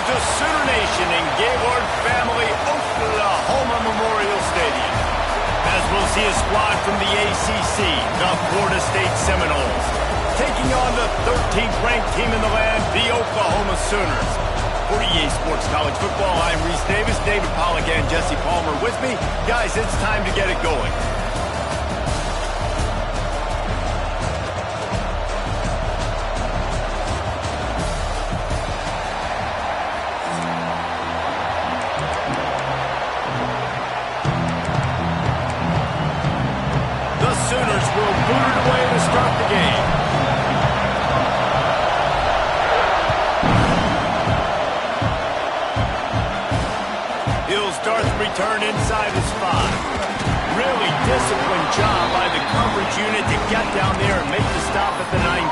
the Sooner Nation in Gaylord Family Oklahoma Memorial Stadium, as we'll see a squad from the ACC, the Florida State Seminoles, taking on the 13th ranked team in the land, the Oklahoma Sooners. For EA Sports College Football, I'm Reese Davis, David Pollack, and Jesse Palmer with me. Guys, it's time to get it going. The Sooners will boot it away to start the game. He'll start the return inside his 5. Really disciplined job by the coverage unit to get down there and make the stop at the 19.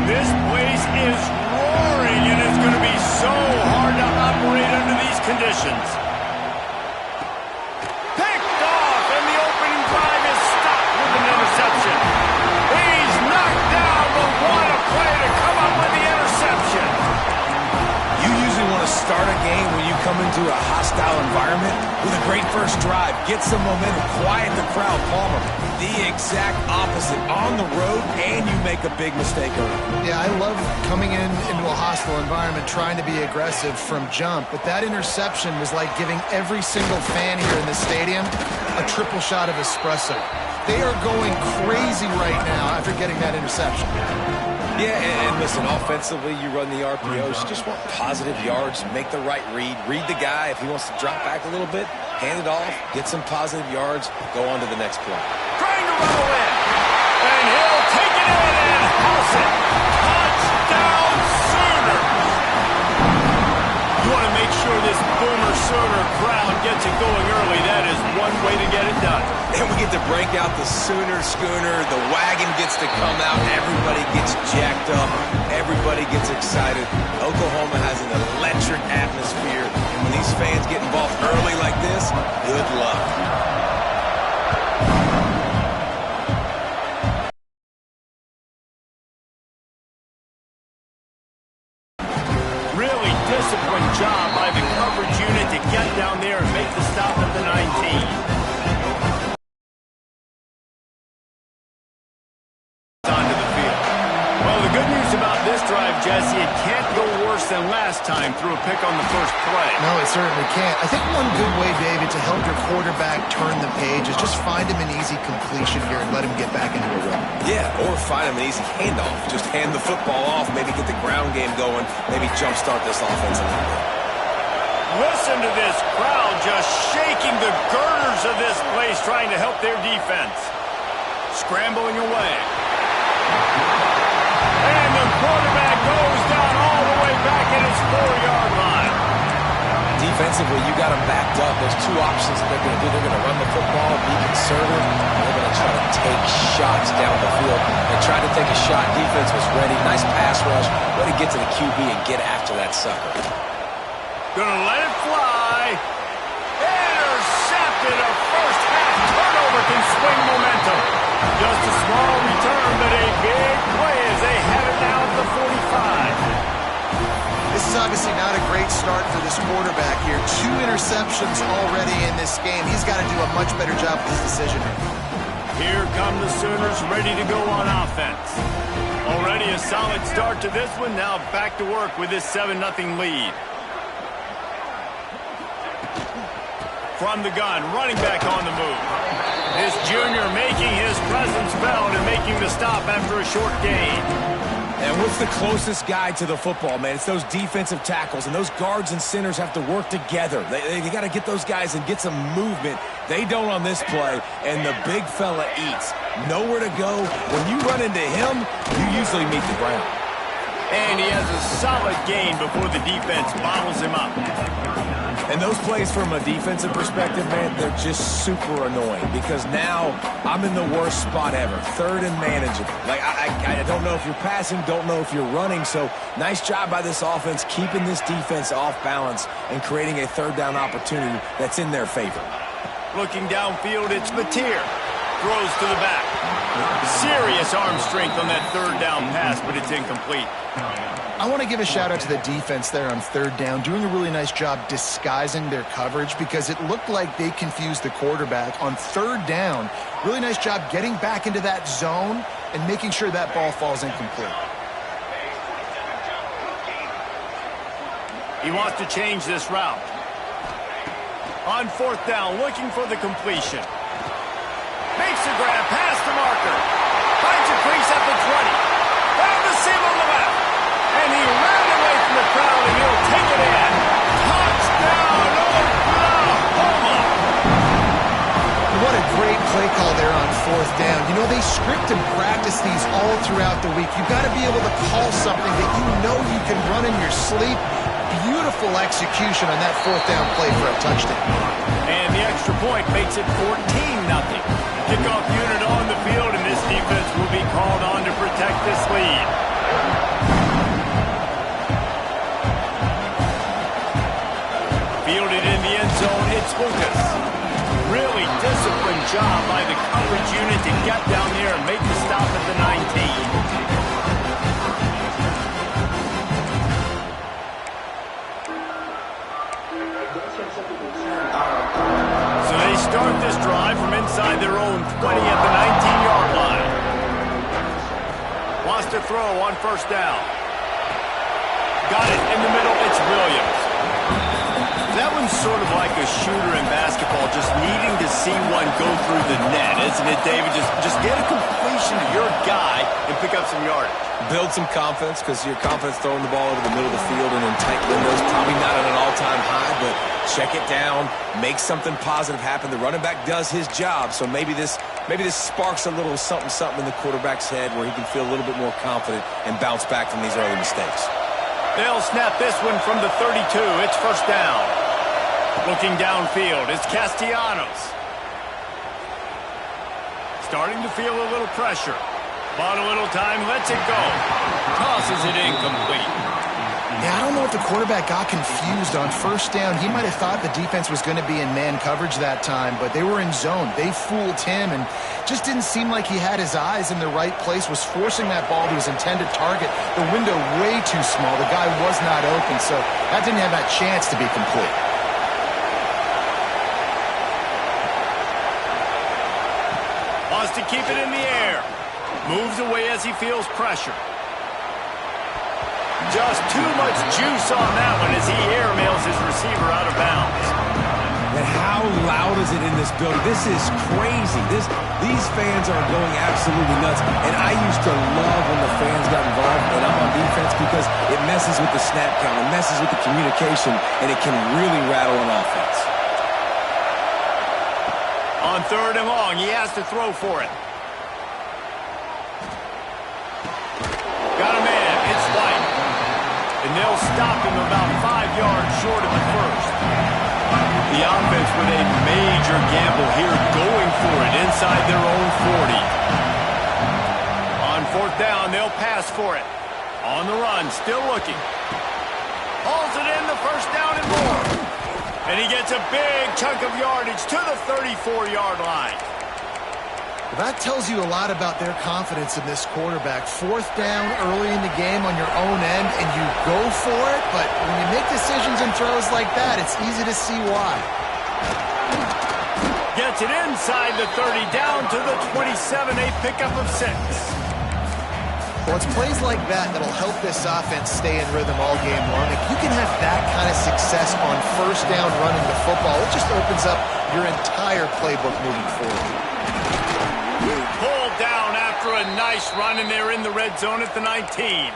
This place is roaring, and it's going to be so hard to operate under these conditions. Picked off, and the opening drive is stopped with an interception. He's knocked down, but what a play to come up with the interception. You usually want to start a game when you come into a hostile environment with a great first drive. Get some momentum, quiet the crowd. Palmer, the exact opposite. On the road, and you make a big mistake over it. Yeah, I love coming into a hostile environment, trying to be aggressive from jump, but that interception was like giving every single fan here in the stadium a triple shot of espresso. They are going crazy right now after getting that interception. Yeah, and listen, offensively, you run the RPOs. You just want positive yards, make the right read the guy. If he wants to drop back a little bit, hand it off, get some positive yards, go on to the next play. Trying to roll in, and he'll take it in and house it. Touchdown, Sooners! You want to make sure this Boomer Sooner crowd gets it going early. That is one way to get it done. And we get to break out the Sooner schooner. The wagon gets to come out. Everybody gets jacked up. Everybody gets excited. Oklahoma has an electric atmosphere. And when these fans get involved early like this, good luck. Really disciplined job by the coverage unit to get down there and make the stop at the 19. Onto the field. Well, the good news about this drive, Jesse, it can't go worse than last time through a pick on the first play. No, it certainly can't. I think one good way, David, to help your quarterback turn the page is just find him an easy completion here and let him get back into a run. Yeah, or find him an easy handoff. Just hand the football off, maybe get the ground game going, maybe jumpstart this offense a little bit. Listen to this crowd just shaking the girders of this place, trying to help their defense. Scrambling away. And the quarterback goes down all the way back at his 4-yard line. Defensively, you got them backed up. There's two options that they're going to do. They're going to run the football, be conservative, and they're going to try to take shots down the field. They tried to take a shot. Defense was ready. Nice pass rush. Way to get to the QB and get after that sucker. Gonna let it fly. Intercepted. A first half turnover can swing momentum. Just a small return, but a big play as they have it now at the 45. This is obviously not a great start for this quarterback here. 2 interceptions already in this game. He's got to do a much better job with his decision. Here come the Sooners ready to go on offense. Already a solid start to this one. Now back to work with this 7-0 lead. From the gun, running back on the move. This junior making his presence felt and making the stop after a short gain. And what's the closest guy to the football, man? It's those defensive tackles, and those guards and centers have to work together. They got to get those guys and get some movement. They don't on this play, and the big fella eats. Nowhere to go. When you run into him, you usually meet the ground. And he has a solid gain before the defense bottles him up. And those plays from a defensive perspective, man, they're just super annoying because now I'm in the worst spot ever, third and manageable. Like, I don't know if you're passing, don't know if you're running, so nice job by this offense keeping this defense off balance and creating a third down opportunity that's in their favor. Looking downfield, it's Mateer. Throws to the back. Serious arm strength on that third down pass, but it's incomplete. I want to give a shout out to the defense there on third down, doing a really nice job disguising their coverage because it looked like they confused the quarterback on third down. Really nice job getting back into that zone and making sure that ball falls incomplete. He wants to change this route. On fourth down, looking for the completion. Makes the grab, past the marker. Finds a crease at the 20. Found the seam on the left. And he ran away from the crowd, and he'll take it in. Touchdown, Oklahoma! What a great play call there on fourth down. You know, they script and practice these all throughout the week. You've got to be able to call something that you know you can run in your sleep. Beautiful execution on that fourth down play for a touchdown. And the extra point makes it 14-0. Kickoff unit on the field, and this defense will be called on to protect this lead. Fielded in the end zone, it's Lucas. Really disciplined job by the coverage unit to get down there and make the stop at the 19. So they start this drive from inside their own 20 at the 19-yard line. Wants to throw on first down. Got it in the middle, it's Williams. That one's sort of like a shooter in basketball, just needing to see one go through the net, isn't it, David? Just get a completion to your guy and pick up some yardage. Build some confidence, because your confidence throwing the ball over the middle of the field and in tight windows, probably not at an all-time high, but check it down, make something positive happen. The running back does his job, so maybe this sparks a little something in the quarterback's head where he can feel a little bit more confident and bounce back from these early mistakes. They'll snap this one from the 32. It's first down. Looking downfield, it's Castellanos. Starting to feel a little pressure. Bought a little time, lets it go. Tosses it incomplete. Yeah, I don't know if the quarterback got confused on first down. He might have thought the defense was going to be in man coverage that time, but they were in zone. They fooled him and just didn't seem like he had his eyes in the right place, was forcing that ball to his intended target. The window way too small. The guy was not open, so that didn't have that chance to be complete. Wants to keep it in the air. Moves away as he feels pressure. Just too much juice on that one as he airmails his receiver out of bounds. And how loud is it in this building? This is crazy. These fans are going absolutely nuts. And I used to love when the fans got involved when I'm on defense because it messes with the snap count, it messes with the communication, and it can really rattle an offense. On third and long, he has to throw for it. Got a man, it's White. And they'll stop him about 5 yards short of the first. The offense with a major gamble here, going for it inside their own 40. On fourth down, they'll pass for it. On the run, still looking. Hauls it in, the first down and more. And he gets a big chunk of yardage to the 34-yard line. That tells you a lot about their confidence in this quarterback. Fourth down early in the game on your own end, and you go for it, but when you make decisions and throws like that, it's easy to see why. Gets it inside the 30, down to the 27, a pickup of 6. Well, it's plays like that that'll help this offense stay in rhythm all game long. If you can have that kind of success on first down running the football, it just opens up your entire playbook moving forward. Pulled down after a nice run, and they're in the red zone at the 19.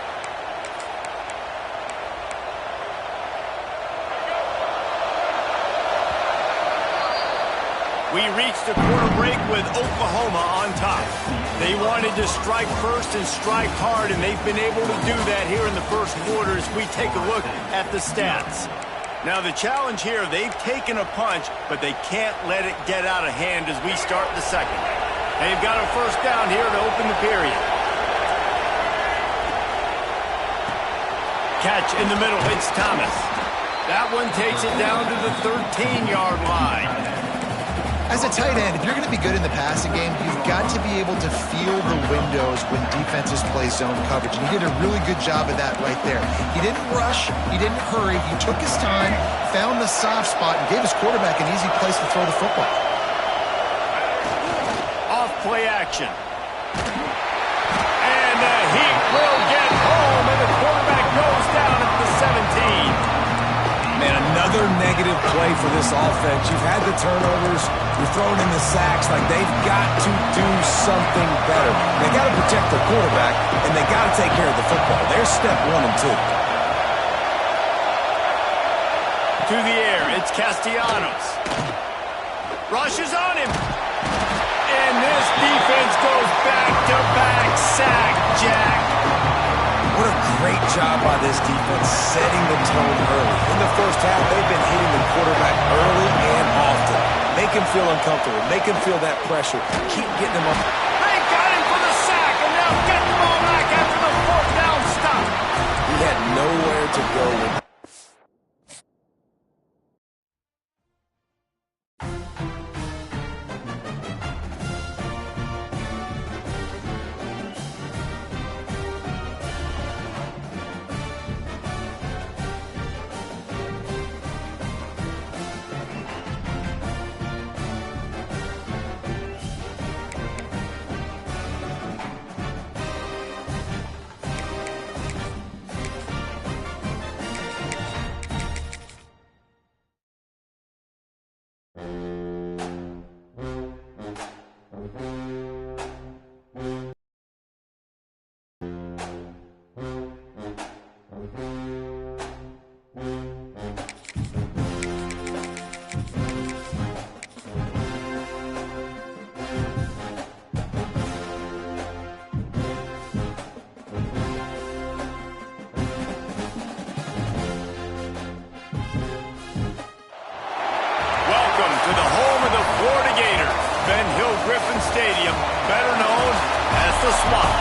We reached the quarter break with Oklahoma on top. They wanted to strike first and strike hard, and they've been able to do that here in the first quarter as we take a look at the stats. Now the challenge here, they've taken a punch, but they can't let it get out of hand as we start the second. They've got a first down here to open the period. Catch in the middle, it's Thomas. That one takes it down to the 13-yard line. As a tight end, if you're going to be good in the passing game, you've got to be able to feel the windows when defenses play zone coverage. And he did a really good job of that right there. He didn't rush. He didn't hurry. He took his time, found the soft spot, and gave his quarterback an easy place to throw the football. Off play action. And the Heat will get home, and the quarterback goes down at the 17. Man, another negative play for this offense. You've had the turnovers. You're throwing in the sacks. Like, they've got to do something better. They got to protect their quarterback, and they got to take care of the football. There's step 1 and 2. To the air, it's Castellanos. Rushes on him. And this defense goes back-to-back sack, Jack. What a great job by this defense setting the tone early. In the first half, they've been hitting the quarterback early and often. Make him feel uncomfortable. Make him feel that pressure. Keep getting him up. They got him for the sack, and now get the ball back after the 4th down stop. He had nowhere to go with. Stadium, better known as the Swamp.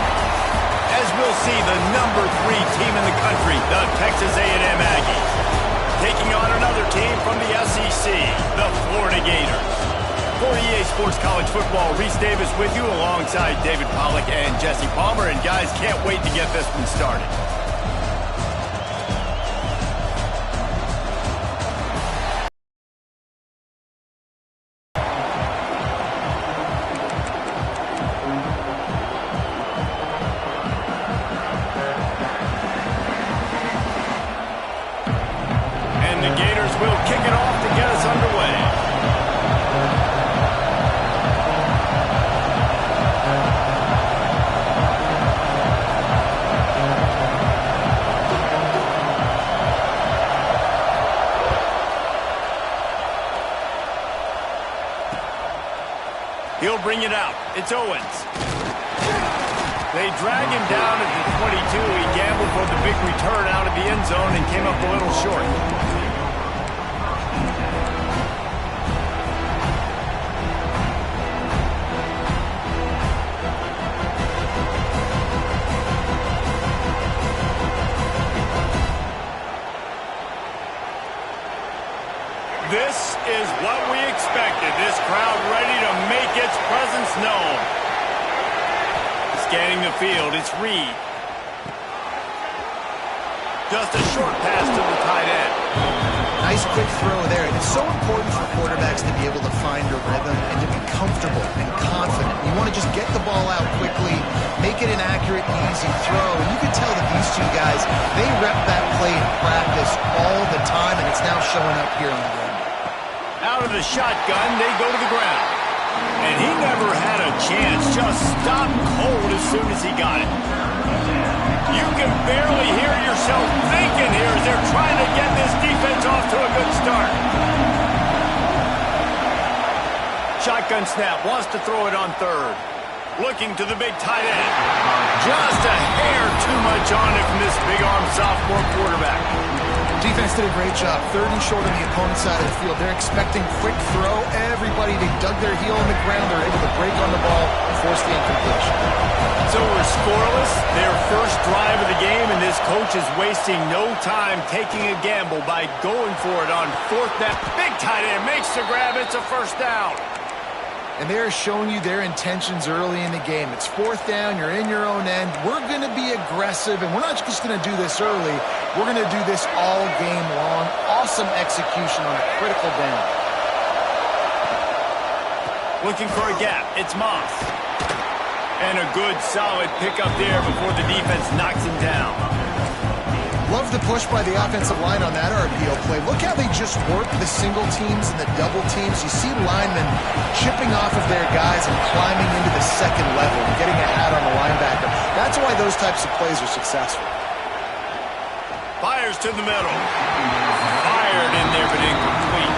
As we'll see the number 3 team in the country, the Texas A&M Aggies, taking on another team from the SEC, the Florida Gators. For EA Sports College Football, Reese Davis with you alongside David Pollack and Jesse Palmer. And guys, can't wait to get this one started. He'll bring it out. It's Owens. They drag him down at the 22. He gambled for the big return out of the end zone and came up a little short. This is what we expected. This crowd ready to make its presence known. Scanning the field, it's Reed. Just a short pass to the tight end. Nice quick throw there. It's so important for quarterbacks to be able to find a rhythm and to be comfortable and confident. You want to just get the ball out quickly, make it an accurate, easy throw. And you can tell that these two guys, they rep that play in practice all the time, and it's now showing up here on the ground. Out of the shotgun, they go to the ground. And he never had a chance, just stopped cold as soon as he got it. You can barely hear yourself thinking here as they're trying to get this defense off to a good start. Shotgun snap, wants to throw it on third. Looking to the big tight end. Just a hair too much on it from this big-arm sophomore quarterback. Defense did a great job. 30 short on the opponent's side of the field. They're expecting quick throw. Everybody, they dug their heel on the ground. They're able to break on the ball and force the incompletion. So we're scoreless. Their first drive of the game, and this coach is wasting no time taking a gamble by going for it on 4th down. Big tight end makes the grab. It's a first down. and they are showing you their intentions early in the game. It's fourth down, you're in your own end. We're going to be aggressive, and we're not just going to do this early. We're going to do this all game long. Awesome execution on a critical down. Looking for a gap. It's Moss. And a good, solid pickup there before the defense knocks him down. Love the push by the offensive line on that RPO play. Look how they just work the single teams and the double teams. You see linemen chipping off of their guys and climbing into the second level and getting a hat on the linebacker. That's why those types of plays are successful. Fires to the middle. Fired in there, but incomplete.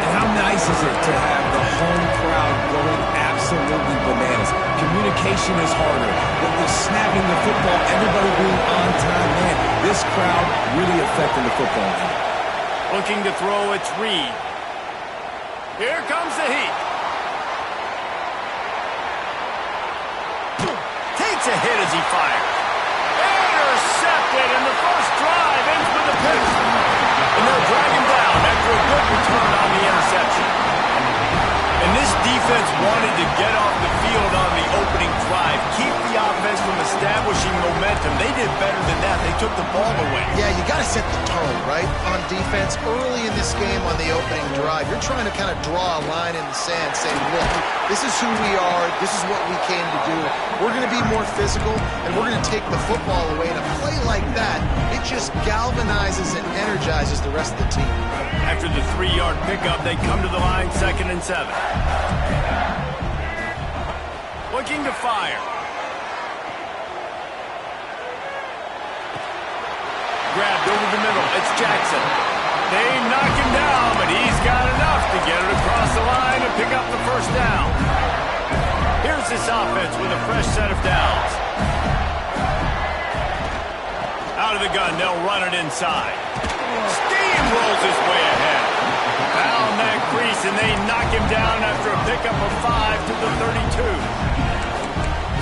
And how nice is it to have the home crowd going absolutely bananas? Communication is harder. The snapping the football, everybody being on time. Man, this crowd really affecting the football game. Looking to throw, it's Reed. Here comes the heat. Takes a hit as he fires. Intercepted, and the first drive ends with a pick. And they'll drag him down after a good return on the interception. And this defense wanted to get off the field on the opening drive, keep the offense from establishing momentum. They did better than that. They took the ball away. Yeah, you got to set the tone, right, on defense. Early in this game on the opening drive, you're trying to kind of draw a line in the sand saying, look, this is who we are. This is what we came to do. We're going to be more physical, and we're going to take the football away. And a play like that, it just galvanizes and energizes the rest of the team. After the 3-yard pickup, they come to the line, 2nd and 7. Looking to fire. Grabbed over the middle. It's Jackson. They knock him down, but he's got enough to get it across the line and pick up the first down. Here's this offense with a fresh set of downs. Out of the gun, they'll run it inside. Steamrolls his way ahead. Found that crease, and they knock him down after a pickup of 5 to the 32.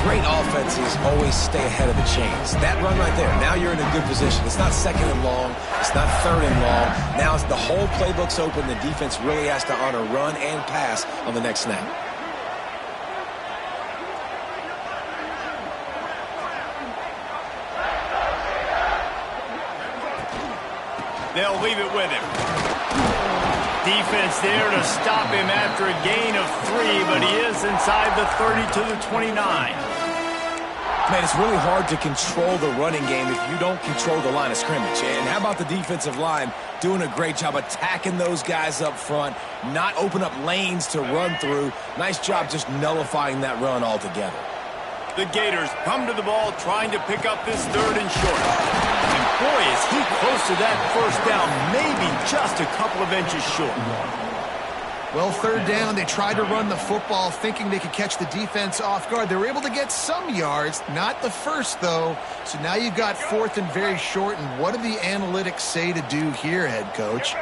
Great offenses always stay ahead of the chains. That run right there, now you're in a good position. It's not 2nd and long. It's not 3rd and long. Now the whole playbook's open. The defense really has to honor run and pass on the next snap. They'll leave it with him. Defense there to stop him after a gain of 3, but he is inside the 30 to the 29. Man, it's really hard to control the running game if you don't control the line of scrimmage. And how about the defensive line doing a great job attacking those guys up front, not open up lanes to run through. Nice job just nullifying that run altogether. The Gators come to the ball trying to pick up this 3rd and short. And boy, is he close to that first down, maybe just a couple of inches short. Well, 3rd down, they tried to run the football thinking they could catch the defense off guard. They were able to get some yards, not the first, though. So now you've got 4th and very short, and what do the analytics say to do here, head coach?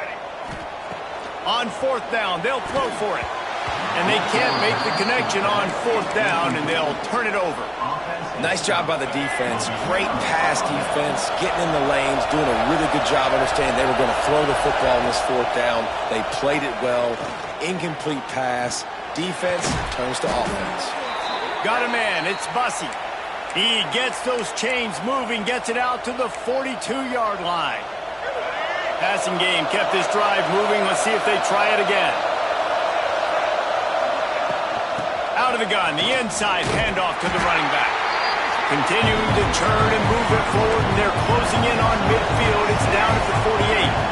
On 4th down, they'll throw for it. And they can't make the connection on 4th down, and they'll turn it over. Nice job by the defense. Great pass defense, getting in the lanes, doing a really good job understanding they were going to throw the football on this 4th down. They played it well. Incomplete pass. Defense turns to offense. Got a man. It's Bussey. He gets those chains moving, gets it out to the 42-yard line. Passing game kept this drive moving. Let's see if they try it again. Out of the gun, the inside handoff to the running back. Continuing to turn and move it forward, and they're closing in on midfield. It's down at the 48.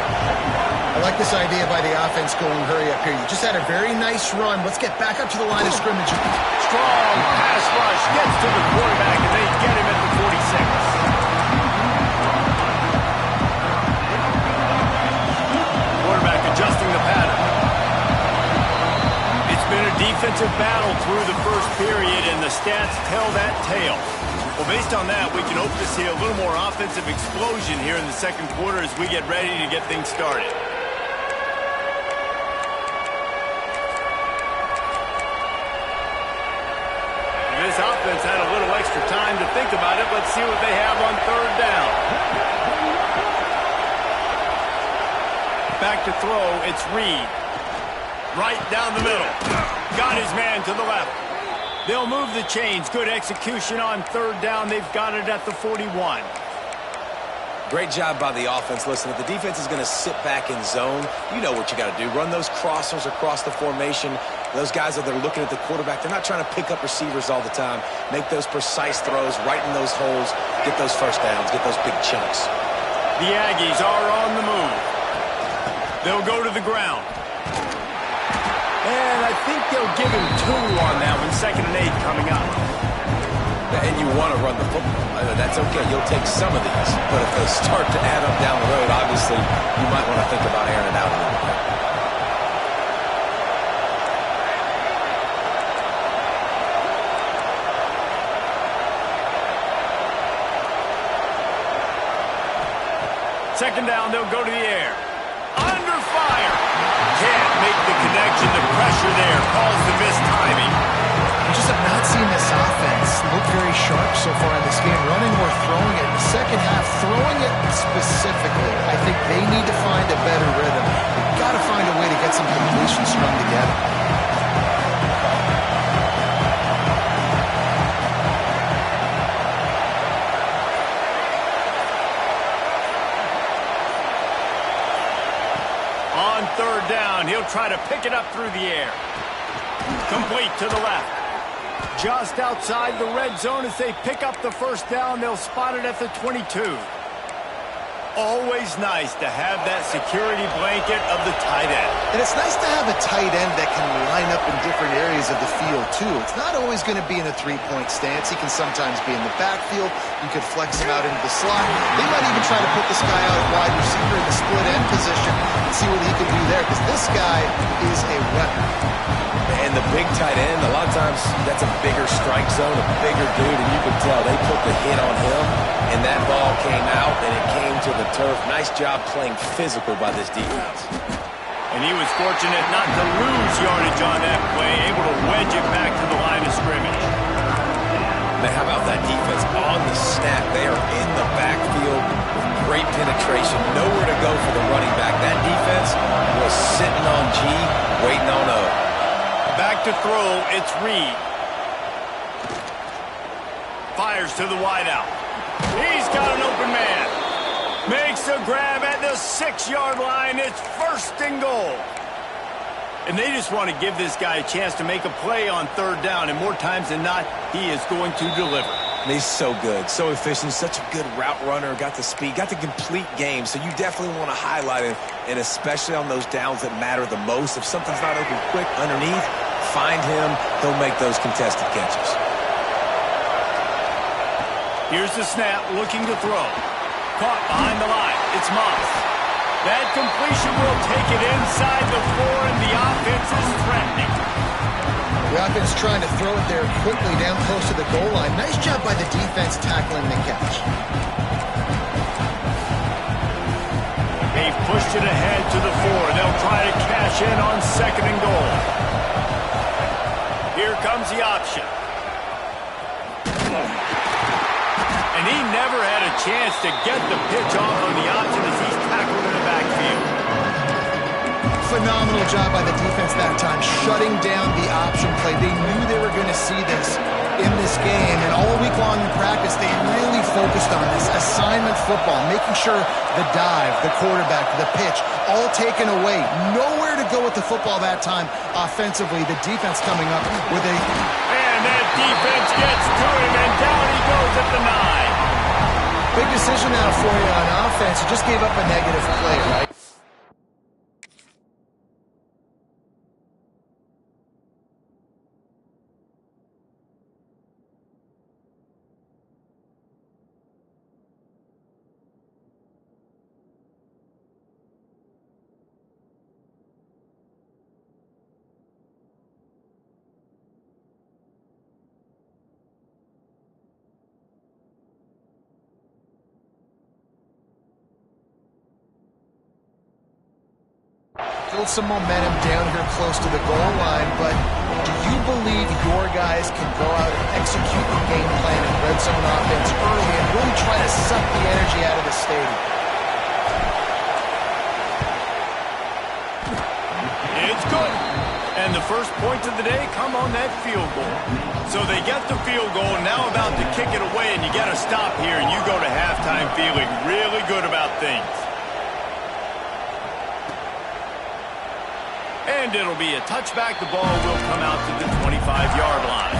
I like this idea by the offense going hurry up here. You just had a very nice run. Let's get back up to the line of scrimmage. Strong pass rush gets to the quarterback, and they get him at the 46. Quarterback adjusting the pattern. It's been a defensive battle through the first period, and the stats tell that tale. Well, based on that, we can hope to see a little more offensive explosion here in the second quarter as we get ready to get things started. This offense had a little extra time to think about it. Let's see what they have on 3rd down. Back to throw, it's Reed. Right down the middle. Got his man to the left. They'll move the chains. Good execution on third down. They've got it at the 41. Great job by the offense. Listen, if the defense is going to sit back in zone, you know what you got to do. Run those crossers across the formation. Those guys that are looking at the quarterback, they're not trying to pick up receivers all the time. Make those precise throws, right in those holes, get those first downs, get those big chunks. The Aggies are on the move. They'll go to the ground. And I think they'll give him 2 on that one. 2nd and 8 coming up. And you want to run the football. That's okay. You'll take some of these. But if they start to add up down the road, obviously, you might want to think about airing it out a little bit. Second down, they'll go to the air. Under fire. Can't make the connection. The pressure there calls the missed timing. I just have not seen this offense look very sharp so far in this game, running or throwing it. In the second half, throwing it specifically, I think they need to find a better rhythm. They've got to find a way to get some completions strung together. On third down, he'll try to pick it up through the air. Complete to the left. Just outside the red zone as they pick up the first down. They'll spot it at the 22. Always nice to have that security blanket of the tight end. And it's nice to have a tight end that can line up in different areas of the field, too. It's not always going to be in a three-point stance. He can sometimes be in the backfield. You could flex him out into the slot. They might even try to put this guy out at wide receiver in the split end position and see what he can do there, because this guy is a weapon. And the big tight end, a lot of times that's a bigger strike zone, a bigger dude, and you can tell they put the hit on him, and that ball came out, and it came to the turf. Nice job playing physical by this defense. And he was fortunate not to lose yardage on that play, able to wedge it back to the line of scrimmage. Man, how about that defense on the snap? They are in the backfield with great penetration, nowhere to go for the running back. That defense was sitting on G, waiting on O. Back to throw, it's Reed. Fires to the wideout. He's got an open man. Makes a grab at the 6-yard line. It's 1st and goal. And they just want to give this guy a chance to make a play on third down. And more times than not, he is going to deliver. He's so good, so efficient, such a good route runner, got the speed, got the complete game. So you definitely want to highlight him, and especially on those downs that matter the most. If something's not open quick underneath, find him. He'll make those contested catches. Here's the snap, looking to throw. Caught behind the line. It's Moss. That completion will take it inside the 4, and the offense is threatening. The offense trying to throw it there quickly down close to the goal line. Nice job by the defense tackling the catch. They've pushed it ahead to the 4. They'll try to cash in on 2nd and goal. Here comes the option. And he never had a chance to get the pitch off on the option as he's tackled in the backfield. Phenomenal job by the defense that time, shutting down the option play. They knew they were going to see this in this game, and all week long in practice, they really focused on this assignment football, making sure the dive, the quarterback, the pitch, all taken away. Nowhere to go with the football that time offensively. The defense coming up with a... And that defense gets to him, and down he goes at the 9. Big decision now for you on offense. You just gave up a negative play, right? Build some momentum down here close to the goal line, but do you believe your guys can go out and execute the game plan in red zone offense early and really try to suck the energy out of the stadium? It's good. And the first points of the day come on that field goal. So they get the field goal, now about to kick it away, and you get a stop here, and you go to halftime feeling really good about things. And it'll be a touchback. The ball will come out to the 25-yard line.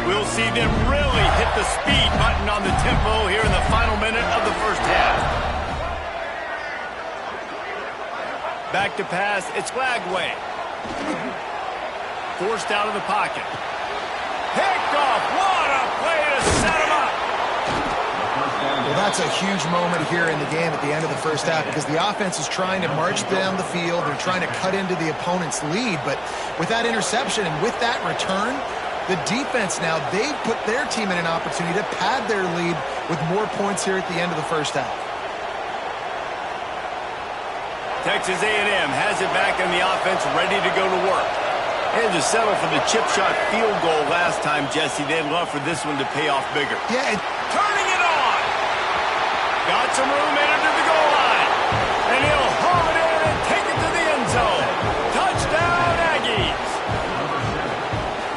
We'll see them really hit the speed button on the tempo here in the final minute of the first half. Back to pass, it's Lagway. Forced out of the pocket. Picked off, what a play to set him up! Well, that's a huge moment here in the game at the end of the first half because the offense is trying to march down the field. They're trying to cut into the opponent's lead, but with that interception and with that return, the defense now, they've put their team in an opportunity to pad their lead with more points here at the end of the first half. Texas A&M has it back in the offense, ready to go to work. And to settle for the chip shot field goal last time, Jesse, they'd love for this one to pay off bigger. Yeah, turning it on! Got some room, entered to the goal line. And he'll haul it in and take it to the end zone. Touchdown, Aggies!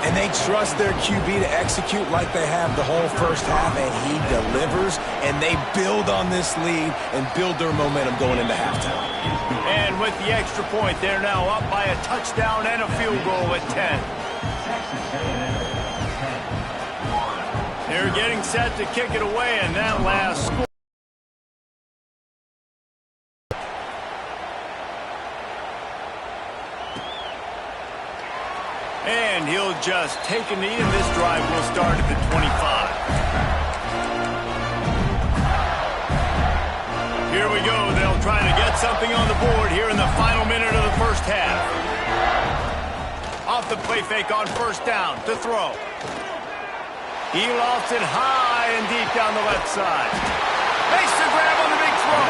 And they trust their QB to execute like they have the whole first half, and he delivers, and they build on this lead and build their momentum going into halftime. And with the extra point, they're now up by a touchdown and a field goal at 10. They're getting set to kick it away, and that last score. And he'll just take a knee, and this drive will start at the 25. Here we go. They'll try to get something on the board here in the final minute of the first half. Off the play fake on first down to throw. He lofts it high and deep down the left side. Makes the grab on the big throw.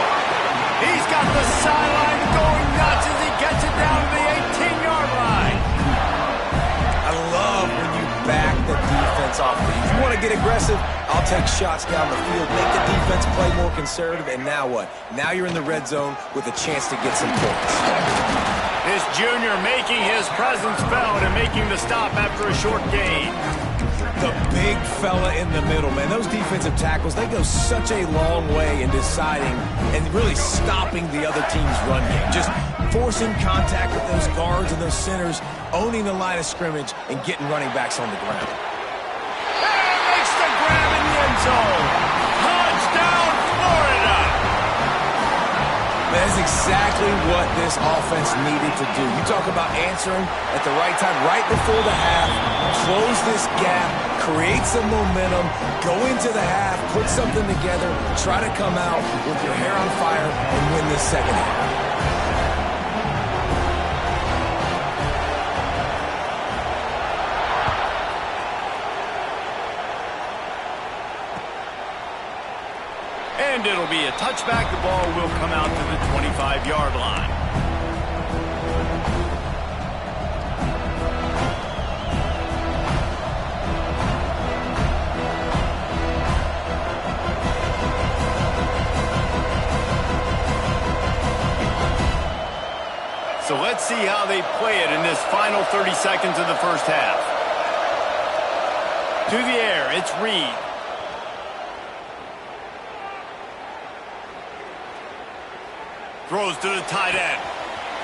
He's got the sideline going nuts as he gets it down to the 18-yard line. I love when you back the defense off the. If you want to get aggressive, I'll take shots down the field, make the defense play more conservative, and now what? Now you're in the red zone with a chance to get some points. This junior making his presence felt and making the stop after a short gain. The big fella in the middle, man. Those defensive tackles, they go such a long way in deciding and really stopping the other team's run game. Just forcing contact with those guards and those centers, owning the line of scrimmage, and getting running backs on the ground. And makes the grab in the end zone. Touchdown, Florida! That is exactly what this offense needed to do. You talk about answering at the right time, right before the half, close this gap, create some momentum, go into the half, put something together, try to come out with your hair on fire and win this second half. And it'll be a touchback. The ball will come out to the 25-yard line. So let's see how they play it in this final 30 seconds of the first half. To the air, it's Reed. Throws to the tight end.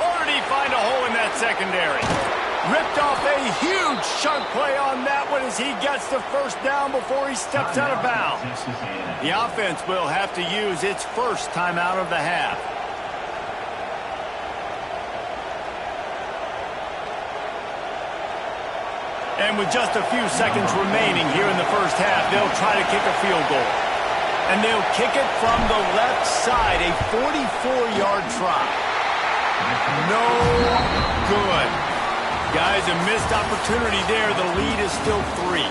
Or did he find a hole in that secondary? Ripped off a huge chunk play on that one as he gets the first down before he steps out of bounds. The offense will have to use its first timeout of the half. And with just a few seconds remaining here in the first half, they'll try to kick a field goal. And they'll kick it from the left side, a 44-yard try. No good. Guys, a missed opportunity there. The lead is still 3.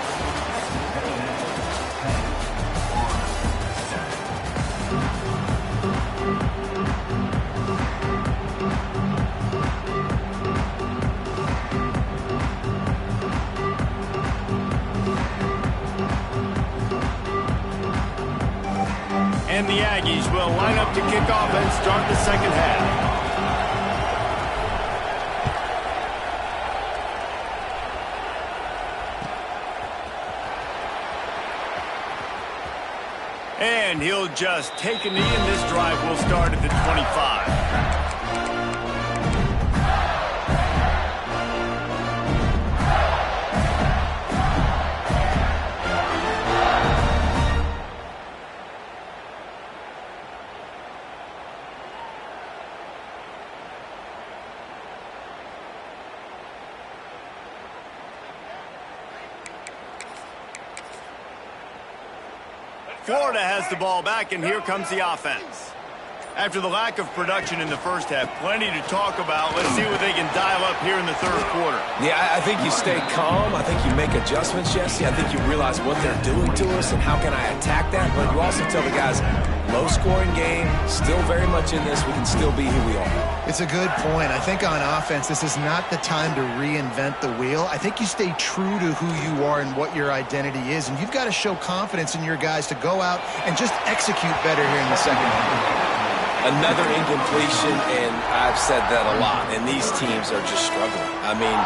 And the Aggies will line up to kick off and start the second half. And he'll just take a knee, and this drive will start at the 25. Florida has the ball back, and here comes the offense. After the lack of production in the first half, plenty to talk about. Let's see what they can dial up here in the third quarter. Yeah, I think you stay calm. I think you make adjustments, Jesse. I think you realize what they're doing to us and how can I attack that. But you also tell the guys, low-scoring game, still very much in this. We can still be who we are. It's a good point. I think on offense, this is not the time to reinvent the wheel. I think you stay true to who you are and what your identity is, and you've got to show confidence in your guys to go out and just execute better here in the second half. Another incompletion, and I've said that a lot, and these teams are just struggling. I mean,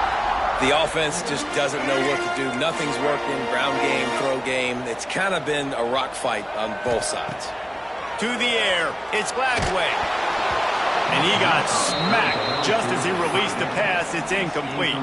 the offense just doesn't know what to do. Nothing's working, ground game, throw game. It's kind of been a rock fight on both sides. To the air, it's Glagway. And he got smacked just as he released the pass. It's incomplete.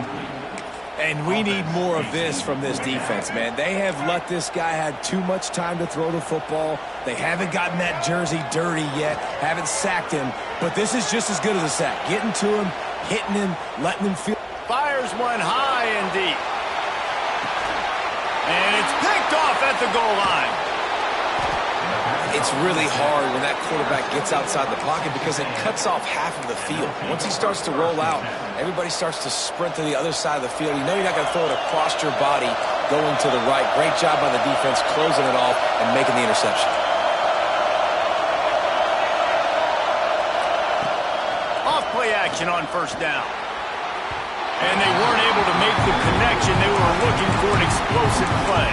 And we need more of this from this defense, man. They have let this guy have too much time to throw the football. They haven't gotten that jersey dirty yet, haven't sacked him. But this is just as good as a sack. Getting to him, hitting him, letting him feel. Fires one high and deep. And it's picked off at the goal line. It's really hard when that quarterback gets outside the pocket because it cuts off half of the field. Once he starts to roll out, everybody starts to sprint to the other side of the field. You know you're not going to throw it across your body going to the right. Great job by the defense closing it off and making the interception. Off-play action on first down. And they weren't able to make the connection. They were looking for an explosive play.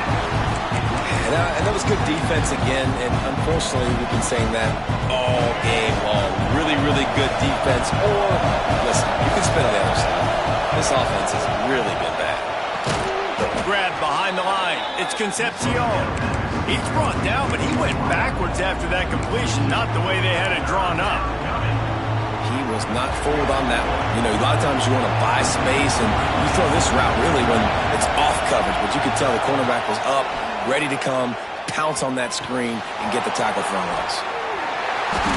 And that was good defense again, and unfortunately we've been saying that all game long. Really, really good defense. Or, listen, you can spin on the other side. This offense has really been bad. Grab behind the line. It's Concepcion. He's brought down, but he went backwards after that completion, not the way they had it drawn up. He was not fooled on that one. You know, a lot of times you want to buy space, and you throw this route really when it's off coverage, but you could tell the cornerback was up, ready to come, pounce on that screen, and get the tackle from us.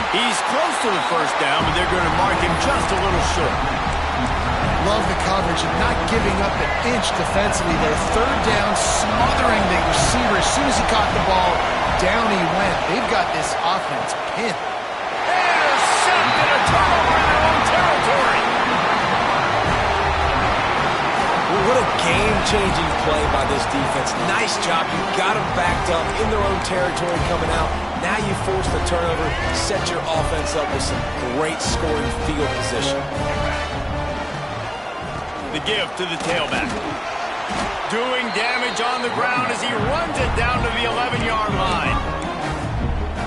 He's close to the first down, but they're going to mark him just a little short. Love the coverage and not giving up an inch defensively. Their third down, smothering the receiver. As soon as he caught the ball, down he went. They've got this offense pinned. Intercepted, a turnover in their own territory. What a game-changing play by this defense. Nice job. You got them backed up in their own territory coming out. Now you force the turnover, set your offense up with some great scoring field position. The give to the tailback. Doing damage on the ground as he runs it down to the 11-yard line.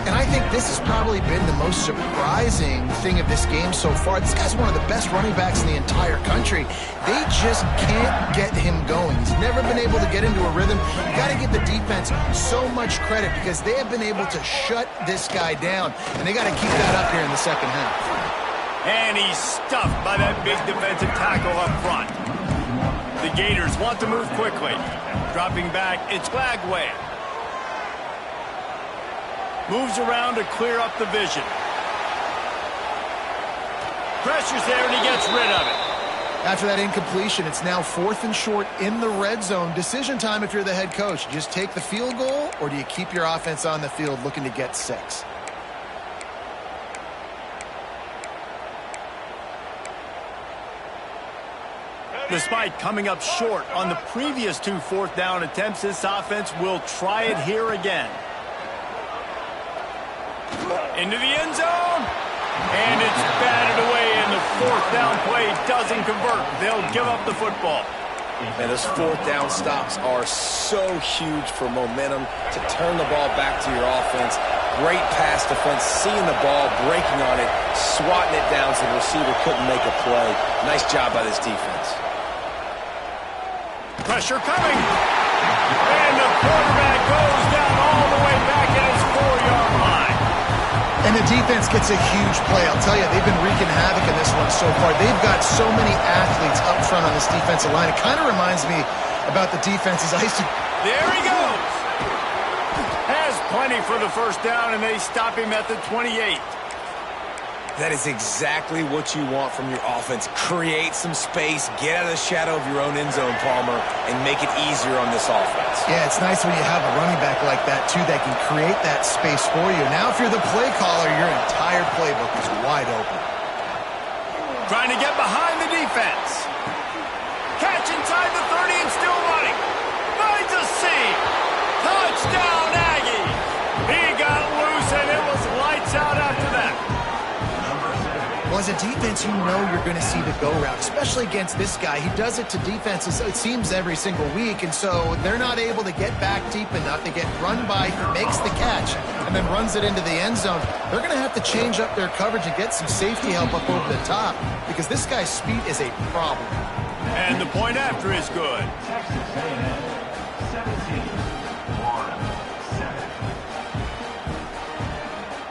And I think this has probably been the most surprising thing of this game so far. This guy's one of the best running backs in the entire country. They just can't get him going. He's never been able to get into a rhythm. You got to give the defense so much credit because they have been able to shut this guy down, and they got to keep that up here in the second half. And he's stuffed by that big defensive tackle up front. The Gators want to move quickly. Dropping back, it's Glagway. Moves around to clear up the vision. Pressure's there, and he gets rid of it. After that incompletion, it's now 4th and short in the red zone. Decision time if you're the head coach. Just take the field goal, or do you keep your offense on the field looking to get 6? Despite coming up short on the previous 2 fourth down attempts, this offense will try it here again. Into the end zone. And it's batted away, and the 4th down play doesn't convert. They'll give up the football. And those 4th down stops are so huge for momentum to turn the ball back to your offense. Great pass defense, seeing the ball, breaking on it, swatting it down so the receiver couldn't make a play. Nice job by this defense. Pressure coming. And the quarterback goes down all the way back at his 4-yard defense gets a huge play. I'll tell you, they've been wreaking havoc in this one so far. They've got so many athletes up front on this defensive line. It kind of reminds me about the defenses I used to... There he goes! Has plenty for the first down, and they stop him at the 28. That is exactly what you want from your offense. Create some space, get out of the shadow of your own end zone, Palmer, and make it easier on this offense. Yeah, it's nice when you have a running back like that, too, that can create that space for you. Now, if you're the play caller, your entire playbook is wide open. Trying to get behind the defense. Catch inside the 30 and still running. Finds a seam. Touchdown, Aggie. He got loose, and it was lights out after that. Well, as a defense, you know you're going to see the go route, especially against this guy. He does it to defenses, it seems, every single week, and so they're not able to get back deep enough. They get run by, he makes the catch, and then runs it into the end zone. They're going to have to change up their coverage and get some safety help up over the top because this guy's speed is a problem. And the point after is good.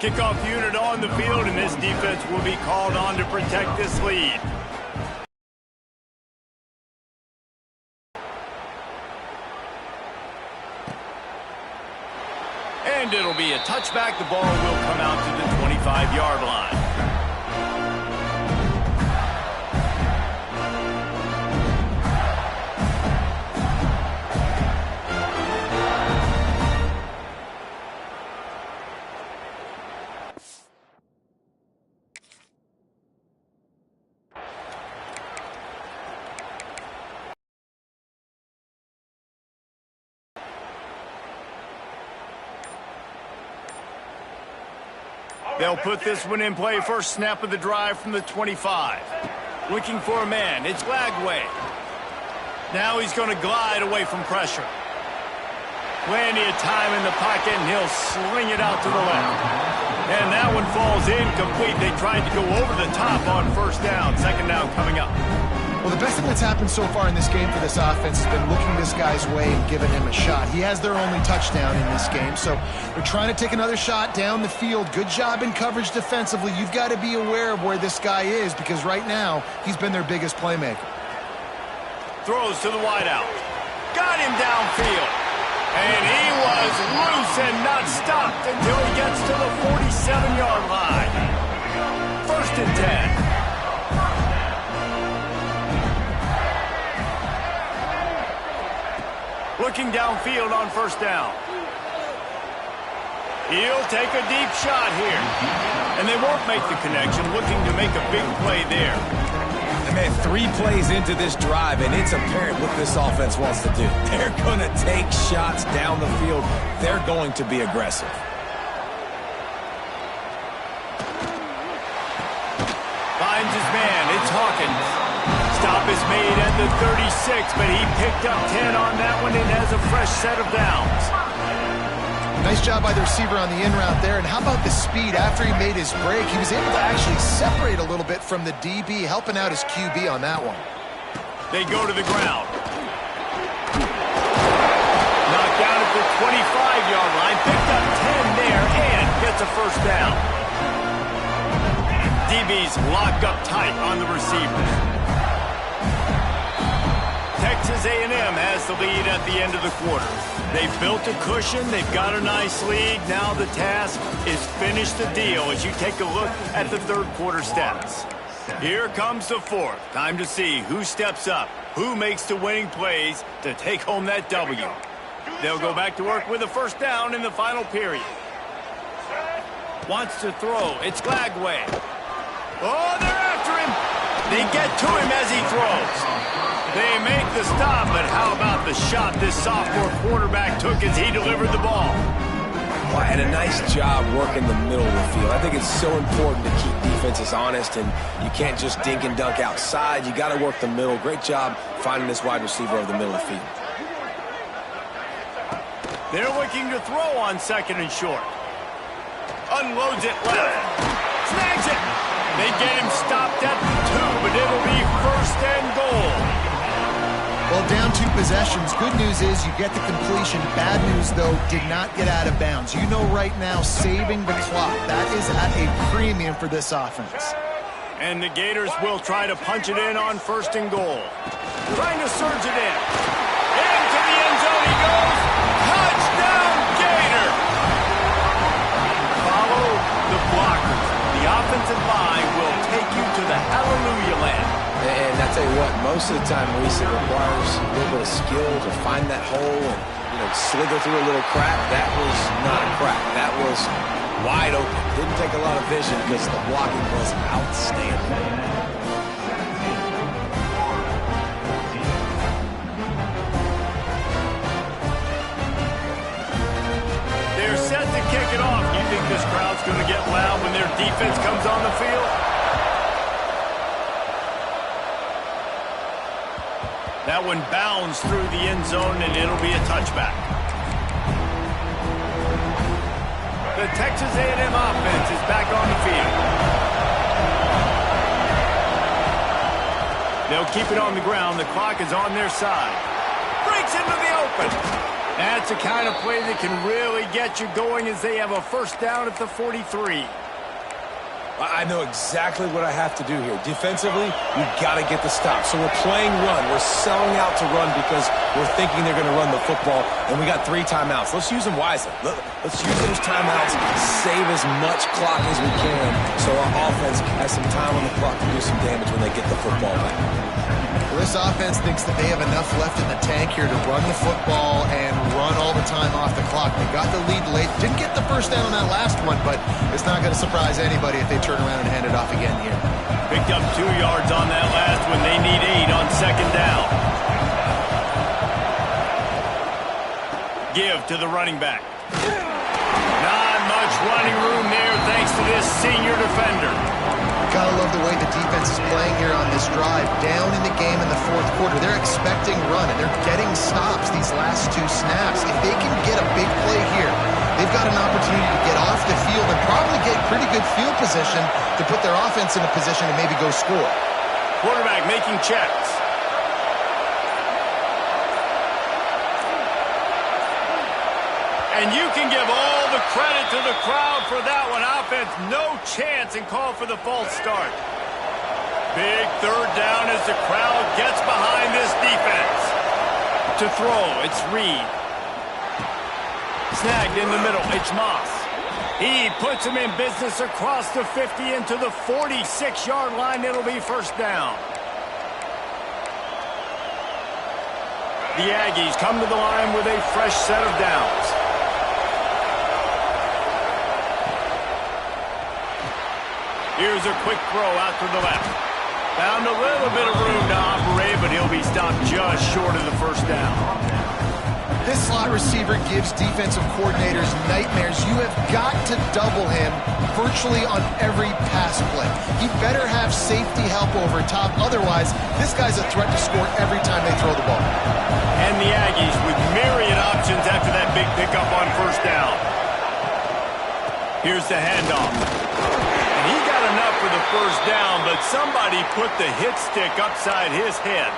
Kickoff unit on the field, and this defense will be called on to protect this lead. And it'll be a touchback. The ball will come out to the 25-yard line. They'll put this one in play. First snap of the drive from the 25. Looking for a man. It's Lagway. Now he's going to glide away from pressure. Plenty of time in the pocket, and he'll sling it out to the left. And that one falls incomplete. They tried to go over the top on first down. Second down coming up. Well, the best thing that's happened so far in this game for this offense has been looking this guy's way and giving him a shot. He has their only touchdown in this game, so they're trying to take another shot down the field. Good job in coverage defensively. You've got to be aware of where this guy is because right now he's been their biggest playmaker. Throws to the wideout. Got him downfield. And he was loose and not stopped until he gets to the 47-yard line. First and 10. Looking downfield on first down. He'll take a deep shot here. And they won't make the connection, looking to make a big play there. And man, 3 plays into this drive, and it's apparent what this offense wants to do. They're going to take shots down the field. They're going to be aggressive. Finds his man. It's Hawkins. Stop is made at the 36, but he picked up 10 on that one and has a fresh set of downs. Nice job by the receiver on the in route there. And how about the speed after he made his break? He was able to actually separate a little bit from the DB, helping out his QB on that one. They go to the ground. Knocked down at the 25-yard line. Picked up 10 there and gets a first down. DB's locked up tight on the receivers. Texas A&M has the lead at the end of the quarter. They've built a cushion. They've got a nice lead. Now the task is finish the deal as you take a look at the third quarter stats. Here comes the fourth. Time to see who steps up, who makes the winning plays to take home that W. They'll go back to work with a first down in the final period. Wants to throw. It's Lagway. Oh, they're after him. They get to him as he throws. They make the stop, but how about the shot this sophomore quarterback took as he delivered the ball? Well, had a nice job working the middle of the field. I think it's so important to keep defenses honest, and you can't just dink and dunk outside. You got to work the middle. Great job finding this wide receiver over the middle of the field. They're looking to throw on second and short. Unloads it left. Snags it. They get him stopped at the 2, but it'll be first and goal. Well, down 2 possessions. Good news is you get the completion. Bad news, though, did not get out of bounds. You know right now, saving the clock. That is at a premium for this offense. And the Gators will try to punch it in on 1st and goal. Trying to surge it in. Into the end zone he goes. Touchdown, Gator! Follow the blockers. The offensive line will take you to the hallelujah land. And I tell you what, most of the time, Reese, it requires a little bit of skill to find that hole and slither through a little crack. That was not a crack. That was wide open. Didn't take a lot of vision because the blocking was outstanding. They're set to kick it off. Do you think this crowd's going to get loud when their defense comes on the field? That one bounds through the end zone, and it'll be a touchback. The Texas A&M offense is back on the field. They'll keep it on the ground. The clock is on their side. Breaks into the open. That's the kind of play that can really get you going as they have a 1st down at the 43. I know exactly what I have to do here. Defensively, we've got to get the stop. So we're playing run. We're selling out to run because we're thinking they're going to run the football, and we got 3 timeouts. Let's use them wisely. Let's use those timeouts, save as much clock as we can so our offense has some time on the clock to do some damage when they get the football back. Well, this offense thinks that they have enough left in the tank here to run the football and run all the time off the clock. They got the lead late. Didn't get the 1st down on that last one, but it's not going to surprise anybody if they turn around and hand it off again here. Picked up 2 yards on that last one. They need 8 on 2nd down. Give to the running back. Not much running room there thanks to this senior defender. Gotta love the way the defense is playing here on this drive. Down in the game in the 4th quarter. They're expecting run, and they're getting stops these last 2 snaps. If they can get a big play here, they've got an opportunity to get off the field and probably get pretty good field position to put their offense in a position to maybe go score. Quarterback making checks. And you can give all the credit to the crowd for that one. Offense, no chance, and call for the false start. Big 3rd down as the crowd gets behind this defense. To throw, it's Reed. Snagged in the middle, it's Moss. He puts him in business across the 50 into the 46-yard line. It'll be 1st down. The Aggies come to the line with a fresh set of downs. Here's a quick throw out to the left. Found a little bit of room to operate, but he'll be stopped just short of the 1st down. This slot receiver gives defensive coordinators nightmares. You have got to double him virtually on every pass play. He better have safety help over top. Otherwise, this guy's a threat to score every time they throw the ball. And the Aggies with myriad options after that big pickup on 1st down. Here's the handoff. And he got enough for the 1st down, but somebody put the hit stick upside his head.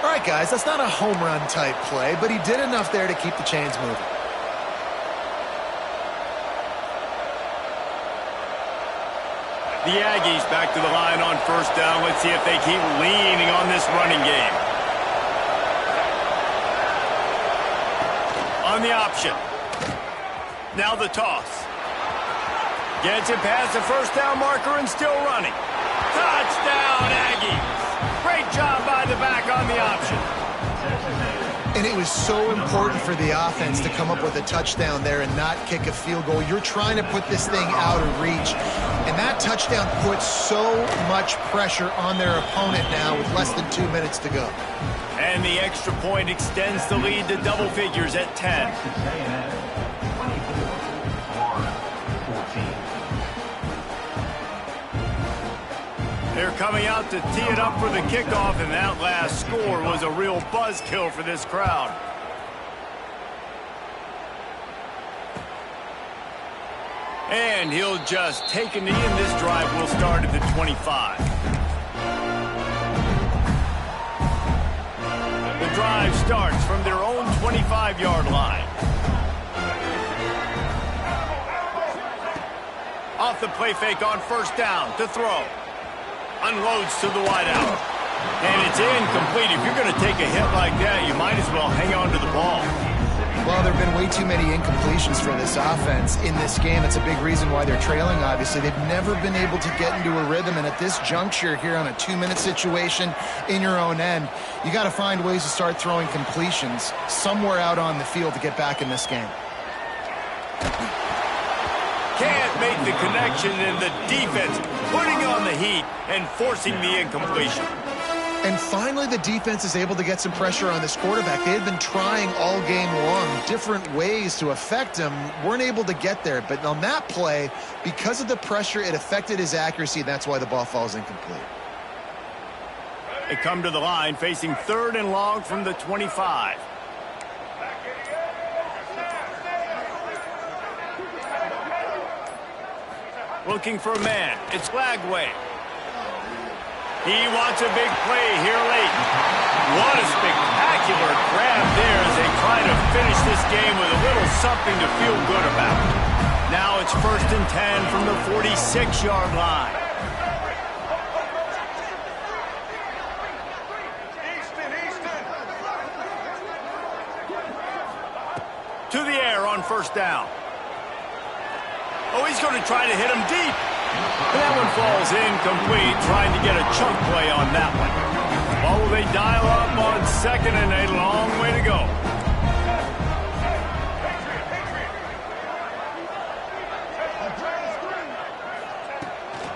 All right, guys, that's not a home run type play, but he did enough there to keep the chains moving. The Aggies back to the line on 1st down. Let's see if they keep leaning on this running game. On the option. Now the toss. Gets it past the 1st down marker and still running. Touchdown, Aggies. Great job by the back on the option. And it was so important for the offense to come up with a touchdown there and not kick a field goal. You're trying to put this thing out of reach. And that touchdown puts so much pressure on their opponent now with less than 2 minutes to go. And the extra point extends the lead to double figures at 10. They're coming out to tee it up for the kickoff, and that last score was a real buzzkill for this crowd. And he'll just take a knee, and this drive will start at the 25. drive starts from their own 25-yard line. Off the play fake on first down to throw. Unloads to the wideout. And it's incomplete. If you're going to take a hit like that, you might as well hang on to the ball. Well, there have been way too many incompletions for this offense in this game. It's a big reason why they're trailing, obviously. They've never been able to get into a rhythm, and at this juncture here on a 2-minute situation in your own end, you got to find ways to start throwing completions somewhere out on the field to get back in this game. Can't make the connection, and the defense putting on the heat and forcing the incompletion. And finally, the defense is able to get some pressure on this quarterback. They had been trying all game long different ways to affect him, weren't able to get there. But on that play, because of the pressure, it affected his accuracy, and that's why the ball falls incomplete. They come to the line facing 3rd and long from the 25. Looking for a man. It's Lagway. He wants a big play here late. What a spectacular grab there as they try to finish this game with a little something to feel good about. Now it's 1st and 10 from the 46-yard line. To the air on first down. Oh, he's going to try to hit him deep. And that one falls incomplete, trying to get a chunk play on that one. Well, will they dial up on 2nd and a long way to go?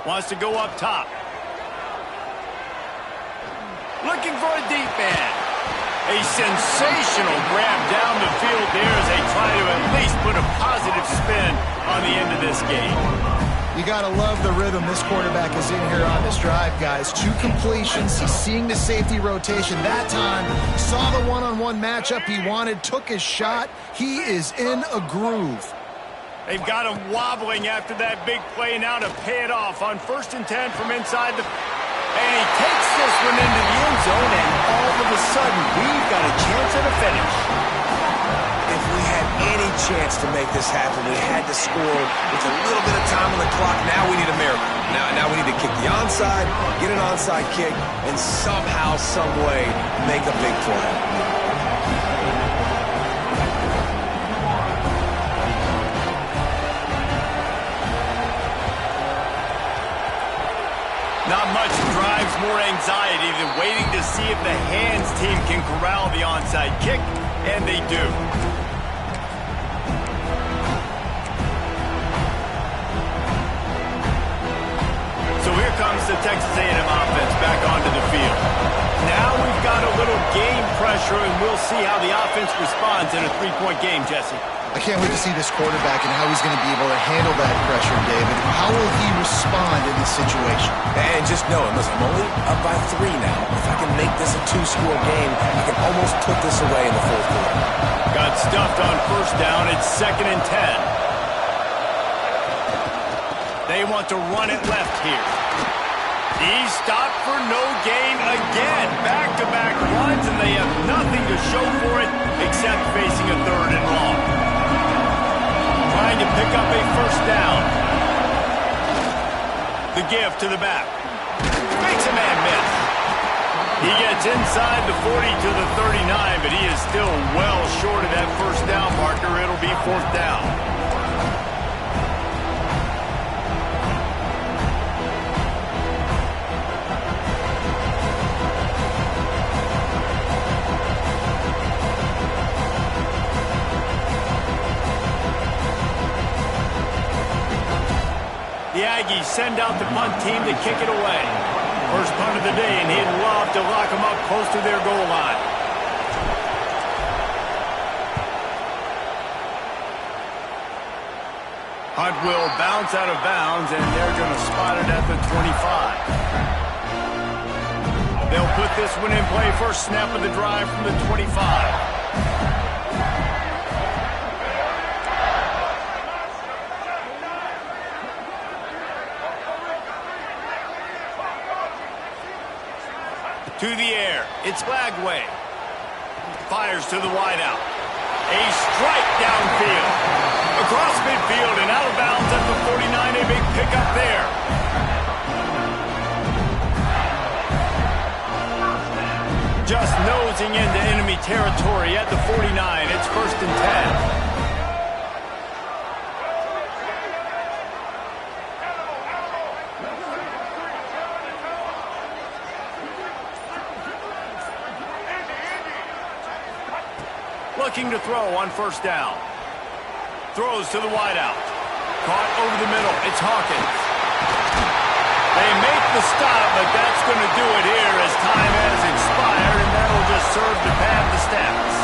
Wants to go up top. Looking for a deep man. A sensational grab down the field there as they try to at least put a positive spin on the end of this game. You got to love the rhythm this quarterback is in here on this drive, guys. 2 completions. He's seeing the safety rotation. That time, saw the one-on-one matchup he wanted, took his shot. He is in a groove. They've got him wobbling after that big play now to pay it off on 1st and 10 from inside the... And he takes this one into the end zone, and all of a sudden, we've got a chance at a finish. If we had any chance to make this happen, we had to score with a little bit of time on the clock. Now we need a miracle. Now we need to kick the onside, get an onside kick, and somehow, some way, make a big play. Not much drives more anxiety than waiting to see if the hands team can corral the onside kick, and they do. So here comes the Texas A&M offense back onto the field. Now we've got a little game pressure, and we'll see how the offense responds in a 3-point game, Jesse. I can't wait to see this quarterback and how he's going to be able to handle that pressure, David. How will he respond in this situation? And just knowing, listen, I'm only up by 3 now. If I can make this a 2-score game, I can almost put this away in the 4th quarter. Got stuffed on first down. It's 2nd and 10. They want to run it left here. He's stopped for no gain again. Back-to-back runs, and they have nothing to show for it except facing a 3rd and long. Trying to pick up a first down. The give to the back. Makes a man miss. He gets inside the 40 to the 39, but he is still well short of that first down marker. It'll be 4th down. The Aggies send out the punt team to kick it away. First punt of the day, and he'd love to lock them up close to their goal line. Hunt will bounce out of bounds, and they're going to spot it at the 25. They'll put this one in play. First snap of the drive from the 25. To the air. It's Lagway. fires to the wideout. A strike downfield. Across midfield and out of bounds at the 49. A big pickup there. Just nosing into enemy territory at the 49. It's 1st and 10. Looking to throw on 1st down. Throws to the wideout. Caught over the middle. It's Hawkins. They make the stop, but that's going to do it here as time has expired, and that'll just serve to pad the stats.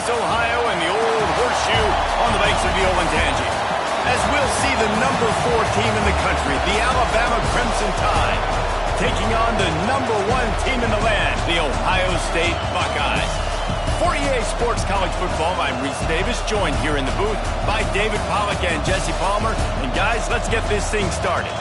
Ohio, and the old horseshoe on the banks of the Olentangy. As we'll see the number 4 team in the country, the Alabama Crimson Tide, taking on the number 1 team in the land, the Ohio State Buckeyes. For EA Sports College Football, I'm Reese Davis, joined here in the booth by David Pollack and Jesse Palmer. And guys, let's get this thing started.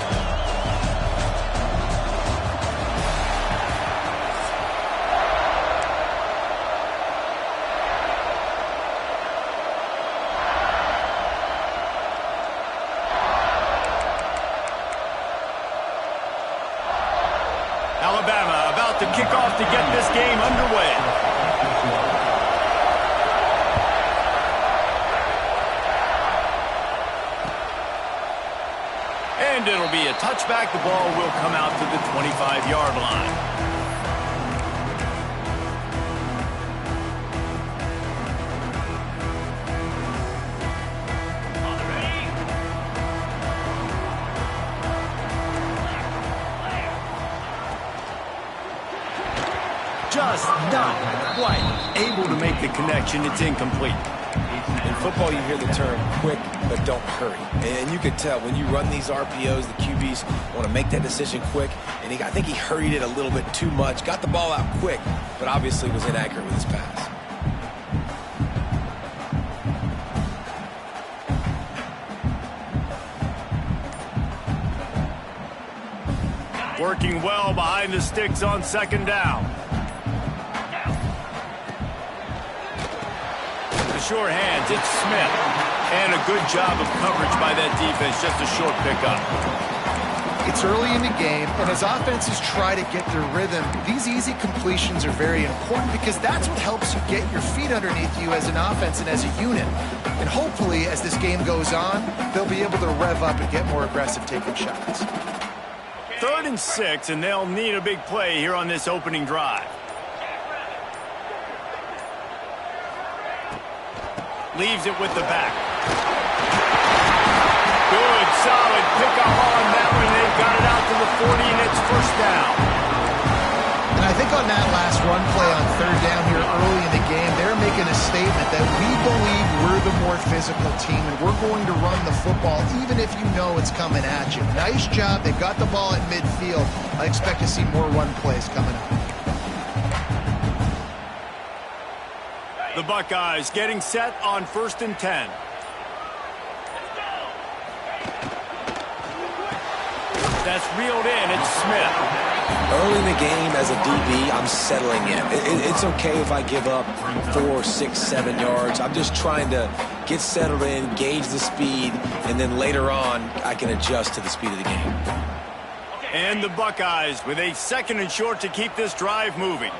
Alabama about to kick off to get this game underway. And it'll be a touchback. The ball will come out to the 25-yard line. Just not quite able to make the connection. It's incomplete. In football, you hear the term quick, but don't hurry. And you can tell when you run these RPOs, the QBs want to make that decision quick. And I think he hurried it a little bit too much. Got the ball out quick, but obviously was inaccurate with his pass. Working well behind the sticks on second down. The sure hands, it's Smith. And a good job of coverage by that defense, just a short pickup. It's early in the game, and as offenses try to get their rhythm, these easy completions are very important because that's what helps you get your feet underneath you as an offense and as a unit. And hopefully, as this game goes on, they'll be able to rev up and get more aggressive taking shots. 3rd and 6, and they'll need a big play here on this opening drive. Leaves it with the back. Good, solid pickup on that one. They've got it out to the 40, and it's first down. And I think on that last run play on 3rd down here early in the game, they're making a statement that we believe we're the more physical team, and we're going to run the football even if you know it's coming at you. Nice job. They've got the ball at midfield. I expect to see more run plays coming up. The Buckeyes getting set on 1st and 10. That's reeled in. It's Smith. Early in the game as a DB, I'm settling in. It's okay if I give up 4, 6, 7 yards. I'm just trying to get settled in, gauge the speed, and then later on, I can adjust to the speed of the game. And the Buckeyes with a 2nd and short to keep this drive moving.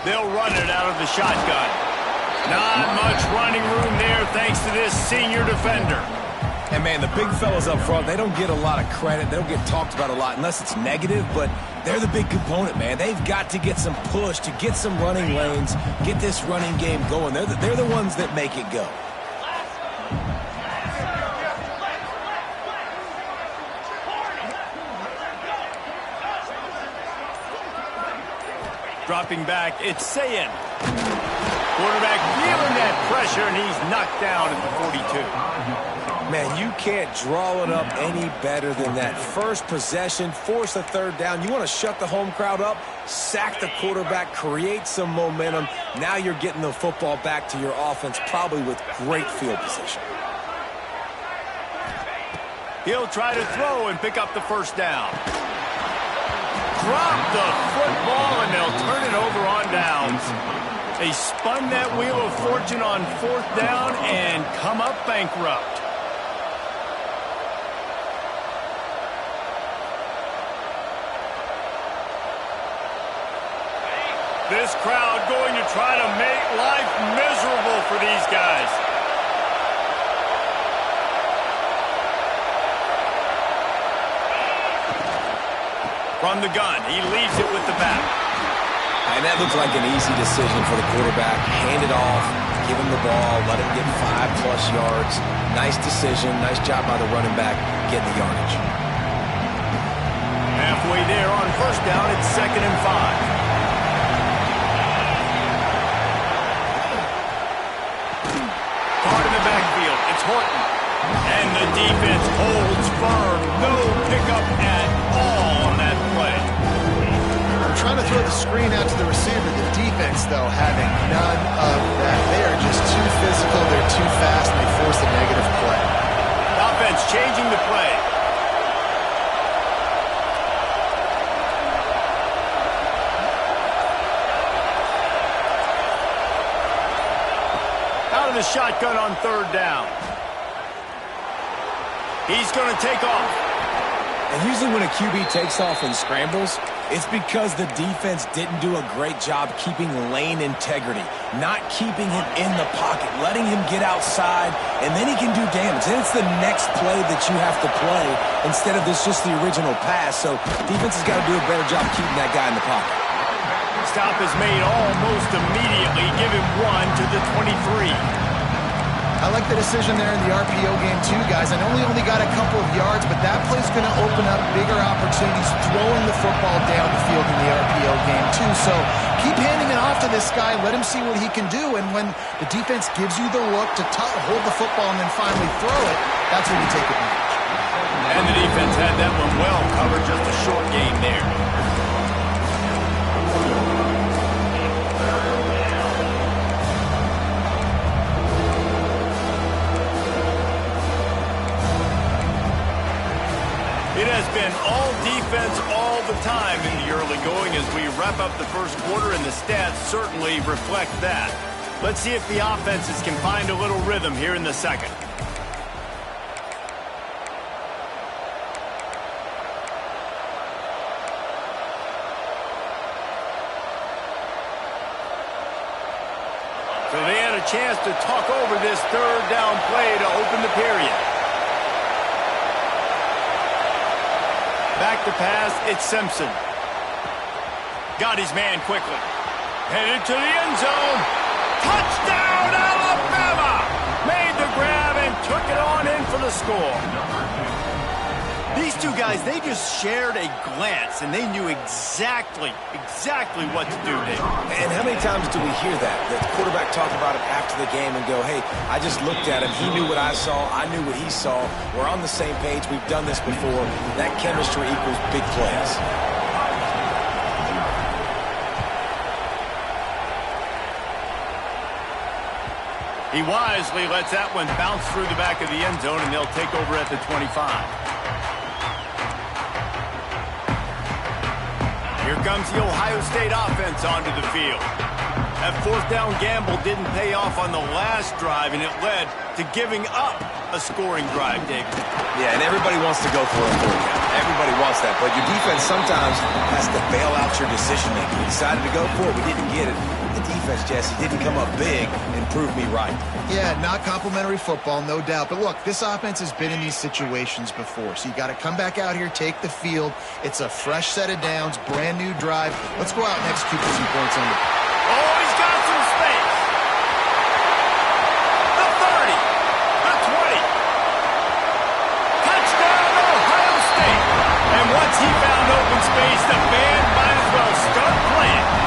They'll run it out of the shotgun. Not much running room there thanks to this senior defender. And, man, the big fellas up front, they don't get a lot of credit. They don't get talked about a lot unless it's negative, but they're the big component, man. They've got to get some push to get some running lanes, get this running game going. They're the ones that make it go. Dropping back, it's Sayin. Quarterback feeling that pressure, and he's knocked down at the 42. Man, you can't draw it up any better than that. First possession, force a 3rd down. You want to shut the home crowd up, sack the quarterback, create some momentum. Now you're getting the football back to your offense, probably with great field position. He'll try to throw and pick up the 1st down. Drop the football, and they'll turn it over on downs. They spun that wheel of fortune on 4th down and come up bankrupt. This crowd going to try to make life miserable for these guys. From the gun, he leaves it with the back. And that looks like an easy decision for the quarterback. Hand it off, give him the ball, let him get 5+ yards. Nice decision, nice job by the running back getting the yardage. Halfway there on 1st down, it's 2nd and 5. Caught in the backfield, it's Horton. And the defense holds firm. No pickup at all on that play. They're trying to throw the screen out to the receiver. The defense, though, having none of that. They are just too physical. They're too fast, and they force a negative play. Offense changing the play. Out of the shotgun on 3rd down. He's going to take off. And usually when a QB takes off and scrambles, it's because the defense didn't do a great job keeping lane integrity, not keeping him in the pocket, letting him get outside, and then he can do damage. Then it's the next play that you have to play instead of this just the original pass. So defense has got to do a better job keeping that guy in the pocket. Stop is made almost immediately. Give him 1 to the 23. I like the decision there in the RPO game too, guys. I know we only got a couple of yards, but that play's going to open up bigger opportunities throwing the football down the field in the RPO game too. So keep handing it off to this guy. Let him see what he can do. And when the defense gives you the look to hold the football and then finally throw it, that's when you take advantage. And the defense had that one well covered. Just a short game there. has been all defense all the time in the early going as we wrap up the first quarter, and the stats certainly reflect that. Let's see if the offenses can find a little rhythm here in the second. So they had a chance to talk over this third down play to open the period. Back to pass, it's Simpson. Got his man quickly. Headed to the end zone. Touchdown, Alabama! Made the grab and took it on in for the score. These two guys, they just shared a glance, and they knew exactly what to do there. And how many times do we hear that? The quarterback talk about it after the game and go, hey, I just looked at him. He knew what I saw. I knew what he saw. We're on the same page. We've done this before. That chemistry equals big plays. He wisely lets that one bounce through the back of the end zone, and they'll take over at the 25. Here comes the Ohio State offense onto the field. That fourth down gamble didn't pay off on the last drive, and it led to giving up a scoring drive, David. Yeah, and everybody wants to go for a full count. Everybody wants that, but your defense sometimes has to bail out your decision-making. We decided to go for it. We didn't get it. The defense, Jesse, didn't come up big and prove me right. Yeah, not complimentary football, no doubt. But look, this offense has been in these situations before, so you got to come back out here, take the field. It's a fresh set of downs, brand new drive. Let's go out and execute for some points on it. Oh, he's got some space. The 30, the 20. Touchdown, Ohio State. And once he found open space, the band might as well start playing.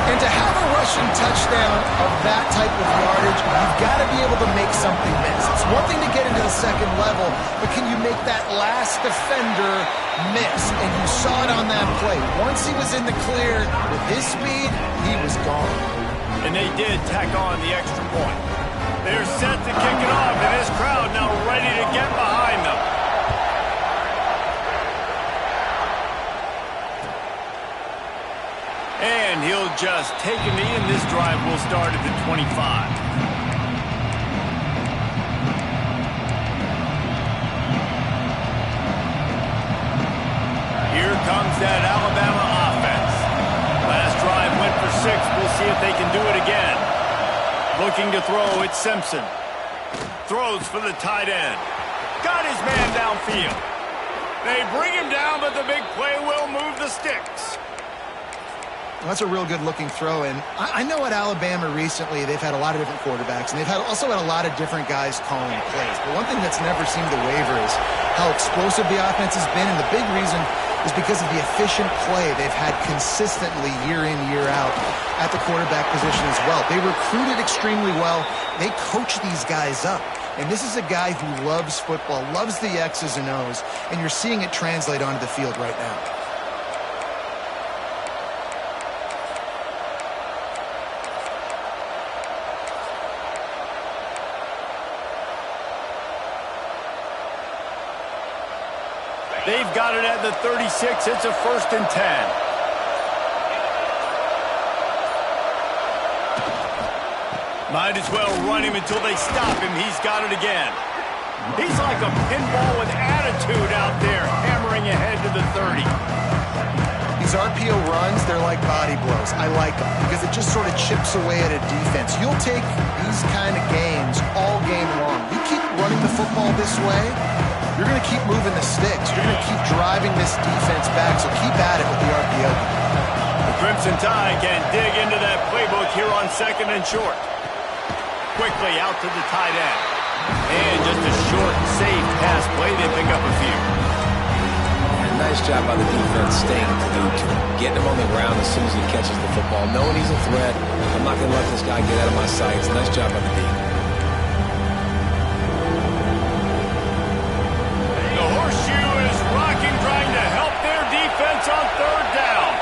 And to have a rushing touchdown of that type of yardage, you've got to be able to make something miss. It's one thing to get into the second level, but can you make that last defender miss? And you saw it on that play. Once he was in the clear with his speed, he was gone. And they did tack on the extra point. They're set to kick it off, and this crowd now ready to get behind them. And he'll just take a knee, and this drive will start at the 25. Here comes that Alabama offense. Last drive went for 6. We'll see if they can do it again. Looking to throw, it's Simpson. Throws for the tight end. Got his man downfield. They bring him down, but the big play will move the sticks. That's a real good-looking throw, and I know at Alabama recently they've had a lot of different quarterbacks, and they've also had a lot of different guys calling plays. But one thing that's never seemed to waver is how explosive the offense has been, and the big reason is because of the efficient play they've had consistently year in, year out at the quarterback position as well. They recruited extremely well. They coach these guys up. And this is a guy who loves football, loves the X's and O's, and you're seeing it translate onto the field right now. They've got it at the 36. It's a 1st and 10. Might as well run him until they stop him. He's got it again. He's like a pinball with attitude out there, hammering ahead to the 30. These RPO runs, they're like body blows. I like them because it just sort of chips away at a defense. You'll take these kind of games all game long. You keep running the football this way, you're going to keep moving the sticks. You're going to keep driving this defense back, so keep at it with the RPO. The Crimson Tide can dig into that playbook here on 2nd and short. Quickly out to the tight end. And just a short, safe pass play. They pick up a few. And nice job by the defense staying glued to him. Getting him on the ground as soon as he catches the football. Knowing he's a threat. I'm not going to let this guy get out of my sights. Nice job by the defense. On 3rd down.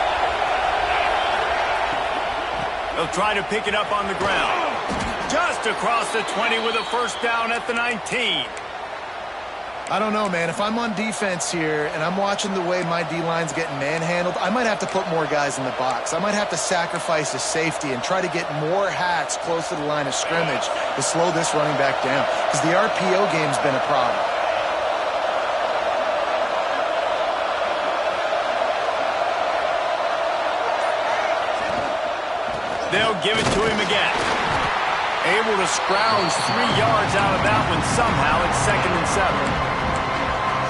They'll try to pick it up on the ground. Just across the 20 with a 1st down at the 19. I don't know, man. If I'm on defense here and I'm watching the way my D-line's getting manhandled, I might have to put more guys in the box. I might have to sacrifice a safety and try to get more hats close to the line of scrimmage to slow this running back down, because the RPO game's been a problem. They'll give it to him again. Able to scrounge 3 yards out of that one somehow. It's 2nd and 7.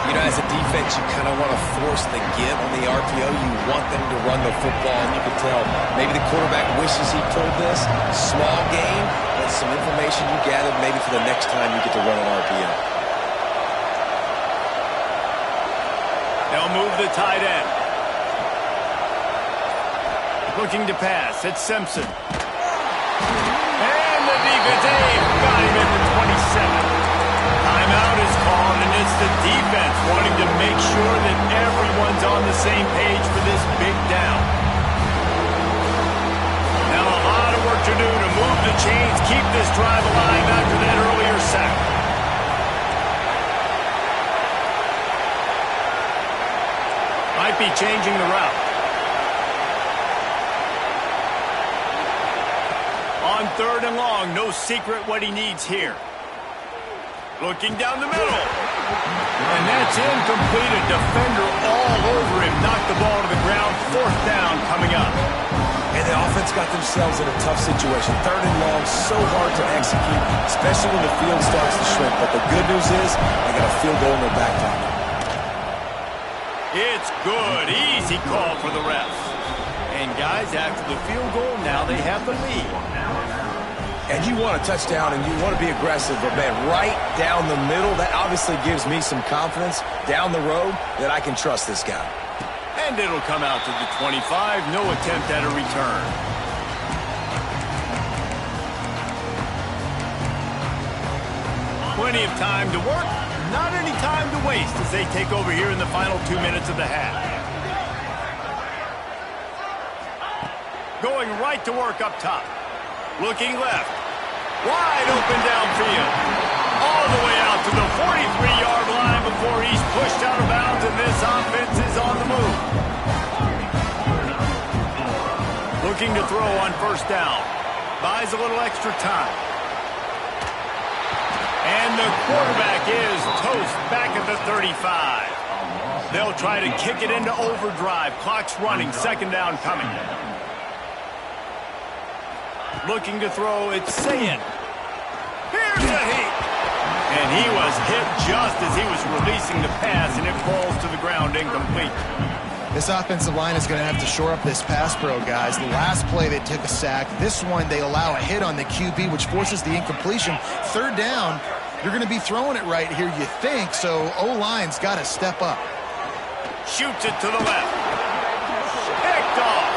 You know, as a defense, you kind of want to force the give on the RPO. You want them to run the football, and you can tell maybe the quarterback wishes he pulled this. Small gain, but some information you gathered maybe for the next time you get to run an RPO. They'll move the tight end. Looking to pass. It's Simpson. And the defense got him at the 27. Timeout is called, and it's the defense wanting to make sure that everyone's on the same page for this big down. Now a lot of work to do to move the chains, keep this drive alive after that earlier sack. Might be changing the route. On 3rd and long, no secret what he needs here. Looking down the middle. And that's incomplete. A defender all over him. Knocked the ball to the ground. 4th down coming up. And the offense got themselves in a tough situation. 3rd and long, so hard to execute, especially when the field starts to shrink. But the good news is they got a field goal in their back pocket. It's good. Easy call for the refs. And guys, after the field goal, now they have the lead. And you want a touchdown and you want to be aggressive, but man, right down the middle, that obviously gives me some confidence down the road that I can trust this guy. And it'll come out to the 25. No attempt at a return. Plenty of time to work. Not any time to waste as they take over here in the final 2 minutes of the half. Going right to work up top. Looking left. Wide open downfield. All the way out to the 43-yard line before he's pushed out of bounds, and this offense is on the move. Looking to throw on 1st down. Buys a little extra time. And the quarterback is toast back at the 35. They'll try to kick it into overdrive. Clock's running. 2nd down coming. Looking to throw, it's Sayin. Here's a heat. And he was hit just as he was releasing the pass, and it falls to the ground incomplete. This offensive line is going to have to shore up this pass pro, guys. The last play they took a sack. This one they allow a hit on the QB, which forces the incompletion. 3rd down, you're going to be throwing it right here, you think, so O-line's got to step up. Shoots it to the left. Picked off.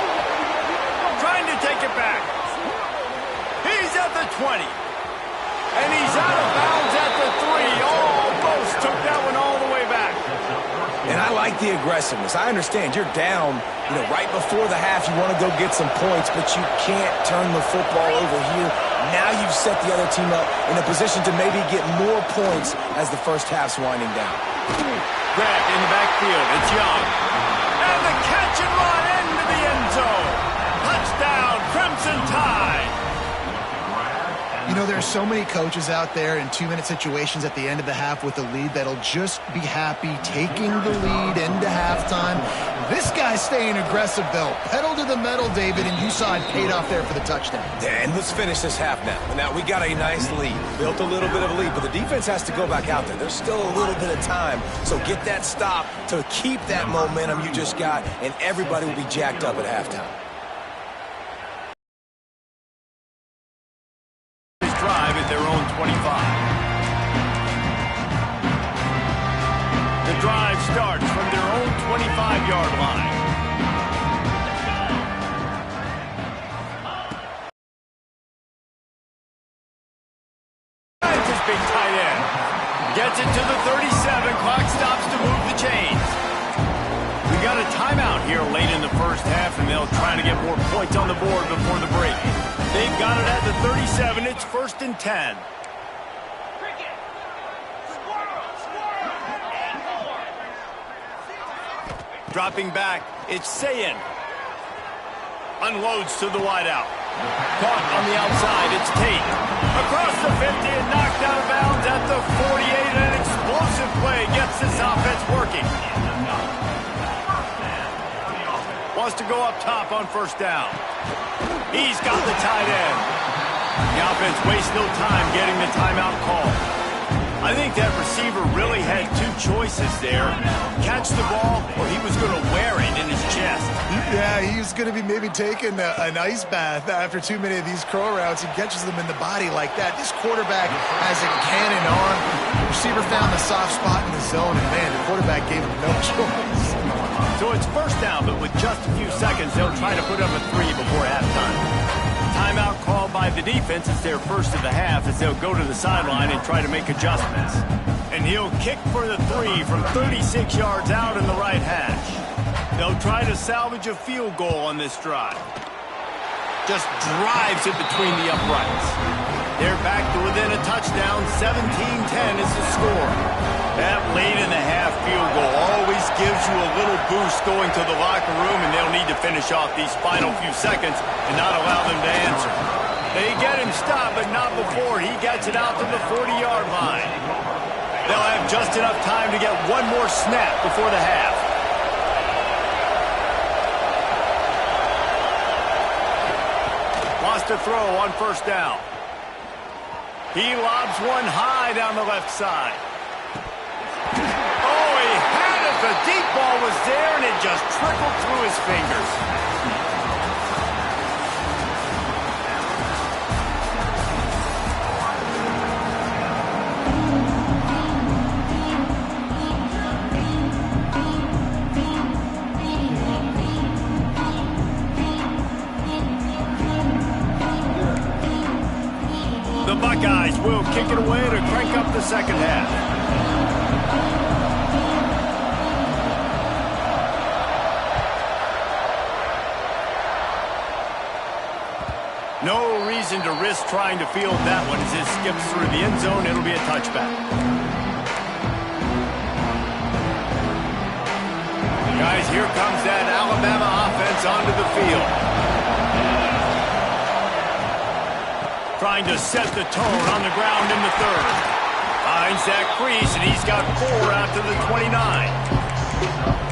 Trying to take it back. He's at the 20. And he's out of bounds at the 3. Almost took that one all the way back. And I like the aggressiveness. I understand you're down, right before the half. You want to go get some points, but you can't turn the football over here. Now you've set the other team up in a position to maybe get more points as the first half's winding down. Back in the backfield, it's Young. And the catch and run into the end zone. Touchdown, Crimson Tide. There's so many coaches out there in 2-minute situations at the end of the half with a lead that'll just be happy taking the lead into halftime. This guy's staying aggressive, though. Pedal to the metal, David, and you saw it paid off there for the touchdown. And let's finish this half now. Now, we got a nice lead. Built a little bit of a lead, but the defense has to go back out there. There's still a little bit of time, so get that stop to keep that momentum you just got, and everybody will be jacked up at halftime. Drive at their own 25. The drive starts from their own 25-yard line. Finds his big tight end. Gets it to the 37. Clock stops to move the chains. We got a timeout here late in the first half, and they'll try to get more points on the board before the break. They've got it at the 37. It's 1st and 10. Dropping back, it's Sayin. Unloads to the wideout. Caught on the outside, it's Tate. Across the 50 and knocked out of bounds at the 48. An explosive play gets this offense working. Wants to go up top on first down. He's got the tight end. The offense wastes no time getting the timeout call. I think that receiver really had two choices there. Catch the ball, or he was going to wear it in his chest. Yeah, he was going to be maybe taking an ice bath after too many of these curl routes. He catches them in the body like that. This quarterback has a cannon arm. The receiver found the soft spot in the zone, and man, the quarterback gave him no choice. So it's first down, but with just a few seconds, they'll try to put up a 3 before halftime. Timeout called by the defense. It's their first of the half as they'll go to the sideline and try to make adjustments. And he'll kick for the 3 from 36 yards out in the right hash. They'll try to salvage a field goal on this drive. Just drives it between the uprights. They're back to within a touchdown. 17-10 is the score. That late in the half field goal always gives you a little boost going to the locker room, and they'll need to finish off these final few seconds and not allow them to answer. They get him stopped, but not before he gets it out to the 40-yard line. They'll have just enough time to get one more snap before the half. Lost a throw on first down. He lobs one high down the left side. Oh, he had it. The deep ball was there, and it just trickled through his fingers. The Buckeyes will kick it away to crank up the second half. No reason to risk trying to field that one as it skips through the end zone. It'll be a touchback. Guys, here comes that Alabama offense onto the field. Trying to set the tone on the ground in the third. Finds that crease, and he's got 4 out to the 29.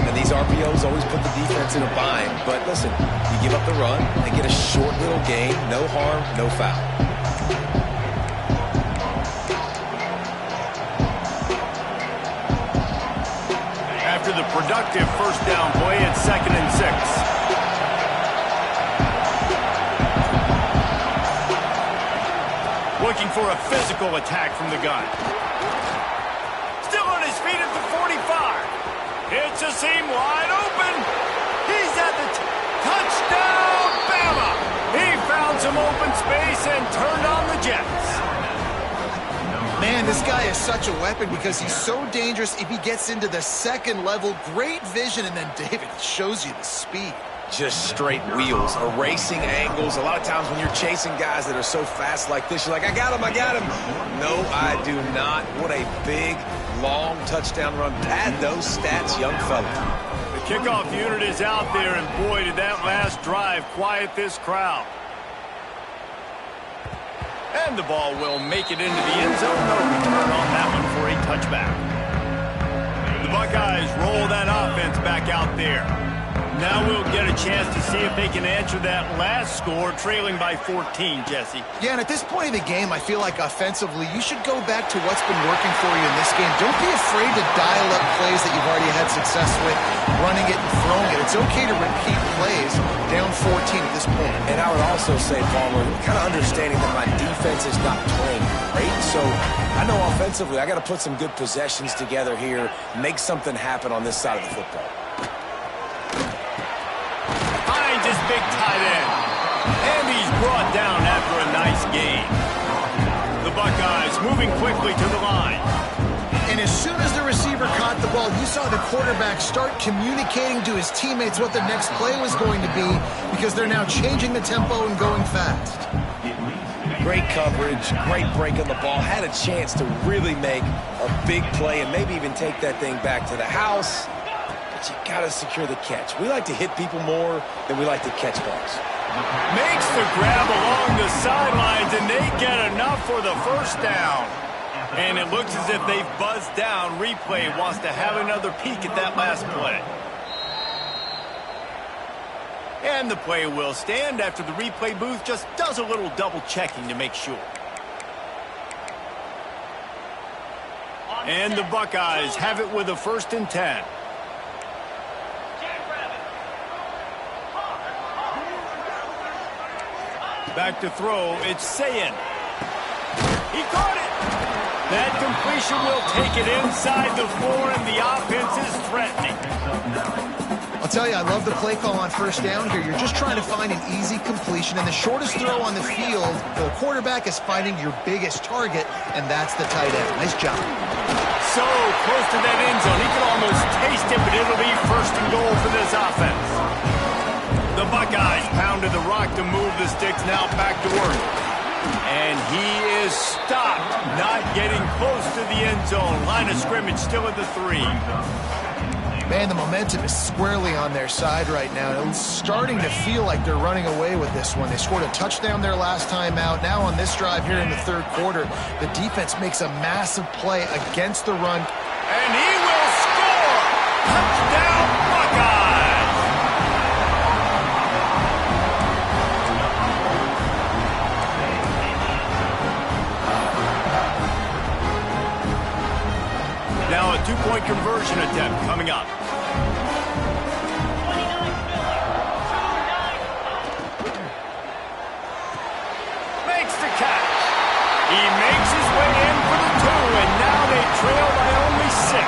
And these RPOs always put the defense in a bind. But listen, you give up the run and get a short little gain. No harm, no foul. After the productive first down play, it's 2nd and 6. Looking for a physical attack from the gun. Still on his feet at the 45. It's a seam wide open. He's at the touchdown, Bama. He found some open space and turned on the Jets. Man, this guy is such a weapon because he's so dangerous if he gets into the second level. Great vision, and then David shows you the speed. Just straight wheels, erasing angles. A lot of times when you're chasing guys that are so fast like this, you're like, I got him, I got him. No, I do not. What a big, long touchdown run. Pad those stats, young fella. The kickoff unit is out there, and boy, did that last drive quiet this crowd. And the ball will make it into the end zone. No return on that one for a touchback. The Buckeyes roll that offense back out there. Now we'll get a chance to see if they can answer that last score, trailing by 14, Jesse. Yeah, and at this point of the game, I feel like offensively, you should go back to what's been working for you in this game. Don't be afraid to dial up plays that you've already had success with, running it and throwing it. It's okay to repeat plays down 14 at this point. And I would also say, Palmer, kind of understanding that my defense is not playing great, so I know offensively I got to put some good possessions together here, make something happen on this side of the football. His big tight end. And he's brought down after a nice gain. The Buckeyes moving quickly to the line. And as soon as the receiver caught the ball, you saw the quarterback start communicating to his teammates what the next play was going to be because they're now changing the tempo and going fast. Great coverage, great break on the ball. Had a chance to really make a big play and maybe even take that thing back to the house. but you got to secure the catch. We like to hit people more than we like to catch balls. Makes the grab along the sidelines, and they get enough for the first down. And it looks as if they've buzzed down. Replay wants to have another peek at that last play. And the play will stand after the replay booth just does a little double checking to make sure. And the Buckeyes have it with a 1st and 10. Back to throw, it's Sayin. He caught it! That completion will take it inside the 4, and the offense is threatening. I'll tell you, I love the play call on 1st down here. You're just trying to find an easy completion, and the shortest throw on the field for the quarterback is finding your biggest target, and that's the tight end. Nice job. So close to that end zone. He can almost taste it, but it'll be 1st and goal for this offense. The Buckeyes pounded the rock to move the sticks, now back to work. And he is stopped, not getting close to the end zone. Line of scrimmage still at the 3. Man, the momentum is squarely on their side right now. It's starting to feel like they're running away with this one. They scored a touchdown their last time out. Now on this drive here in the 3rd quarter, the defense makes a massive play against the run. And he will score! Touchdown, Buckeyes! Now a 2-point conversion attempt coming up. Makes the catch. He makes his way in for the 2, and now they trail by only 6.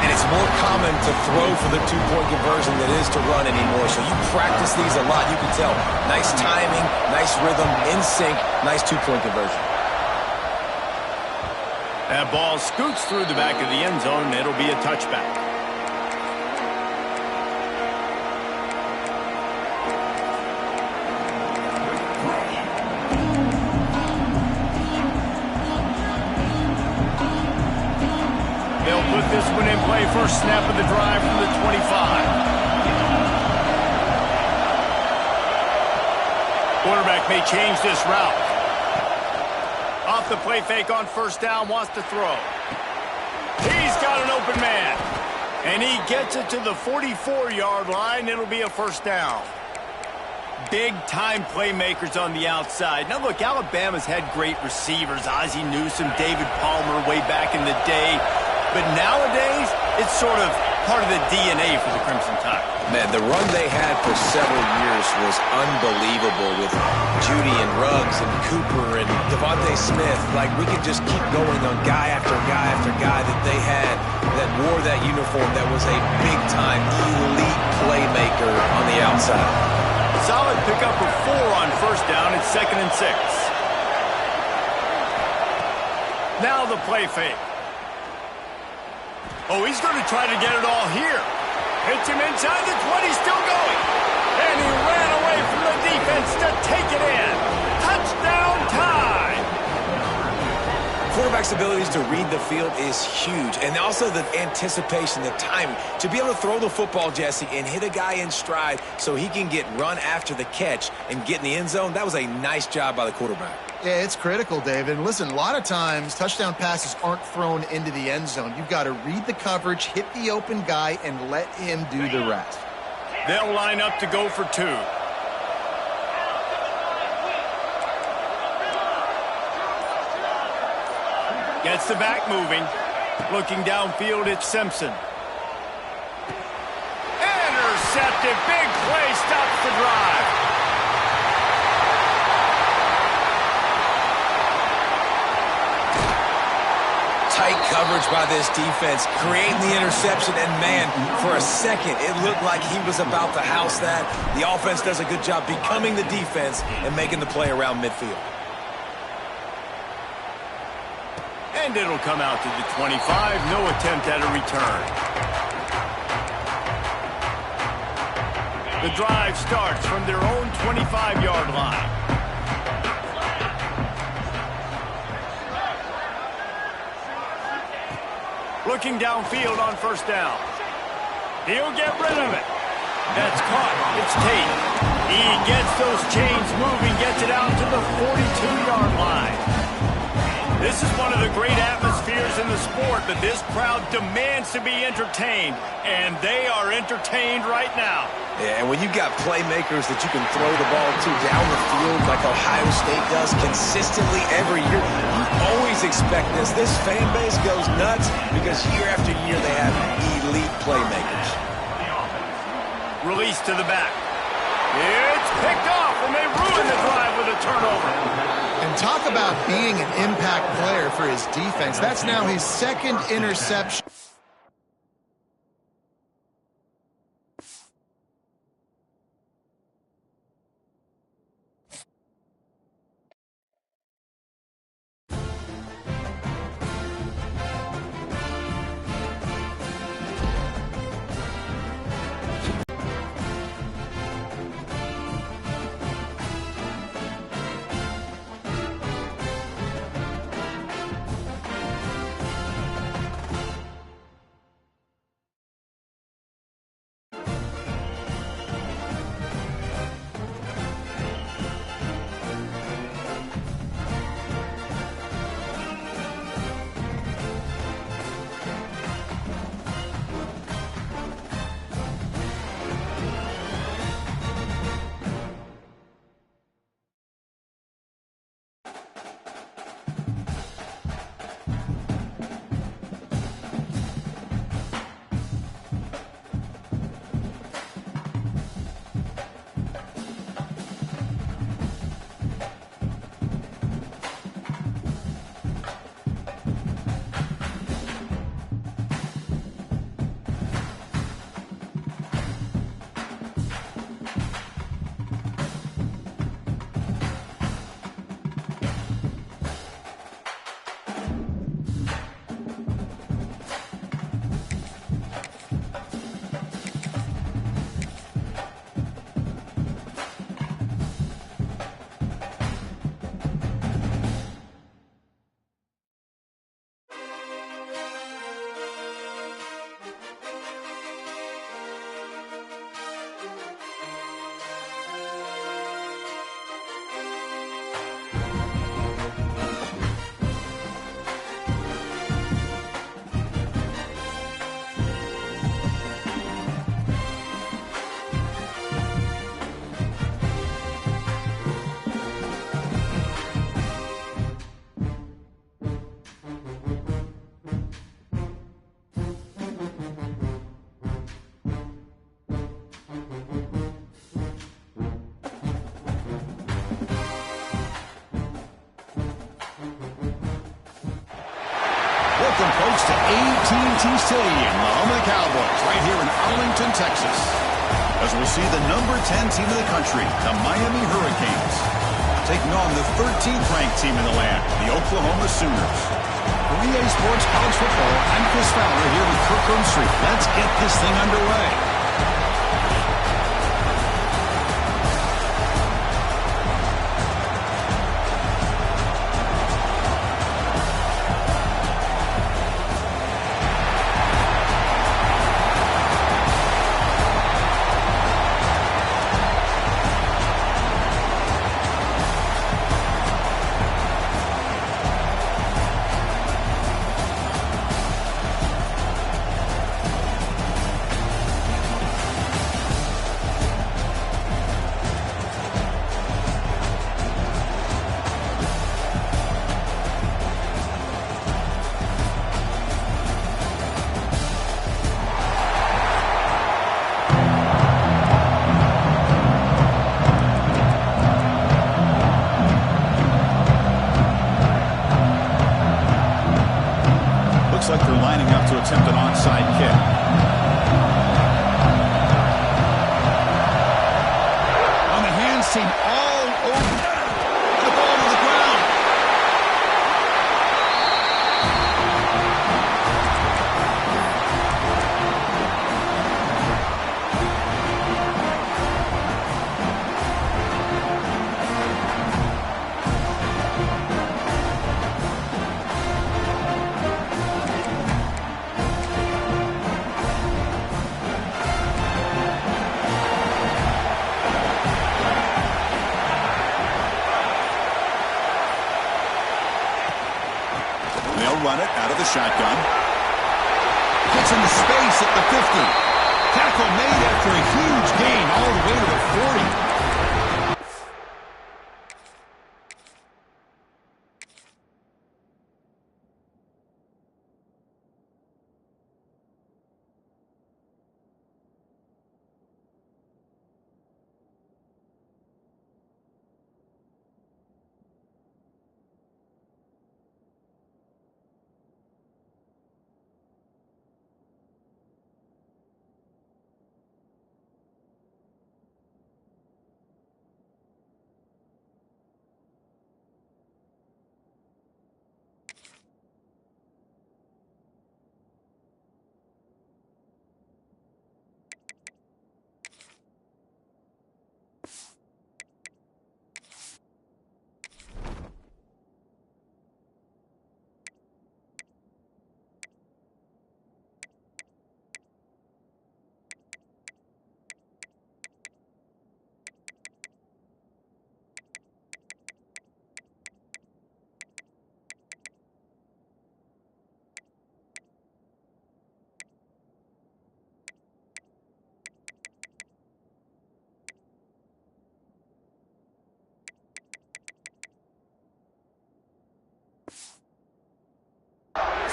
And it's more common to throw for the 2-point conversion than it is to run anymore. So you practice these a lot. You can tell. Nice timing, nice rhythm, in sync, nice 2-point conversion. That ball scoots through the back of the end zone, and it'll be a touchback. They'll put this one in play. First snap of the drive from the 25. Quarterback may change this route. Off the play fake on 1st down, wants to throw. He's got an open man. And he gets it to the 44-yard line. It'll be a 1st down. Big-time playmakers on the outside. Now, look, Alabama's had great receivers. Ozzie Newsome, David Palmer way back in the day. But nowadays, it's sort of part of the DNA for the Crimson Tide. Man, the run they had for several years was unbelievable with Judy and Ruggs and Cooper and Devontae Smith. Like, we could just keep going on guy after guy after guy that they had that wore that uniform that was a big-time elite playmaker on the outside. Solid pickup of 4 on 1st down. It's 2nd and 6. Now the play fake. Oh, he's going to try to get it all here. Hits him inside the 20, still going. And he ran away from the defense to take it in. Touchdown Tide! Quarterback's abilities to read the field is huge. And also the anticipation, the timing. To be able to throw the football, Jesse, and hit a guy in stride so he can get run after the catch and get in the end zone, that was a nice job by the quarterback. Yeah, it's critical, David. And listen, a lot of times touchdown passes aren't thrown into the end zone. You've got to read the coverage, hit the open guy, and let him do the rest. They'll line up to go for 2. Gets the back moving. Looking downfield, it's Simpson. Intercepted. Big play. Stops the drive. Tight coverage by this defense, creating the interception, and man, for a second, it looked like he was about to house that. The offense does a good job becoming the defense and making the play around midfield. And it'll come out to the 25. No attempt at a return. The drive starts from their own 25-yard line. Looking downfield on 1st down. He'll get rid of it. That's caught. It's Tate. He gets those chains moving, gets it out to the 42-yard line. This is one of the great atmospheres in the sport, but this crowd demands to be entertained, and they are entertained right now. Yeah, and when you got playmakers that you can throw the ball to down the field like Ohio State does consistently every year, you always expect this. This fan base goes nuts because year after year they have elite playmakers. Release to the back. It's picked off, and they ruin the drive with a turnover. And talk about being an impact player for his defense. That's now his second interception. Welcome, folks, to AT&T Stadium, the home of the Cowboys, right here in Arlington, Texas. As we'll see the number 10 team in the country, the Miami Hurricanes, taking on the 13th ranked team in the land, the Oklahoma Sooners. For EA Sports College Football, I'm Chris Fowler here with Kirk Street. Let's get this thing underway. Looks like they're lining up to attempt an onside kick. On the hands team all over. The ball to the ground. they'll run it out of the shotgun. Gets into space at the 50. Tackle made after a huge gain all the way to the 40.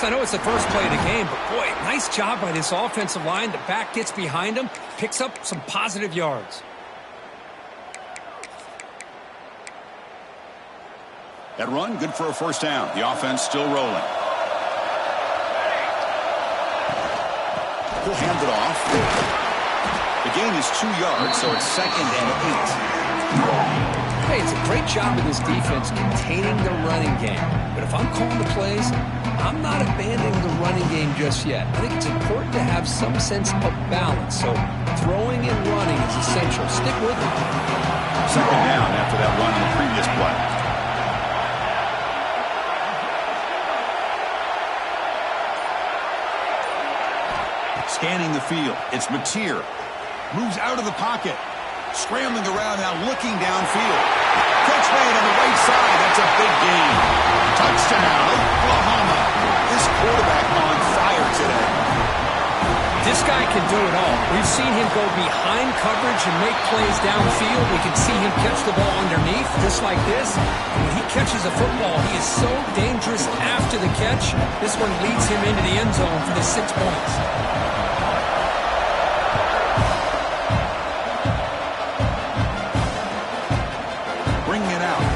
I know it's the first play of the game, but boy, nice job by this offensive line. The back gets behind him, picks up some positive yards. That run, good for a first down. The offense still rolling. He'll hand it off. The gain is 2 yards, so it's 2nd and 8. Hey, it's a great job of this defense containing the running game. But if I'm calling the plays, I'm not abandoning the running game just yet. I think it's important to have some sense of balance. So throwing and running is essential. Stick with it. 2nd down after that run in the previous play. Scanning the field. It's Mateer. Moves out of the pocket. Scrambling around now, looking downfield. Catch made on the right side. That's a big gain. Touchdown, Oklahoma. This quarterback on fire today. This guy can do it all. We've seen him go behind coverage and make plays downfield. We can see him catch the ball underneath, just like this. And when he catches a football, he is so dangerous after the catch. This one leads him into the end zone for the 6 points.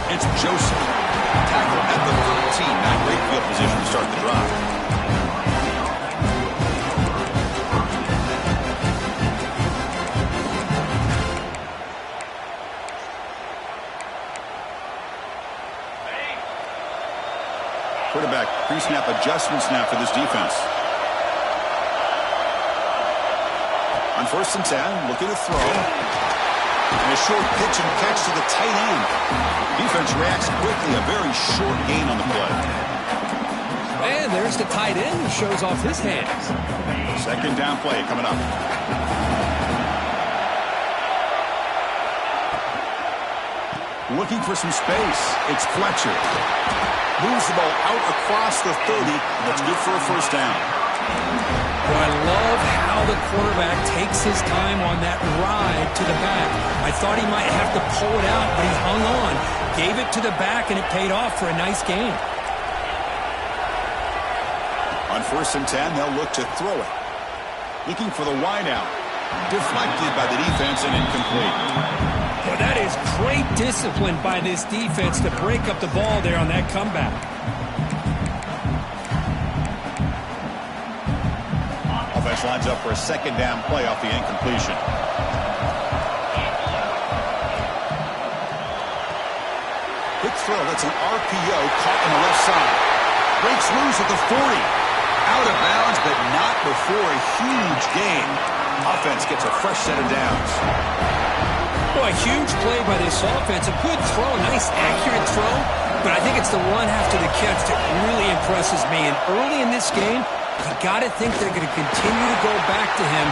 It's Joseph. Tackle at the 13. Not great field position to start the drive. Quarterback pre-snap adjustments now for this defense. On 1st and 10, looking to throw. And a short pitch and catch to the tight end. Defense reacts quickly. A very short gain on the play. And there's the tight end who shows off his hands. 2nd down play coming up. Looking for some space. It's Fletcher. Moves the ball out across the 30. That's good for a first down. Well, I love how the quarterback takes his time on that ride to the back. I thought he might have to pull it out, but he hung on, gave it to the back, and it paid off for a nice gain. On 1st and 10, they'll look to throw it. Looking for the wide out. Deflected by the defense and incomplete. Well, that is great discipline by this defense to break up the ball there on that comeback. Offense lines up for a 2nd down play off the incompletion. Quick throw. That's an RPO caught on the left side. Breaks loose at the 40. Out of bounds, but not before a huge gain. Offense gets a fresh set of downs. Well, a huge play by this offense. A good throw, nice accurate throw. But I think it's the run after the catch that really impresses me. And early in this game, you got to think they're going to continue to go back to him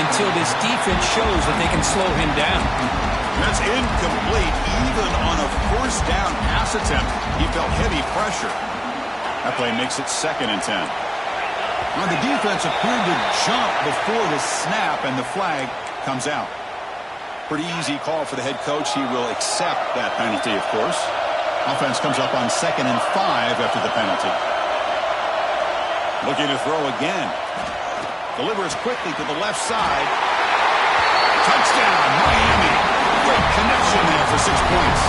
until this defense shows that they can slow him down. That's incomplete. Even on a 1st down pass attempt, he felt heavy pressure. That play makes it 2nd and 10. Now the defense appeared to jump before the snap, and the flag comes out. Pretty easy call for the head coach. He will accept that penalty, of course. Offense comes up on 2nd and 5 after the penalty. Looking to throw again. Delivers quickly to the left side. Touchdown, Miami. Great connection there for 6 points.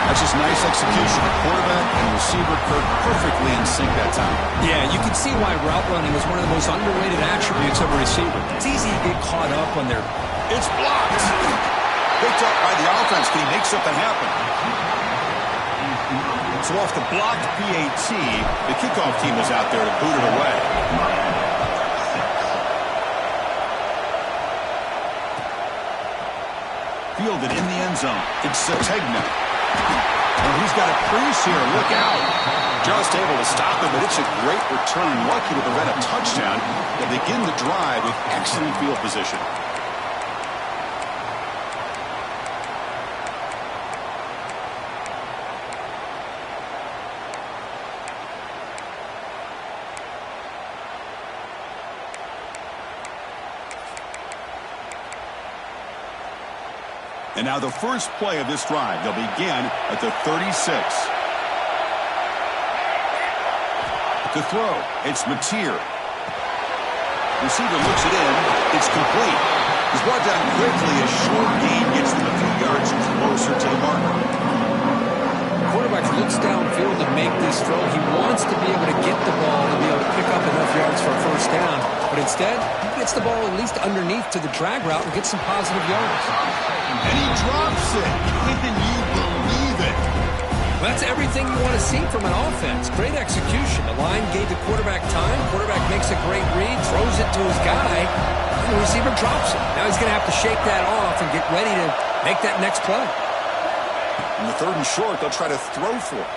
That's just nice execution. Quarterback and receiver perfectly in sync that time. Yeah, you can see why route running is one of the most underrated attributes of a receiver. It's easy to get caught up on their... It's blocked. Picked up by the offense. Can he make something happen? So off the blocked PAT, the kickoff team is out there to boot it away. Fielded in the end zone. It's Sategna. And he's got a crease here. Look out. Just able to stop him, but it's a great return. Lucky to prevent a touchdown. They begin the drive with excellent field position. And now the first play of this drive. They'll begin at the 36. To throw, it's Mateer. Receiver looks it in. It's complete. He's brought down quickly. A short gain gets them a few yards closer to the marker. Quarterback looks downfield to make this throw. He wants to be able to get the ball to be able to pick up enough yards for a first down. But instead, he gets the ball at least underneath to the drag route and gets some positive yards. And he drops it. Can you believe it? Well, that's everything you want to see from an offense. Great execution. The line gave the quarterback time. Quarterback makes a great read, throws it to his guy, and the receiver drops it. Now he's going to have to shake that off and get ready to make that next play. In the 3rd and short, they'll try to throw for it.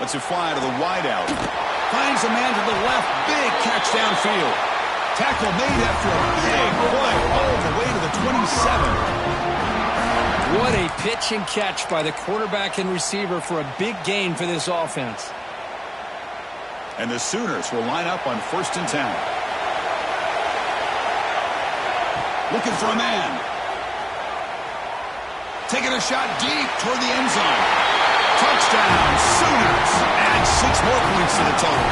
Lets it fly to the wideout. Finds a man to the left. Big catch downfield. Tackle made after a big play all the way to the 27. What a pitch and catch by the quarterback and receiver for a big gain for this offense. And the Sooners will line up on 1st and 10. Looking for a man. Taking a shot deep toward the end zone. Touchdown, Sooners. Add 6 more points to the total.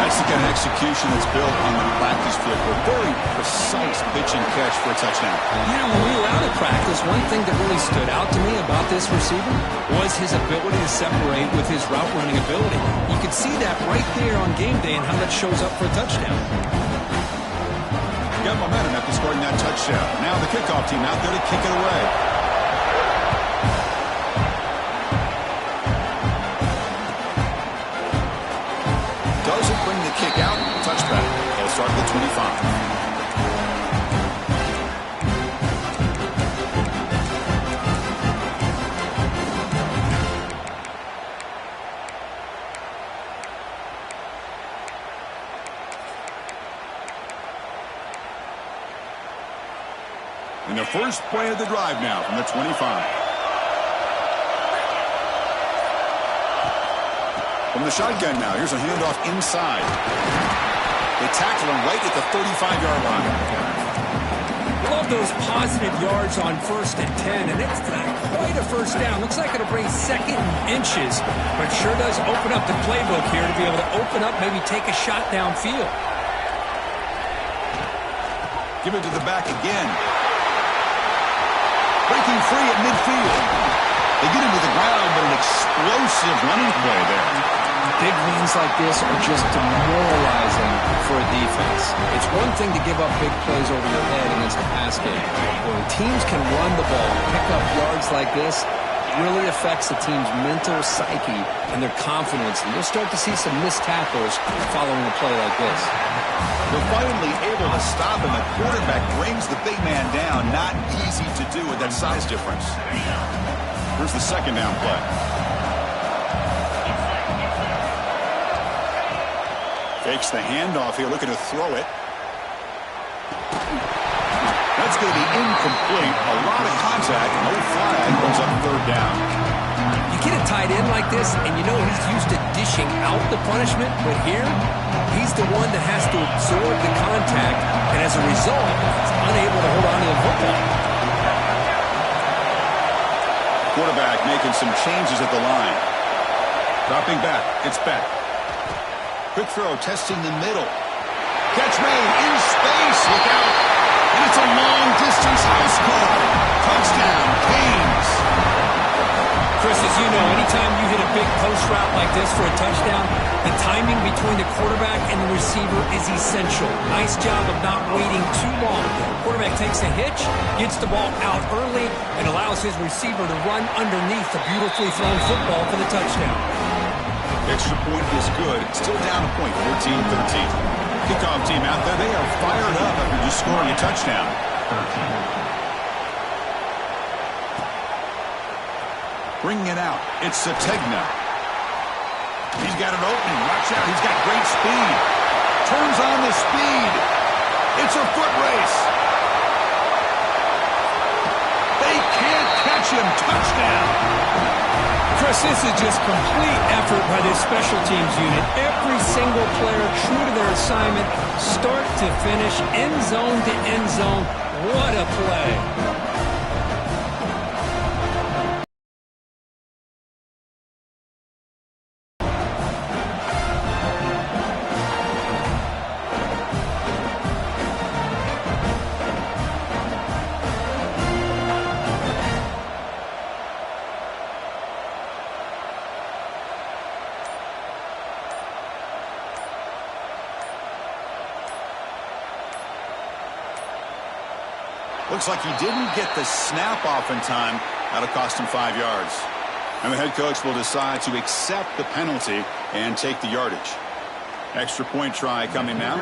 That's the kind of execution that's built on the practice field. A very precise pitch and catch for a touchdown. You know, when we were out of practice, one thing that really stood out to me about this receiver was his ability to separate with his route running ability. You could see that right there on game day and how that shows up for a touchdown. Got momentum after scoring that touchdown. Now the kickoff team out there to kick it away. Doesn't bring the kick out. Touchback. They'll start at the 25. And the first play of the drive now from the 25. From the shotgun now, here's a handoff inside. They tackle him right at the 35-yard line. Love those positive yards on 1st and 10, and it's not quite a first down. Looks like it'll bring 2nd inches, but sure does open up the playbook here to be able to open up, maybe take a shot downfield. Give it to the back again. Breaking free at midfield. They get him to the ground, but an explosive running play there. Big wins like this are just demoralizing for a defense. It's one thing to give up big plays over your head against a pass game. When teams can run the ball, pick up yards like this, it really affects the team's mental psyche and their confidence. And you'll start to see some missed tackles following a play like this. They're finally able to stop him. The quarterback brings the big man down. Not easy to do with that size difference. Here's the 2nd down play. Fakes the handoff here, looking to throw it. That's going to be incomplete. A lot of contact. No flag. Goes up 3rd down. You get a tight end like this, and you know he's used to dishing out the punishment, but here, he's the one that has to absorb the contact, and as a result, he's unable to hold on to the football. Quarterback making some changes at the line. Dropping back. It's back. Quick throw, testing the middle. Catch made in space. Look out. And it's a long-distance house call. Touchdown, Canes. Chris, as you know, anytime you hit a big post route like this for a touchdown, the timing between the quarterback and the receiver is essential. Nice job of not waiting too long. Quarterback takes a hitch, gets the ball out early, and allows his receiver to run underneath the beautifully thrown football for the touchdown. Extra point is good. Still down a point, 14-13. Kickoff team out there, they are fired up after just scoring a touchdown. Bringing it out, it's Sategna. He's got an opening. Watch out, he's got great speed. Turns on the speed. It's a foot race. They can't catch him. Touchdown. Chris, this is just complete effort by this special teams unit. Every single player true to their assignment, start to finish, end zone to end zone. What a play. Looks like he didn't get the snap off in time. That'll cost him 5 yards. And the head coach will decide to accept the penalty and take the yardage. Extra point try coming now.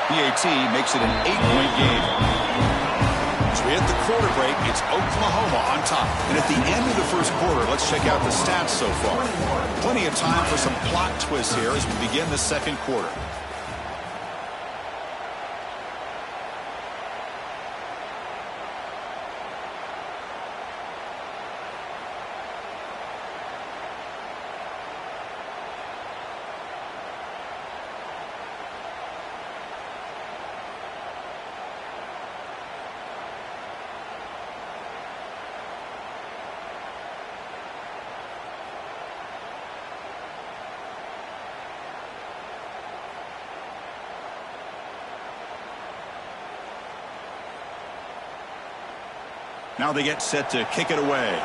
PAT makes it an 8-point game. As we hit the quarter break, it's Oklahoma on top. And at the end of the first quarter, let's check out the stats so far. Plenty of time for some plot twists here as we begin the second quarter. Now they get set to kick it away.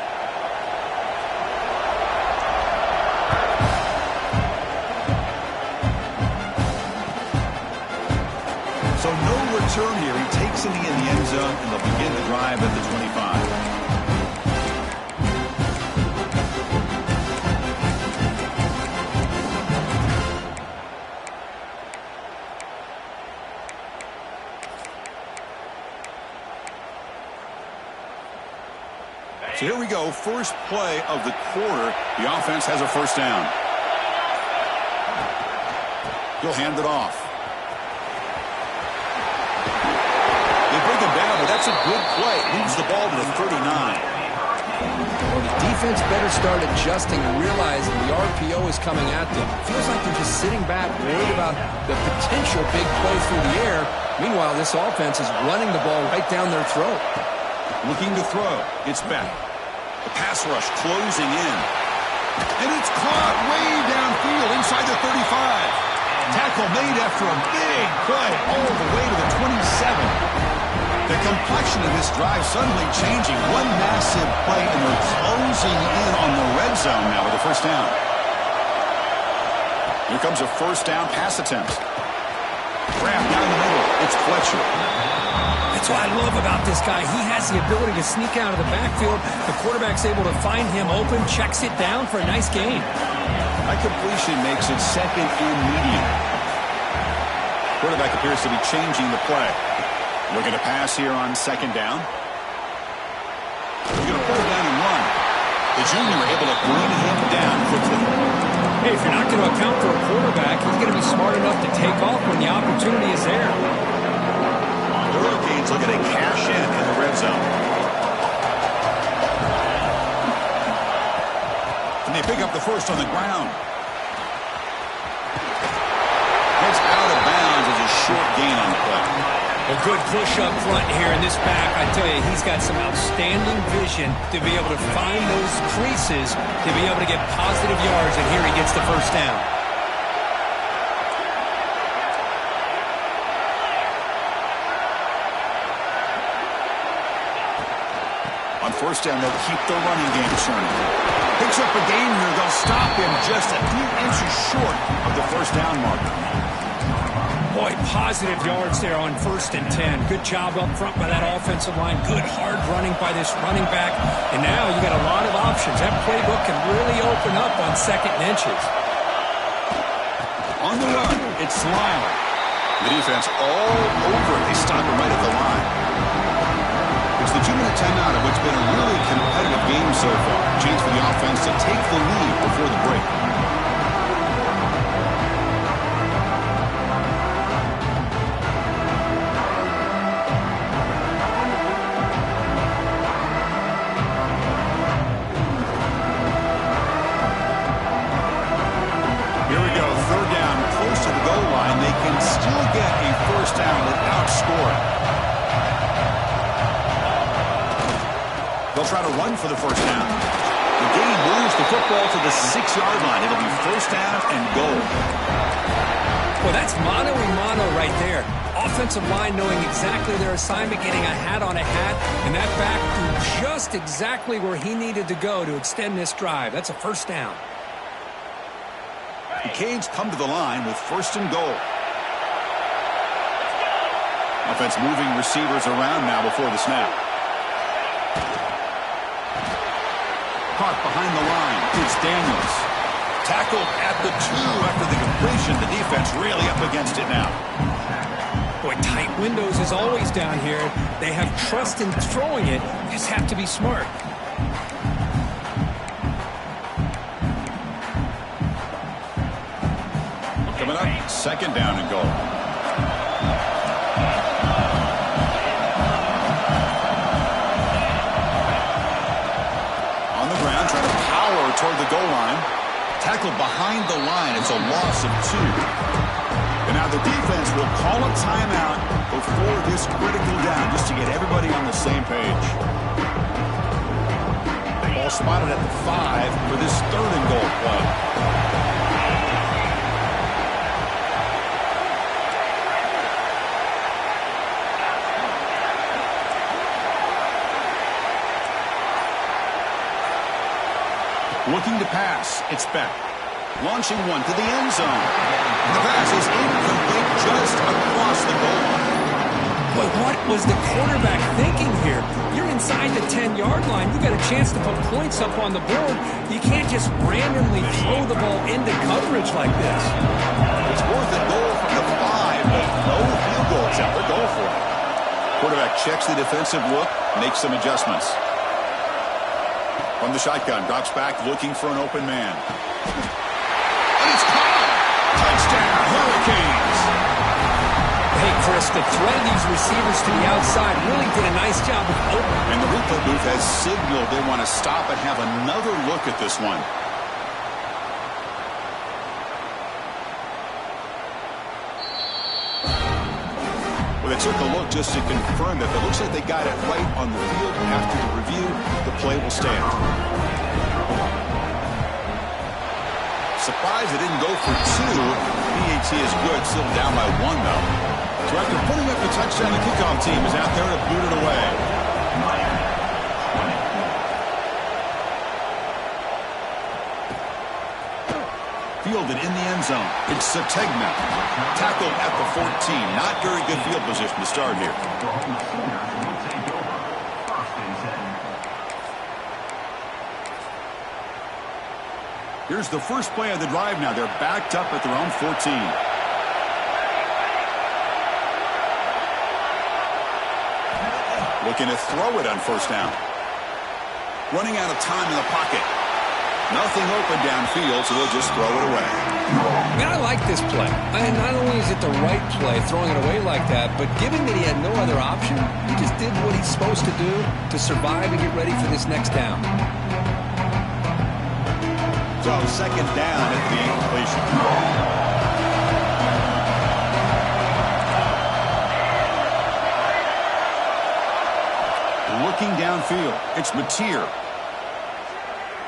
So no return here. He takes it in the end zone, and they'll begin the drive at the 25. So here we go, first play of the quarter. The offense has a first down. He'll hand it off. They bring him down, but that's a good play. Moves the ball to the 39. Well, the defense better start adjusting and realizing the RPO is coming at them. Feels like they're just sitting back, worried about the potential big play through the air. Meanwhile, this offense is running the ball right down their throat. Looking to throw. It's back. The pass rush closing in. And it's caught way downfield inside the 35. Tackle made after a big play all the way to the 27. The complexion of this drive suddenly changing. One massive play, and they're closing in on the red zone now with a first down. Here comes a first down pass attempt. Grab down the middle. It's Fletcher. That's what I love about this guy. He has the ability to sneak out of the backfield. The quarterback's able to find him open, checks it down for a nice gain. That completion makes it second and medium. Quarterback appears to be changing the play. Looking to pass here on second down. He's going to pull down and run. The junior able to bring him down quickly. Hey, if you're not going to account for a quarterback, he's going to be smart enough to take off when the opportunity is there. The Hurricanes looking to cash in the red zone. And they pick up the first on the ground. It's out of bounds as a short gain on the play. A good push up front here in this back. I tell you, he's got some outstanding vision to be able to find those creases, to be able to get positive yards, and here he gets the first down. On first down, they'll keep the running game turning. Picks up a gain here. They'll stop him just a few inches short of the first down marker. Boy, positive yards there on 1st and 10. Good job up front by that offensive line. Good hard running by this running back. And now you got a lot of options. That playbook can really open up on 2nd and inches. On the run, it's Smiley. The defense all over it. They stop him right at the line. It's the 2-minute timeout of what's been a really competitive game so far. Chance for the offense to take the lead before the break. They'll try to run for the first down. The gain moves the football to the 6-yard line. It'll be first down and goal. Well, that's mano-a-mano right there. Offensive line knowing exactly their assignment, getting a hat on a hat, and that back threw just exactly where he needed to go to extend this drive. That's a first down. The Canes come to the line with first and goal. Offense moving receivers around now before the snap. Caught behind the line. It's Daniels. Tackled at the 2 after the completion. The defense really up against it now. Boy, tight windows is always down here. They have trust in throwing it. Just have to be smart. Coming up, second down and goal. Toward the goal line. Tackled behind the line. It's a loss of 2. And now the defense will call a timeout before this critical down just to get everybody on the same page. Ball spotted at the 5 for this 3rd and goal play. Looking to pass. It's Beck. Launching one to the end zone. And the pass is incomplete just across the goal line. But what was the quarterback thinking here? You're inside the 10-yard line. You got a chance to put points up on the board. You can't just randomly throw the ball into coverage like this. It's worth a goal from the 5, but no field goal attempt. They're going for it. Quarterback checks the defensive look, makes some adjustments. From the shotgun, drops back, looking for an open man. And it's caught! Touchdown, Hurricanes! Hey, Chris, the threat of these receivers to the outside really did a nice job of opening. And the replay booth has signaled they want to stop and have another look at this one. Well, they took a look just to confirm that. It looks like they got it right on the field. After the review, the play will stand. Surprised they didn't go for 2. PAT is good, still down by 1, though. So after putting up the touchdown, the kickoff team is out there to boot it away. Fielded in the end zone. It's Sategna. Tackled at the 14. Not very good field position to start here. Here's the first play of the drive now. They're backed up at their own 14. Looking to throw it on first down. Running out of time in the pocket. Nothing open downfield, so they'll just throw it away. Man, I like this play. And not only is it the right play, throwing it away like that, but given that he had no other option, he just did what he's supposed to do to survive and get ready for this next down. So second down at the incompletion. Looking downfield, it's Mateer.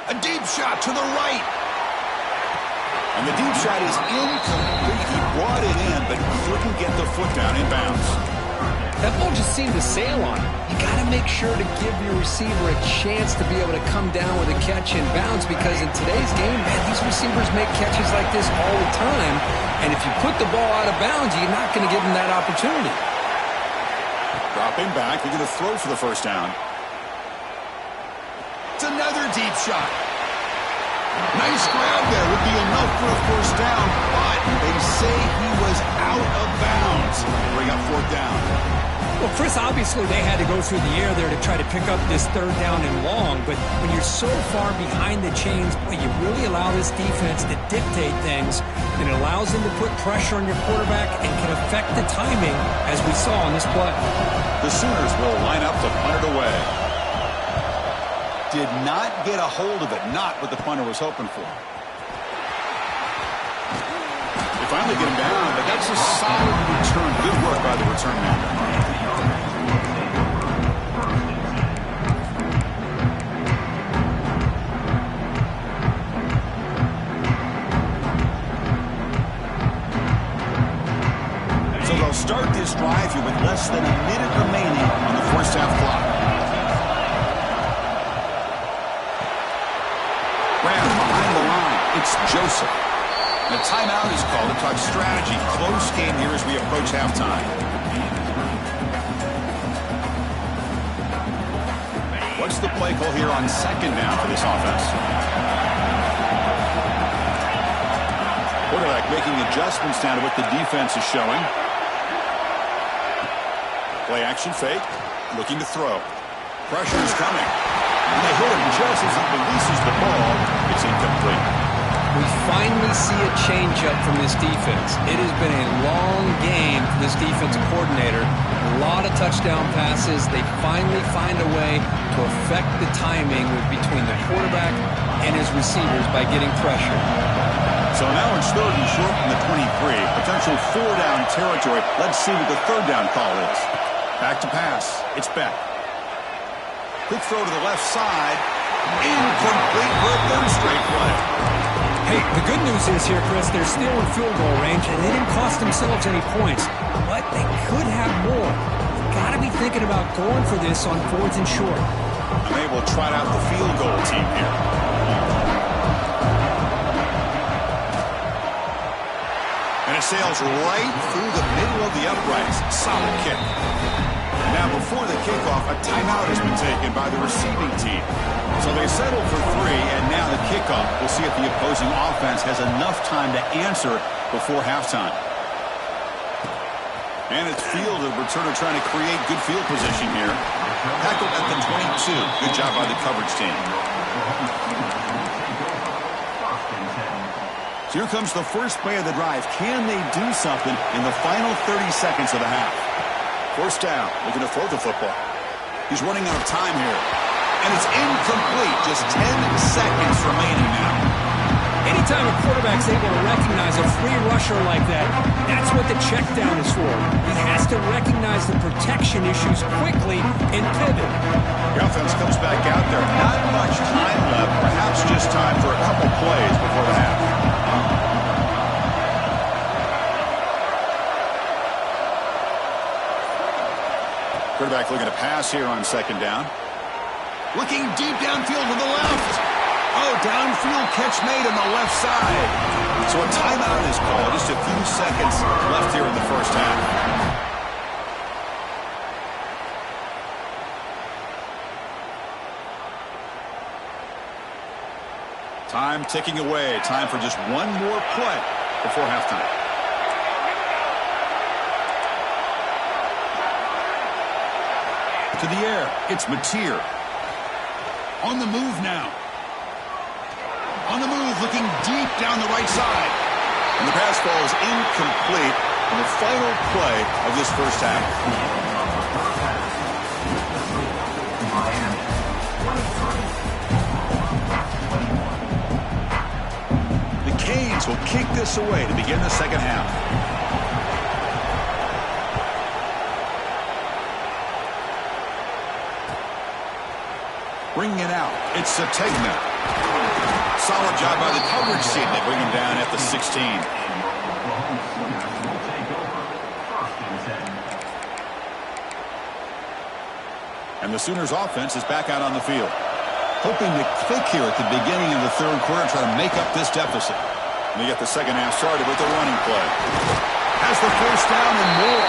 A deep shot to the right. And the deep shot is incomplete. He brought it in, but couldn't get the foot down in bounds. That ball just seemed to sail on him. You got to make sure to give your receiver a chance to be able to come down with a catch in bounds, because in today's game, man, these receivers make catches like this all the time. And if you put the ball out of bounds, you're not going to give them that opportunity. Dropping back, they're going to throw for the first down. It's another deep shot. Nice grab there. Would be enough for a first down, but they say he was out of bounds. Bring up fourth down. Well, Chris, obviously they had to go through the air there to try to pick up this third down and long, but when you're so far behind the chains, boy, you really allow this defense to dictate things, and it allows them to put pressure on your quarterback and can affect the timing, as we saw on this play. The Sooners will line up to punt it away. Did not get a hold of it, not what the punter was hoping for. They finally get him down, but that's a solid return. Good work by the return man. So they'll start this drive here with less than a minute remaining on the first half clock. Rams behind the line. It's Joseph. The timeout is called to talk strategy. Close game here as we approach halftime. What's the play call here on second down for this offense? Quarterback making adjustments down to what the defense is showing. Play action fake. Looking to throw. Pressure is coming. And they hit him just as he releases the ball. It's incomplete. We finally see a change-up from this defense. It has been a long game for this defensive coordinator. A lot of touchdown passes. They finally find a way to affect the timing between the quarterback and his receivers by getting pressure. So now it's third and short from the 23. Potential four-down territory. Let's see what the third down call is. Back to pass. It's Beck. Quick throw to the left side. Incomplete for a third straight play. Hey, the good news is here, Chris, they're still in field goal range, and they didn't cost themselves any points. But they could have more. You've got to be thinking about going for this on fourth and short. And they will trot out the field goal team here. And it sails right through the middle of the uprights. Solid kick. Now, before the kickoff, a timeout has been taken by the receiving team. So they settle for three, and now the kickoff. We'll see if the opposing offense has enough time to answer before halftime. And it's field, the returner trying to create good field position here. Tackled at the 22. Good job by the coverage team. So here comes the first play of the drive. Can they do something in the final 30 seconds of the half? First down, looking to throw the football. He's running out of time here. And it's incomplete. Just 10 seconds remaining now. Anytime a quarterback's able to recognize a free rusher like that, that's what the check down is for. He has to recognize the protection issues quickly and pivot. The offense comes back out there. Not much time left. Perhaps just time for a couple plays before the half. Quarterback looking to pass here on second down. Looking deep downfield to the left. Oh, downfield catch made on the left side. So a timeout is called. Just a few seconds left here in the first half. Time ticking away. Time for just one more play before halftime. To the air, it's Mateer. On the move now. On the move, looking deep down the right side. And the pass falls incomplete on the final play of this first half. The Canes will kick this away to begin the second half. Bringing it out, it's Sategna. Solid job by the coverage team. They bring him down at the 16. And the Sooners offense is back out on the field. Hoping to click here at the beginning of the third quarter, try to make up this deficit. And they get the second half started with the running play. Has the first down and more.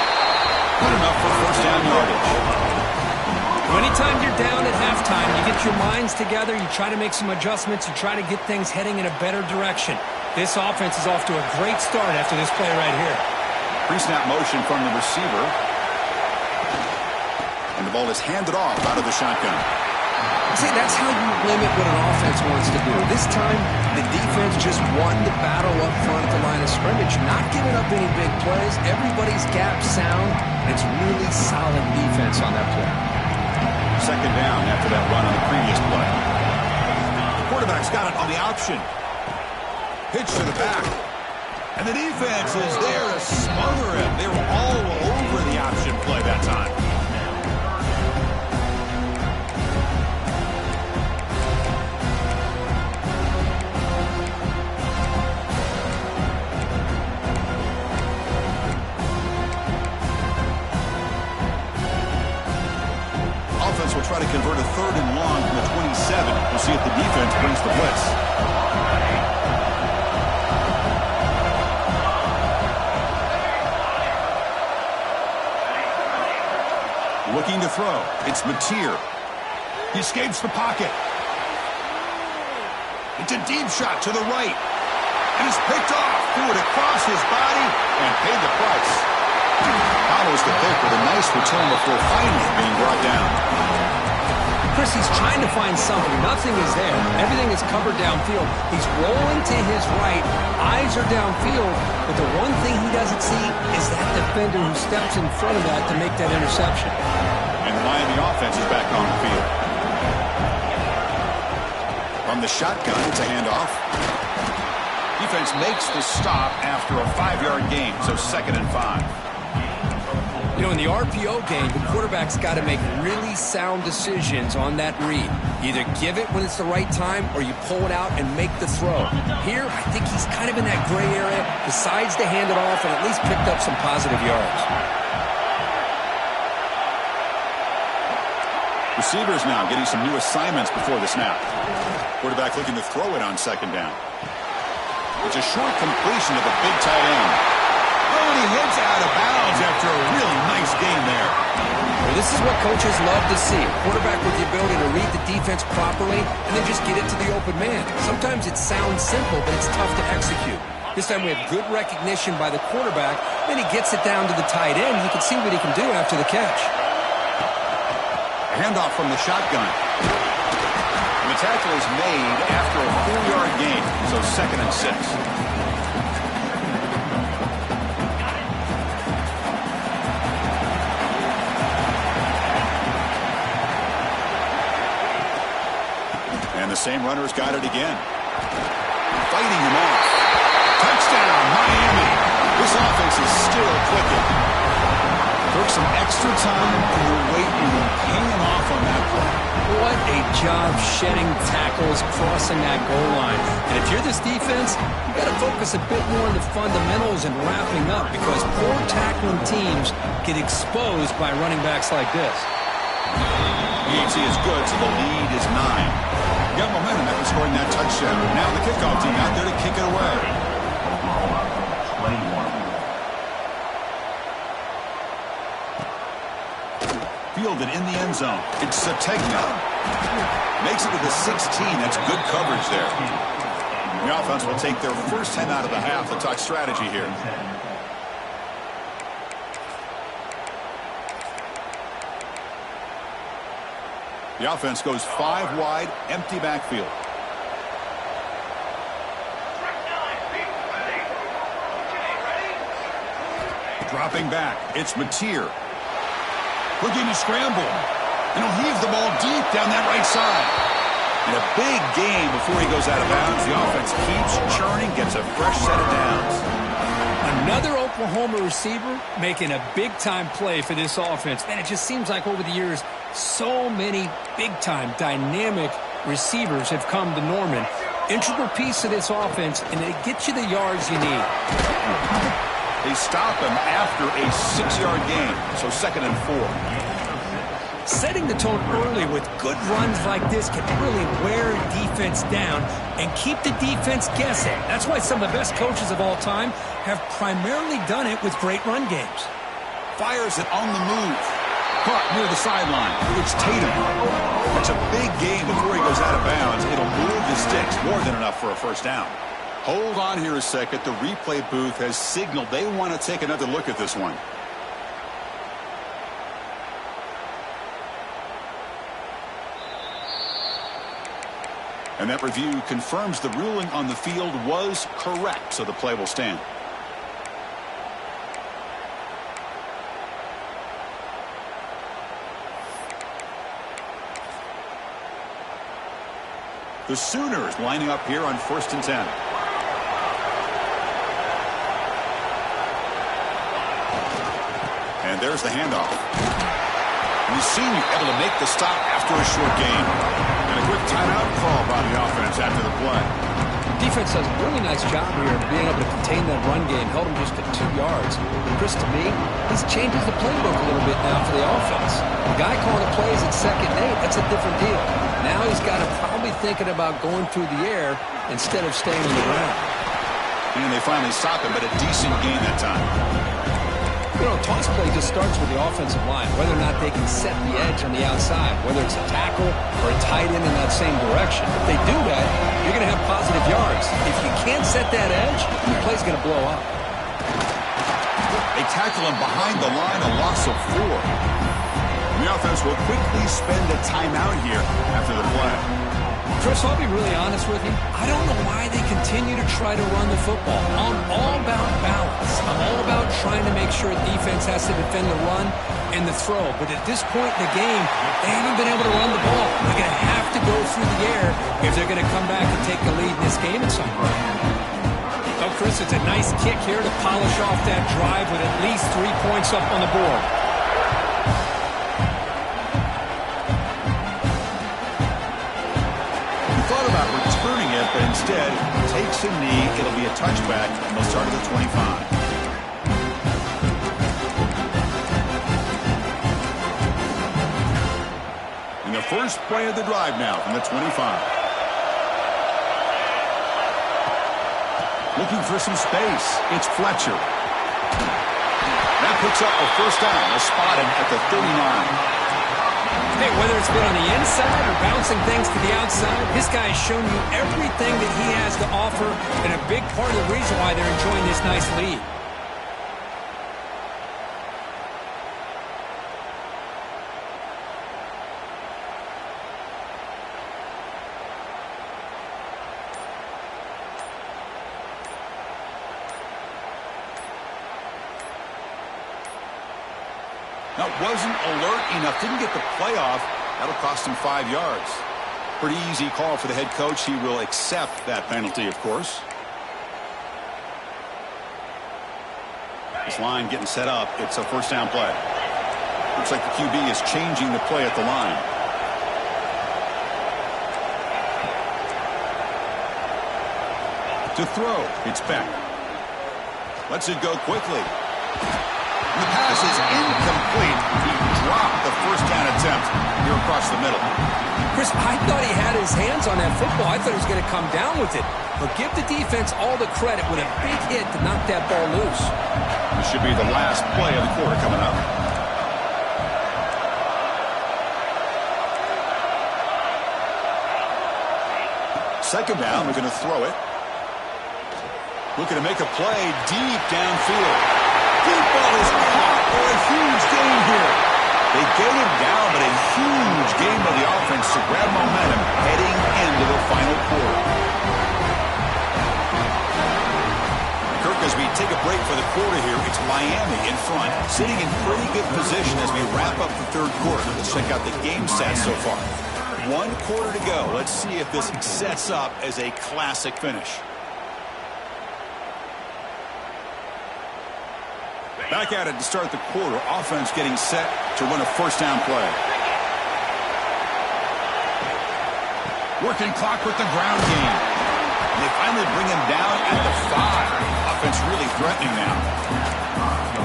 Good enough for first down yardage. Anytime you're down at halftime, you get your minds together, you try to make some adjustments, you try to get things heading in a better direction. This offense is off to a great start after this play right here. Pre-snap motion from the receiver. And the ball is handed off out of the shotgun. See, that's how you limit what an offense wants to do. This time, the defense just won the battle up front at the line of scrimmage, not giving up any big plays. Everybody's gap sound. It's really solid defense on that play. Second down after that run on the previous play. The quarterback's got it on the option. Pitch to the back. And the defense is there to smother him. They were all over the option play that time. Will try to convert a third and long from the 27. We'll see if the defense brings the blitz. Looking to throw. It's Mateer. He escapes the pocket. It's a deep shot to the right. And it's picked off. Threw it across his body and paid the price. Follows the pick with a nice return before finally being brought down. Chris, he's trying to find something. Nothing is there. Everything is covered downfield. He's rolling to his right. Eyes are downfield. But the one thing he doesn't see is that defender who steps in front of that to make that interception. And the Miami offense is back on the field. From the shotgun, it's a handoff. Defense makes the stop after a 5-yard gain, so 2nd and 5. You know, in the RPO game, the quarterback's got to make really sound decisions on that read. Either give it when it's the right time or you pull it out and make the throw. Here, I think he's kind of in that gray area, decides to hand it off and at least picked up some positive yards. Receivers now getting some new assignments before the snap. Quarterback looking to throw it on 2nd down. It's a short completion of a big tight end. Oh, and he hits out of bounds after a really nice game there. Well, this is what coaches love to see. A quarterback with the ability to read the defense properly and then just get it to the open man. Sometimes it sounds simple, but it's tough to execute. This time we have good recognition by the quarterback. Then he gets it down to the tight end. You can see what he can do after the catch. Handoff from the shotgun. And the tackle is made after a 4-yard gain, so 2nd and 6. The same runner's got it again. Fighting him off. Touchdown, Miami. This offense is still clicking. Took some extra time and the weight paying off on that play. What a job shedding tackles, crossing that goal line. And if you're this defense, you've got to focus a bit more on the fundamentals and wrapping up because poor tackling teams get exposed by running backs like this. EHC is good, so the lead is 9. Got momentum after scoring that touchdown. Now the kickoff team out there to kick it away. Fielded in the end zone. It's Sategna. Makes it to the 16. That's good coverage there. The offense will take their first 10 out of the half to talk strategy here. The offense goes 5 wide, empty backfield. Dropping back, it's Mateer. Looking to scramble. And he'll heave the ball deep down that right side. And a big gain before he goes out of bounds. The offense keeps churning, gets a fresh set of downs. Another Oklahoma receiver making a big-time play for this offense. And it just seems like over the years, so many big-time, dynamic receivers have come to Norman. Integral piece of this offense, and it gets you the yards you need. They stop him after a 6-yard gain, so 2nd and 4. Setting the tone early with good runs like this can really wear defense down and keep the defense guessing. That's why some of the best coaches of all time have primarily done it with great run games. Fires it on the move. Caught near the sideline. It's Tatum. That's a big gain before he goes out of bounds. It'll move the sticks more than enough for a first down. Hold on here a second. The replay booth has signaled they want to take another look at this one. And that review confirms the ruling on the field was correct, so the play will stand. The Sooners lining up here on 1st and 10. And there's the handoff. And the senior able to make the stop after a short gain. And a quick timeout call by the offense after the play. Defense does a really nice job here of being able to contain that run game. Held him just to 2 yards. Chris, to me, this changes the playbook a little bit now for the offense. The guy calling the plays at 2nd and 8, that's a different deal. Now he's got to probably thinking about going through the air instead of staying on the ground. And they finally stop him, but a decent gain that time. You know, toss play just starts with the offensive line, whether or not they can set the edge on the outside, whether it's a tackle or a tight end in that same direction. If they do that, you're going to have positive yards. If you can't set that edge, the play's going to blow up. They tackle him behind the line, a loss of 4. The offense will quickly spend a timeout here after the play. Chris, I'll be really honest with you. I don't know why they continue to try to run the football. I'm all about balance. I'm all about trying to make sure defense has to defend the run and the throw. But at this point in the game, they haven't been able to run the ball. They're going to have to go through the air if they're going to come back and take the lead in this game at some point. Oh, Chris, it's a nice kick here to polish off that drive with at least 3 points up on the board. About returning it, but instead takes a knee. It'll be a touchback, and they'll start at the 25. And the first play of the drive now from the 25. Looking for some space. It's Fletcher. That picks up a first down. A spot him at the 39. Hey, whether it's been on the inside or bouncing things to the outside, this guy has shown you everything that he has to offer, and a big part of the reason why they're enjoying this nice lead. Now, wasn't alert enough, didn't get the play off. That'll cost him 5 yards. Pretty easy call for the head coach. He will accept that penalty, of course. This line getting set up. It's a first down play. Looks like the QB is changing the play at the line. To throw, it's Beck. Lets it go quickly. The pass is incomplete. He dropped the first down attempt here across the middle. Chris, I thought he had his hands on that football. I thought he was going to come down with it. But give the defense all the credit with a big hit to knock that ball loose. This should be the last play of the quarter coming up. Second down, they're going to throw it. Looking to make a play deep downfield. Deep ball is caught for a huge gain here. They get him down, but a huge gain by the offense to grab momentum heading into the final quarter. Kirk as we take a break for the quarter here, it's Miami in front, sitting in pretty good position as we wrap up the third quarter. Let's check out the game stats so far. 1 quarter to go. Let's see if this sets up as a classic finish. Back at it to start the quarter. Offense getting set to run a first down play. Working clock with the ground game. And they finally bring him down at the 5. Offense really threatening now.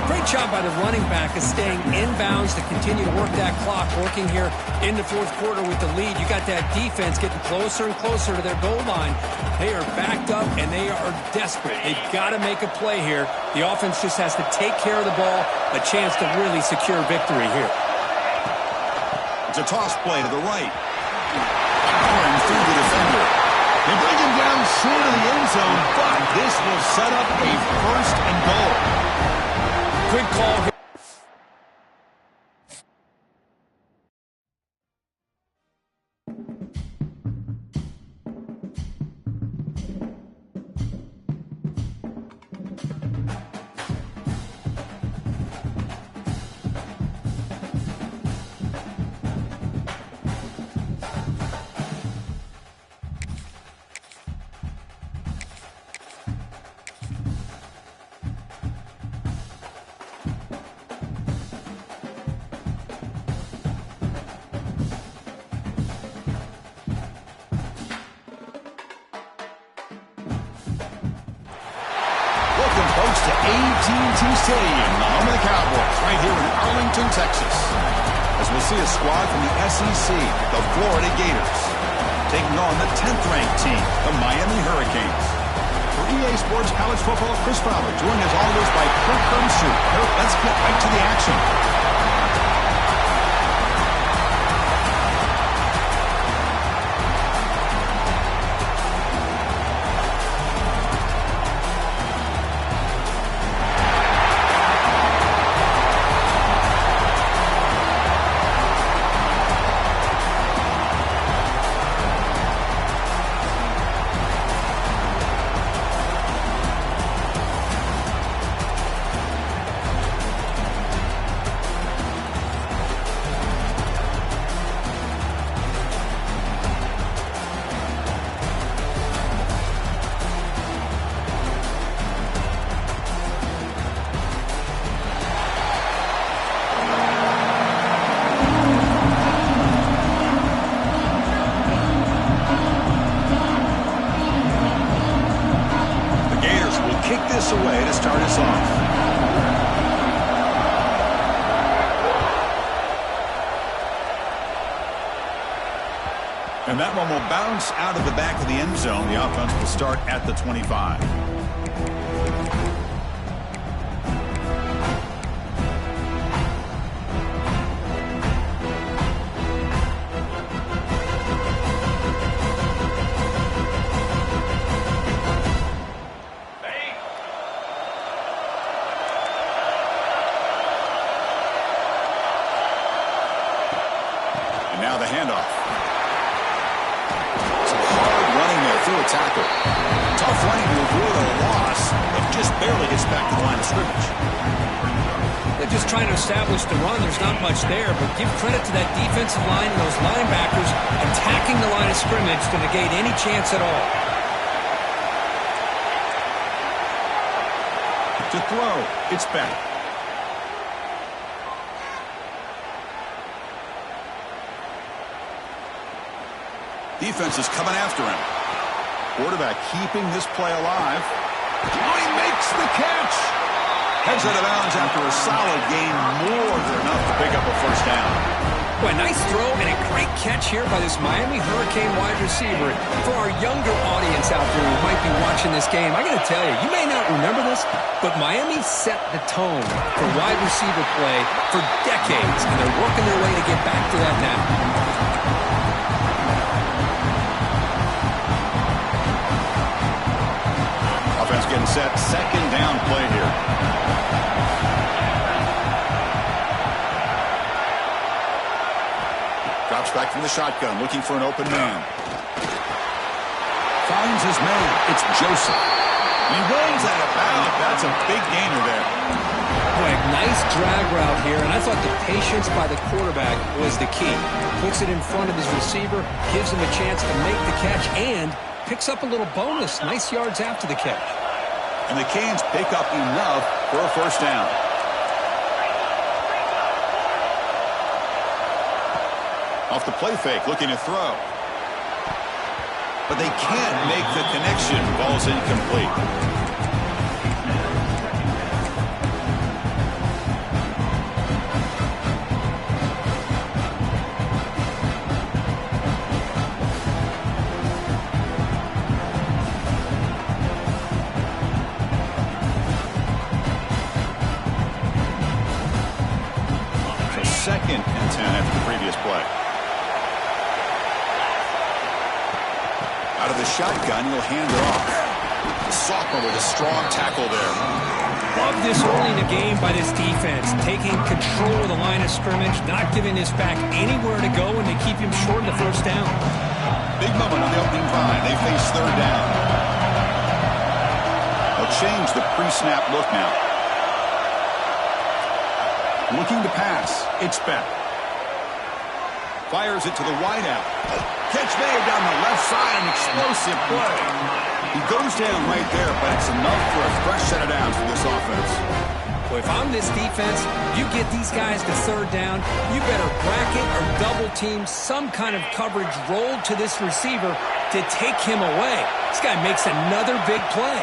Great job by the running back of staying inbounds to continue to work that clock, working here in the fourth quarter with the lead. You got that defense getting closer and closer to their goal line. They are backed up, and they are desperate. They've got to make a play here. The offense just has to take care of the ball, a chance to really secure victory here. It's a toss play to the right. Powering through the defender. They bring him down short of the end zone, but this will set up a first and goal. Good call here. Folks, to AT&T Stadium, the home of the Cowboys, right here in Arlington, Texas. As we'll see a squad from the SEC, the Florida Gators, taking on the 10th-ranked team, the Miami Hurricanes. For EA Sports College Football, Chris Fowler, joined as always by Kirk Herbstreit. Kirk, let's get right to the action. Away to start us off. And that one will bounce out of the back of the end zone. The offense will start at the 25. Now the handoff. Some hard running there through a tackle. Tough running to avoid a loss, but just barely gets back to the line of scrimmage. They're just trying to establish the run. There's not much there, but give credit to that defensive line and those linebackers attacking the line of scrimmage to negate any chance at all. To throw, it's back. Defense is coming after him. Quarterback keeping this play alive. Oh, he makes the catch. Heads out of bounds after a solid gain, more than enough to pick up a first down. Boy, nice throw and a great catch here by this Miami Hurricane wide receiver. For our younger audience out there who might be watching this game, I got to tell you, you may not remember this, but Miami set the tone for wide receiver play for decades, and they're working their way to get back to that now. Offense getting set. Second down play here. Drops back from the shotgun, looking for an open man. Finds his man. It's Joseph. He runs out of bounds. That's a big gainer there. Boy, nice drag route here, and I thought the patience by the quarterback was the key. Puts it in front of his receiver, gives him a chance to make the catch, and picks up a little bonus. Nice yards after the catch. And the Canes pick up enough for a first down. Off the play fake, looking to throw. But they can't make the connection. Ball's incomplete. Second and 10 after the previous play. Out of the shotgun, he'll hand it off. The sophomore with a strong tackle there. Love this early in the game by this defense, taking control of the line of scrimmage, not giving this back anywhere to go, and they keep him short of the first down. Big moment on the opening drive. They face third down. They'll change the pre-snap look now. Looking to pass. It's back. Fires it to the wideout. Catch made down the left side. An explosive play. He goes down right there, but it's enough for a fresh set of downs for this offense. Well, if I'm this defense, you get these guys to third down, you better bracket or double team some kind of coverage rolled to this receiver to take him away. This guy makes another big play.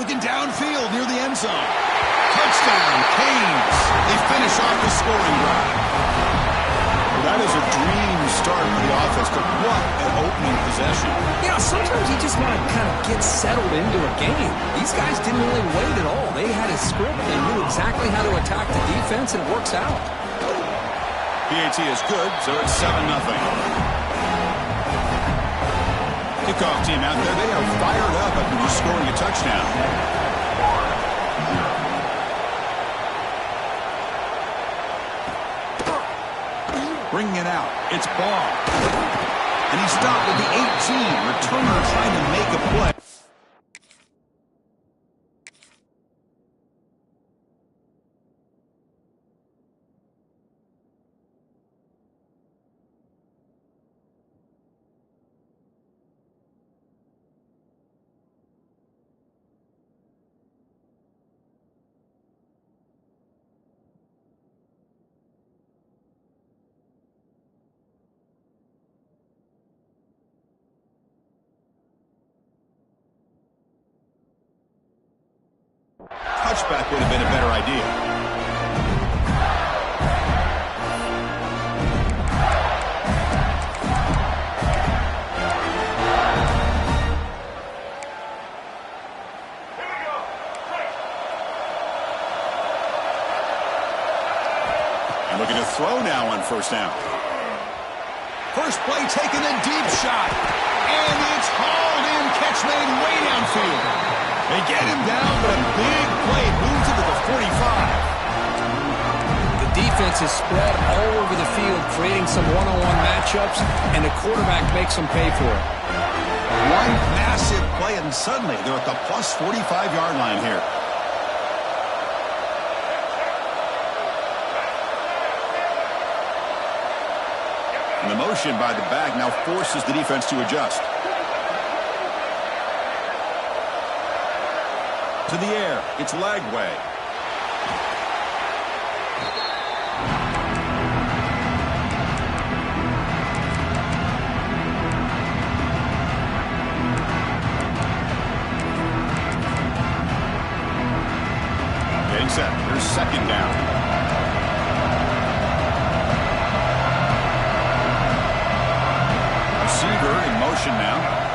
Looking downfield near the end zone. Touchdown, Canes. They finish off the scoring drive. Well, that is a dream start for the offense, but what an opening possession. You know, sometimes you just want to kind of get settled into a game. These guys didn't really wait at all. They had a script. They knew exactly how to attack the defense, and it works out. PAT is good, so it's 7-0. Kickoff team out there. They are fired up after just scoring a touchdown. Bringing it out. It's Ball. And he stopped at the 18. Returner trying to make a play. Touchback would have been a better idea. And looking to throw now on first down. First play taken, a deep shot. And it's hauled in. Catch made way downfield. They get him down, but a big play moves into the 45. The defense is spread all over the field, creating some one-on-one matchups, and the quarterback makes them pay for it. One massive play, and suddenly they're at the plus 45-yard line here. And the motion by the back now forces the defense to adjust. To the air. It's Lagway. Getting set. Here's second down. Receiver in motion now.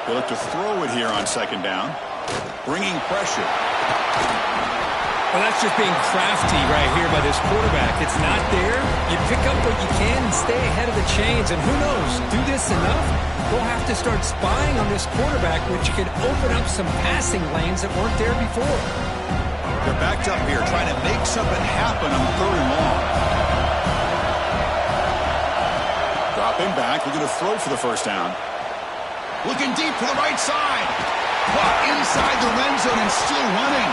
They look to throw it here on second down. Bringing pressure. Well, that's just being crafty right here by this quarterback. It's not there. You pick up what you can and stay ahead of the chains. And who knows, do this enough, they'll have to start spying on this quarterback, which could open up some passing lanes that weren't there before. They're backed up here trying to make something happen on 3rd and long. Dropping back, looking to throw for the first down. Looking deep to the right side. Caught inside the red zone and still running.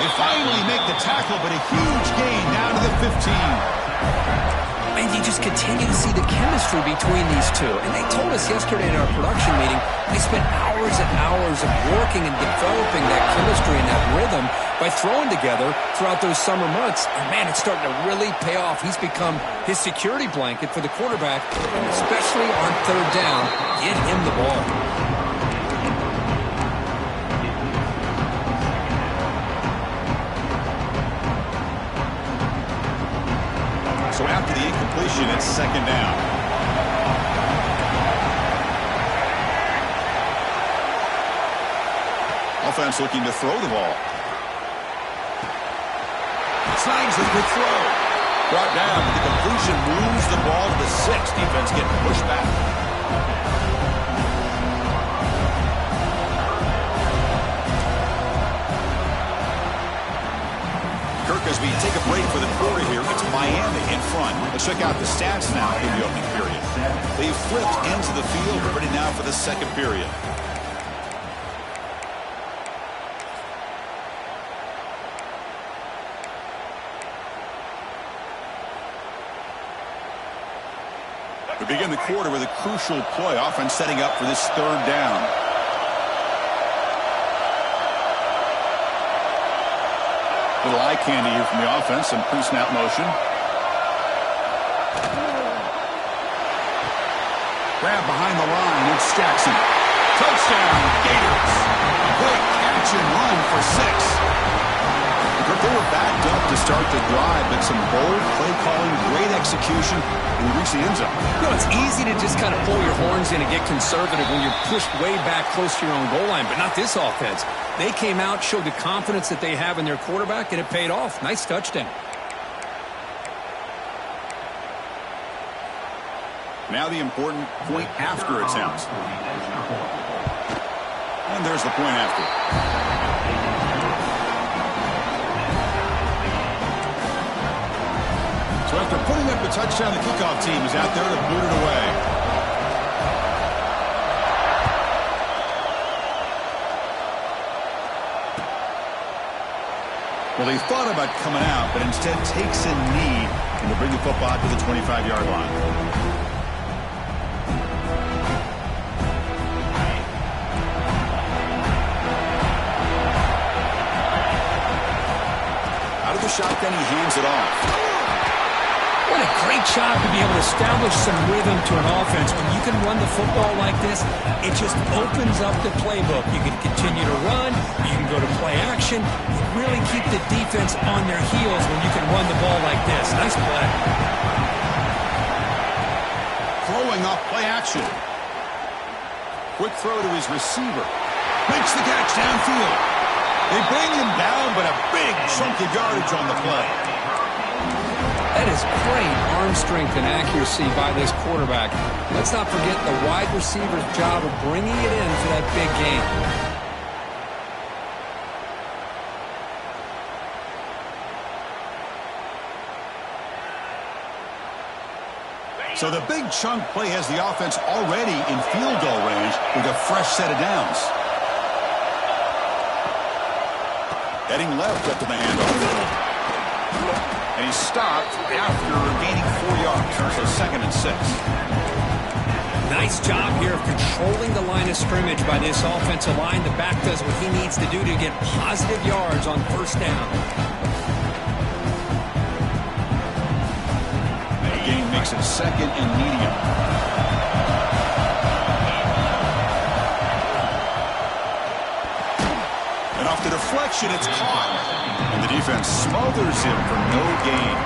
They finally make the tackle, but a huge gain down to the 15. And you just continue to see the chemistry between these two. And they told us yesterday in our production meeting, they spent hours and hours of working and developing that chemistry and that rhythm by throwing together throughout those summer months. And, man, it's starting to really pay off. He's become his security blanket for the quarterback, and especially on 3rd down, get him the ball. So after the incompletion, it's 2nd down. Offense looking to throw the ball. Snags a good throw. Brought down, but the completion moves the ball to the 6. Defense getting pushed back. As we take a break for the quarter here, it's Miami in front. Let's check out the stats now in the opening period. They've flipped into the field, ready now for the 2nd period. We begin the quarter with a crucial play. Offense setting up for this 3rd down. Little eye candy here from the offense, some pre-snap motion. Grab behind the line, it's Jackson. Touchdown, Gators. A great catch and run for 6. They were backed up to start the drive, but some bold play calling, great execution, and we reach the end zone. You know, it's easy to just kind of pull your horns in and get conservative when you're pushed way back close to your own goal line, but not this offense. They came out, showed the confidence that they have in their quarterback, and it paid off. Nice touchdown. Now the important point after attempt. And there's the point after. So after putting up the touchdown, the kickoff team is out there to boot it away. Well, he thought about coming out, but instead takes a knee and will bring the football to the 25-yard line. Out of the shotgun, he hands it off. What a great job to be able to establish some rhythm to an offense. When you can run the football like this, it just opens up the playbook. You can continue to run. You can go to play action. You really keep the defense on their heels when you can run the ball like this. Nice play. Throwing off play action. Quick throw to his receiver. Makes the catch downfield. They bring him down, but a big chunk of yardage on the play. That is great arm strength and accuracy by this quarterback. Let's not forget the wide receiver's job of bringing it in for that big gain. So the big chunk play has the offense already in field goal range with a fresh set of downs. Heading left up to the handoff. And he's stopped after gaining 4 yards, so 2nd and 6. Nice job here of controlling the line of scrimmage by this offensive line. The back does what he needs to do to get positive yards on 1st down. Again, makes it 2nd and medium. And off the deflection, it's caught. And the defense smothers him for no gain.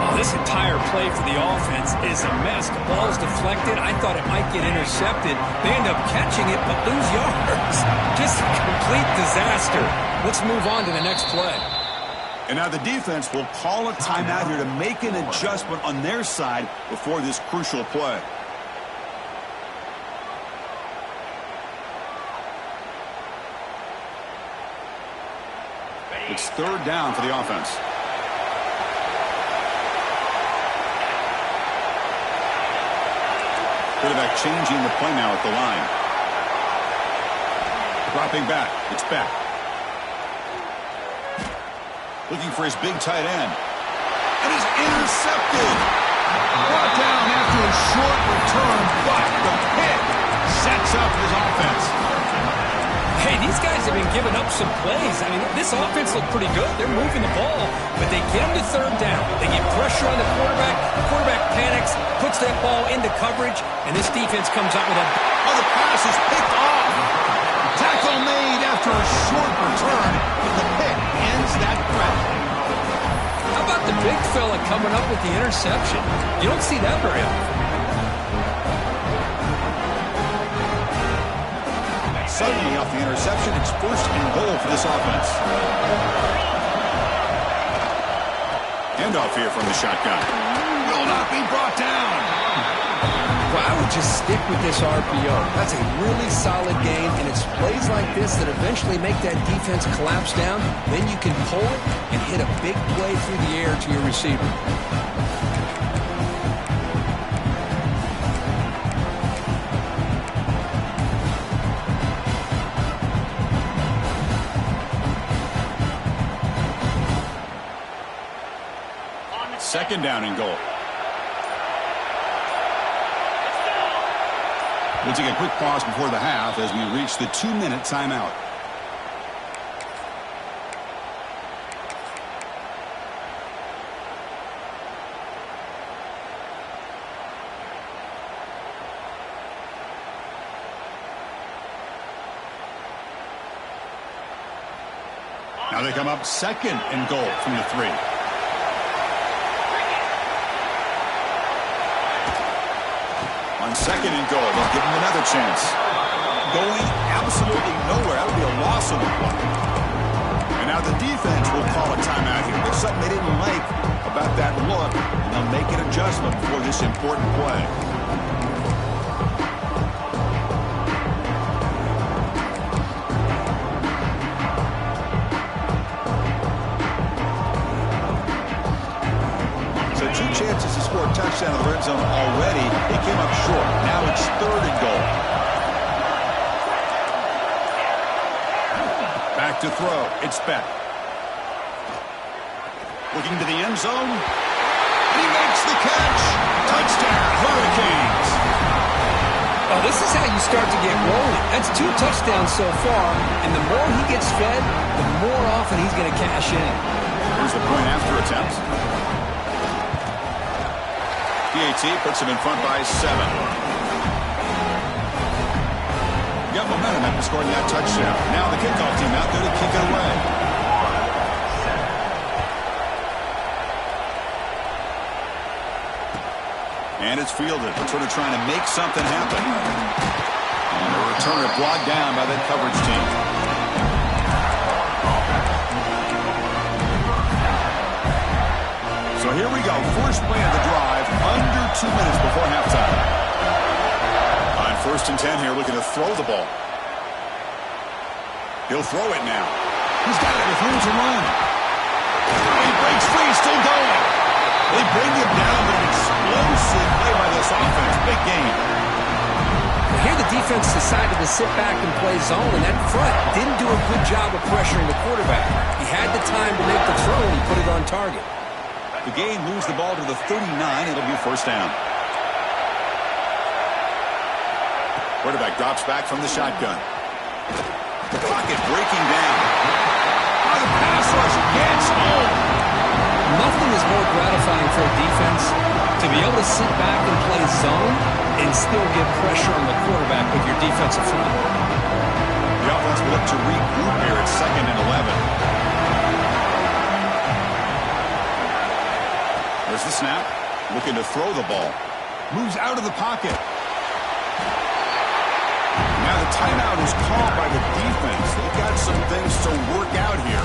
Oh, this entire play for the offense is a mess. The ball's deflected. I thought it might get intercepted. They end up catching it, but lose yards. Just a complete disaster. Let's move on to the next play. And now the defense will call a timeout here to make an adjustment on their side before this crucial play. It's third down for the offense. Quarterback changing the play now at the line. Dropping back. It's back. Looking for his big tight end. And he's intercepted. Brought down after a short return, but the pick sets up his offense. Hey, these guys have been giving up some plays. I mean, this offense looked pretty good. They're moving the ball, but they get him to third down. They get pressure on the quarterback. The quarterback panics, puts that ball into coverage, and this defense comes out with a... Oh, the pass is picked off. Tackle made after a short return, but the pick ends that threat. How about the big fella coming up with the interception? You don't see that very often. Suddenly off the interception, it's first and goal for this offense. Handoff here from the shotgun. Will not be brought down. Well, I would just stick with this RPO. That's a really solid game, and it's plays like this that eventually make that defense collapse down. Then you can pull it and hit a big play through the air to your receiver. Second down and goal. We'll take a quick pause before the half as we reach the 2-minute timeout. Now they come up second and goal from the 3. On second and goal, they'll give him another chance. Going absolutely nowhere. That would be a loss on the play. And now the defense will call a timeout here. There's something they didn't like about that look, and they'll make an adjustment for this important play. Chances to score a touchdown in the red zone already. He came up short. Now it's third and goal. Back to throw. It's Beck. Looking to the end zone. He makes the catch. Touchdown, Hurricanes. Oh, this is how you start to get rolling. That's 2 touchdowns so far, and the more he gets fed, the more often he's going to cash in. Here's the point after attempt. PAT puts him in front by 7. Got momentum after scoring that touchdown. Now the kickoff team out there to kick it away. And it's fielded. Returner trying to make something happen. And the returner blocked down by that coverage team. So here we go. First play of the drive. Under 2 minutes before halftime. On first and 10 here, looking to throw the ball. He'll throw it now. He's got it with room to run. He breaks free, still going. They bring him down, but an explosive play by this offense. Big game. Well, here the defense decided to sit back and play zone, and that front didn't do a good job of pressuring the quarterback. He had the time to make the throw, and he put it on target. The game moves the ball to the 39. It'll be first down. Quarterback drops back from the shotgun. The pocket breaking down. Oh, the pass rush gets home. Nothing is more gratifying for a defense to be able to sit back and play zone and still get pressure on the quarterback with your defensive front. The offense will look to regroup here at second and 11. There's the snap. Looking to throw the ball. Moves out of the pocket. Now the timeout is called by the defense. They've got some things to work out here.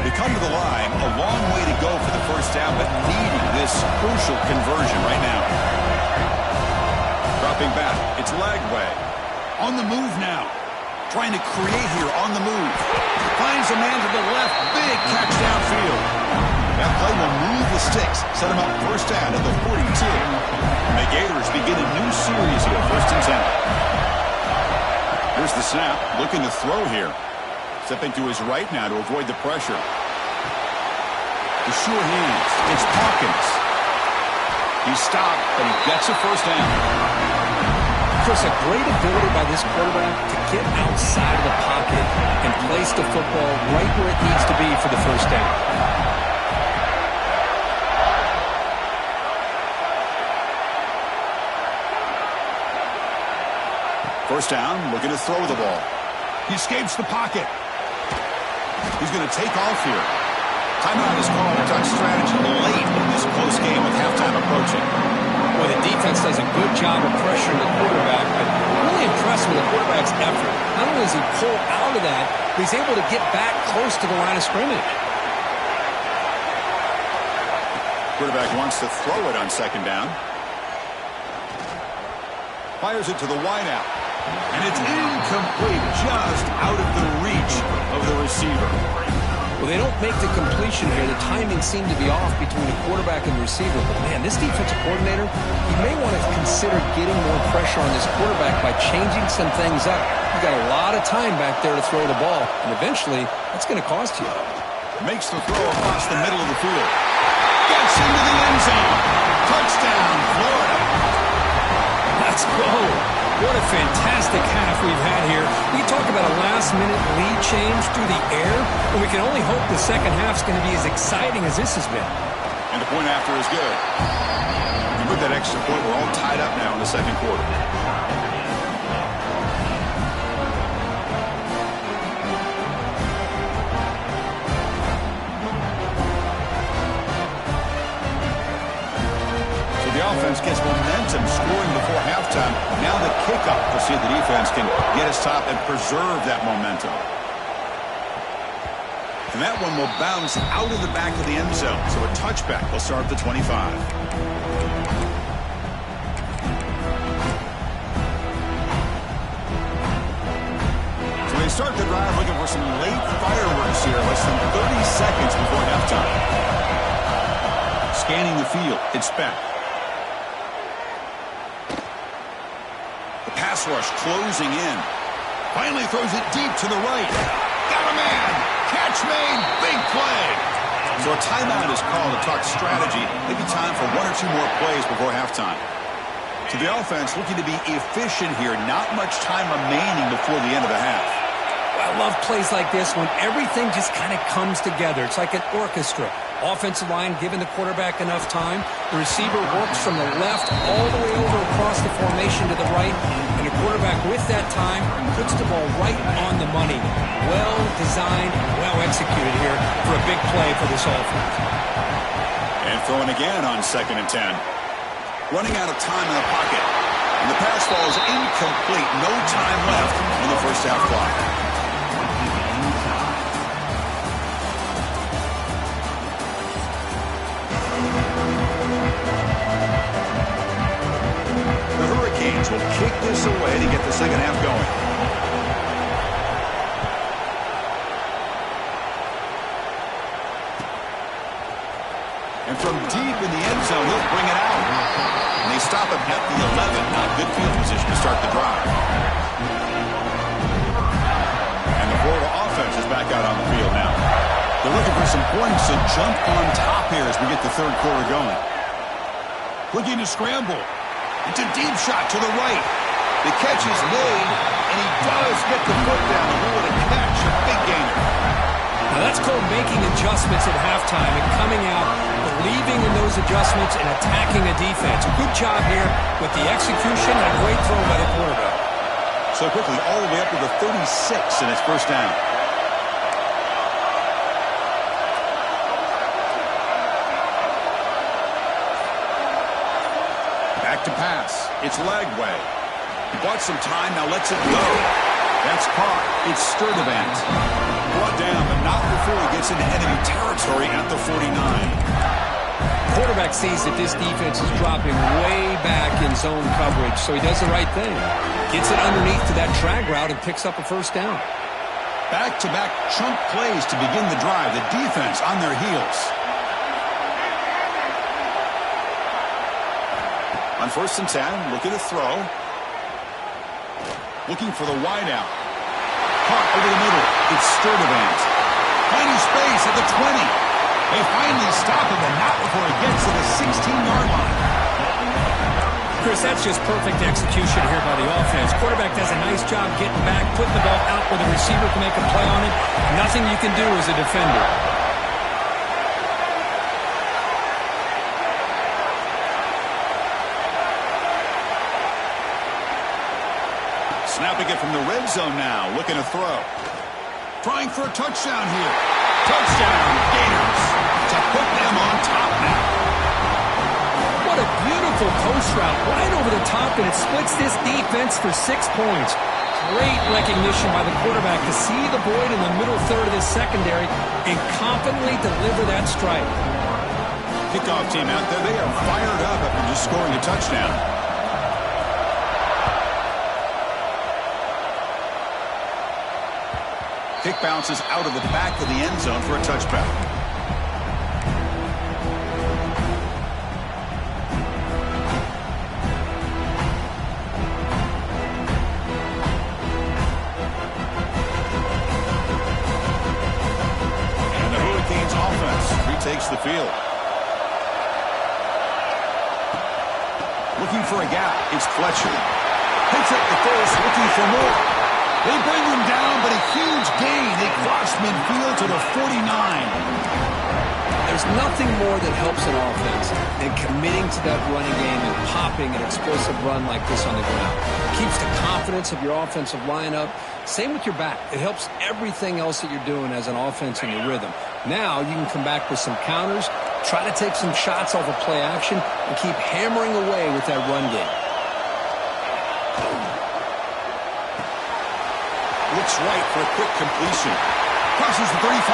They come to the line. A long way to go for the first down, but needed this crucial conversion right now. Dropping back. It's Lagway. On the move now. Trying to create here on the move. Finds a man to the left. Big catch downfield. That play will move the sticks. Set him up first down at the 42. And the Gators begin a new series here. 1st and 10. Here's the snap. Looking to throw here. Stepping to his right now to avoid the pressure. The sure hands. It's Hawkins. He's stopped, but he gets a first down. Chris, a great ability by this quarterback to get outside of the pocket and place the football right where it needs to be for the first down. First down, looking to throw the ball. He escapes the pocket. He's going to take off here. Timeout is called. Touch strategy late in this close game with halftime approaching. Well, the defense does a good job of pressuring the quarterback, but really impressed with the quarterback's effort. Not only does he pull out of that, but he's able to get back close to the line of scrimmage. Quarterback wants to throw it on 2nd down. Fires it to the wideout. And it's incomplete, just out of the reach of the receiver. Well, they don't make the completion here. The timing seemed to be off between the quarterback and the receiver. But, man, this defensive coordinator, he may want to consider getting more pressure on this quarterback by changing some things up. You've got a lot of time back there to throw the ball, and eventually that's going to cost you. Makes the throw across the middle of the field. Gets into the end zone. Touchdown, Florida. Let's go. What a fantastic half we've had here. We talk about a last-minute lead change through the air, and we can only hope the second half's going to be as exciting as this has been. And the point after is good. And with that extra point, we're all tied up now in the second quarter. The offense gets momentum scoring before halftime. Now the kickoff to see if the defense can get a stop and preserve that momentum. And that one will bounce out of the back of the end zone. So a touchback will start at the 25. So they start the drive looking for some late fireworks here. Less than 30 seconds before halftime. Scanning the field. It's Beck. Pass rush closing in. Finally throws it deep to the right. Got a man. Catch made. Big play. So a timeout is called to talk strategy. Maybe time for 1 or 2 more plays before halftime. So the offense looking to be efficient here. Not much time remaining before the end of the half. Well, I love plays like this when everything just kind of comes together. It's like an orchestra. Offensive line giving the quarterback enough time. The receiver works from the left all the way over across the formation to the right. And the quarterback with that time puts the ball right on the money. Well designed, well executed here for a big play for this offense. And throwing again on 2nd and 10. Running out of time in the pocket. And the pass falls incomplete. No time left on the first half clock. Will kick this away to get the second half going. And from deep in the end zone, he'll bring it out. And they stop him at the 11. Not good field position to start the drive. And the Florida offense is back out on the field now. They're looking for some points to jump on top here as we get the third quarter going. Looking to scramble. It's a deep shot to the right. The catch is made, and he does get the foot down. What a catch, a big gainer. Now that's called making adjustments at halftime and coming out, believing in those adjustments and attacking a defense. Good job here with the execution and a great throw by the quarterback. So quickly, all the way up to the 36, and it's first down. To pass. It's Lagway. He bought some time, now lets it go. That's caught. It's Sturdivant. Brought down, but not before he gets into enemy territory at the 49. Quarterback sees that this defense is dropping way back in zone coverage, so he does the right thing. Gets it underneath to that drag route and picks up a first down. Back-to-back chunk plays to begin the drive. The defense on their heels. On 1st and 10, looking to throw. Looking for the wide out. Caught over the middle. It's Sturdivant. Finding space at the 20. They finally stop him, but not before he gets to the 16-yard line. Chris, that's just perfect execution here by the offense. Quarterback does a nice job getting back, putting the ball out where the receiver can make a play on it. Nothing you can do as a defender. Snapping it from the red zone now, looking to throw. Trying for a touchdown here. Touchdown, Gators, to put them on top now. What a beautiful post route right over the top, and it splits this defense for 6 points. Great recognition by the quarterback to see the void in the middle third of this secondary and confidently deliver that strike. Kickoff team out there, they are fired up after just scoring a touchdown. Kick bounces out of the back of the end zone for a touchback. And the Hurricanes offense retakes the field. Looking for a gap. It's Fletcher. Hits it the first, looking for more. They bring him down, but a huge gain. They cross midfield to the 49. There's nothing more that helps an offense than committing to that running game and popping an explosive run like this on the ground. It keeps the confidence of your offensive lineup. Same with your back. It helps everything else that you're doing as an offense in your rhythm. Now you can come back with some counters, try to take some shots off of play action, and keep hammering away with that run game. Looks right for a quick completion. Crosses the 35.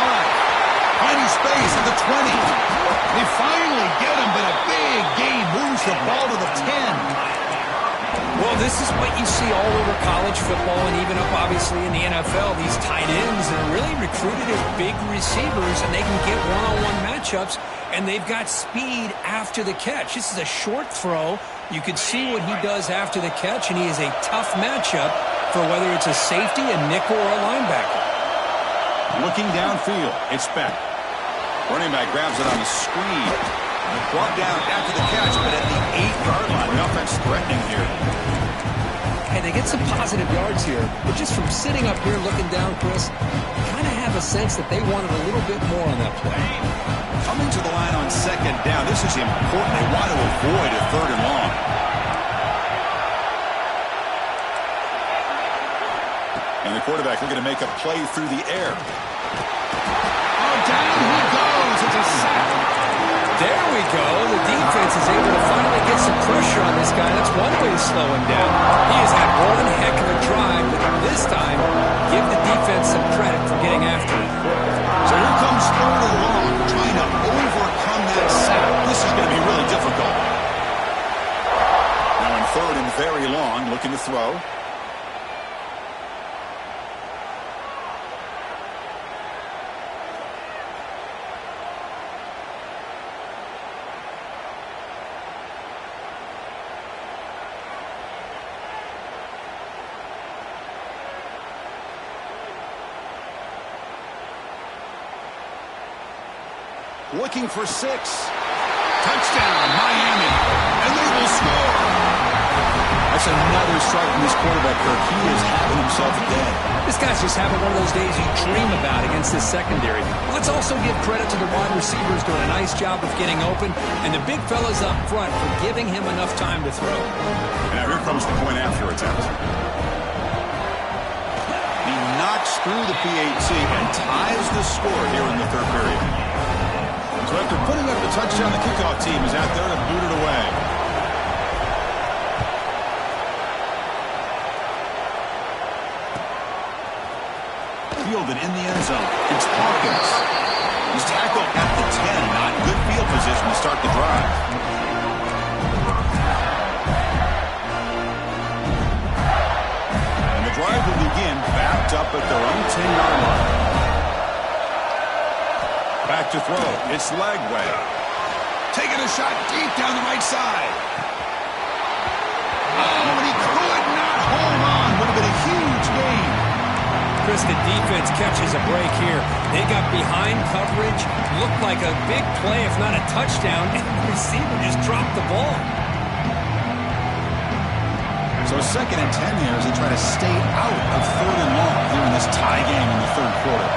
Finding space at the 20. They finally get him, but a big gain moves the ball to the 10. Well, this is what you see all over college football and even up, obviously, in the NFL. These tight ends are really recruited as big receivers, and they can get one-on-one matchups, and they've got speed after the catch. This is a short throw. You can see what he does after the catch, and he is a tough matchup for whether it's a safety, a nickel, or a linebacker. Looking downfield, it's Beck. Running back grabs it on the screen. Brought down after the catch, but at the 8-yard line. The offense threatening here. Hey, they get some positive yards here, but just from sitting up here looking down, Chris, kind of have a sense that they wanted a little bit more on that play. Coming to the line on 2nd down. This is important. They want to avoid a 3rd and long. And the quarterback looking to make a play through the air. Oh, down he goes. It's a sack. There we go. The defense is able to finally get some pressure on this guy. That's one way to slow him down. He has had one heck of a drive, but this time, give the defense some credit for getting after it. So here comes 3rd and long, trying to overcome that sack. This is going to be really difficult. Now in 3rd and very long, looking to throw. Looking for 6. Touchdown, Miami. And they will score. That's another strike from this quarterback, Kirk. He is having himself a day. This guy's just having one of those days you dream about against this secondary. Let's also give credit to the wide receivers doing a nice job of getting open, and the big fellas up front for giving him enough time to throw. Now here comes the point after attempt. He knocks through the PAT and ties the score here in the 3rd period. So after putting up the touchdown, the kickoff team is out there to boot it away. Fielded in the end zone. It's Hawkins. He's tackled at the 10. Not good field position to start the drive. And the drive will begin backed up at their own 10-yard line. Back to throw. It's Lagway. Taking a shot deep down the right side. Oh, and he could not hold on. Would have been a huge gain. Chris, the defense catches a break here. They got behind coverage, looked like a big play, if not a touchdown, and the receiver just dropped the ball. So 2nd and 10 here as they try to stay out of 3rd and long here in this tie game in the 3rd quarter.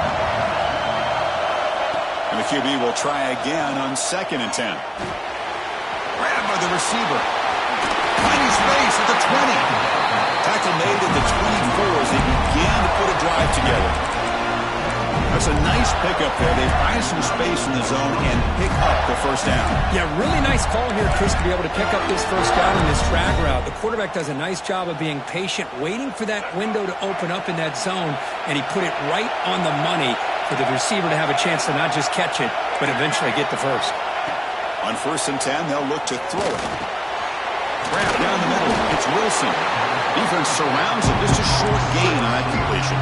And the QB will try again on 2nd and 10. Grabbed by the receiver. Finding space at the 20. Tackle made at the 24 as they began to put a drive together. That's a nice pickup there. They find some space in the zone and pick up the first down. Yeah, really nice call here, Chris, to be able to pick up this first down on this drag route. The quarterback does a nice job of being patient, waiting for that window to open up in that zone, and he put it right on the money for the receiver to have a chance to not just catch it, but eventually get the first. On 1st and 10, they'll look to throw it. Grab down the middle. It's Wilson. Defense surrounds it. Just a short gain on that completion.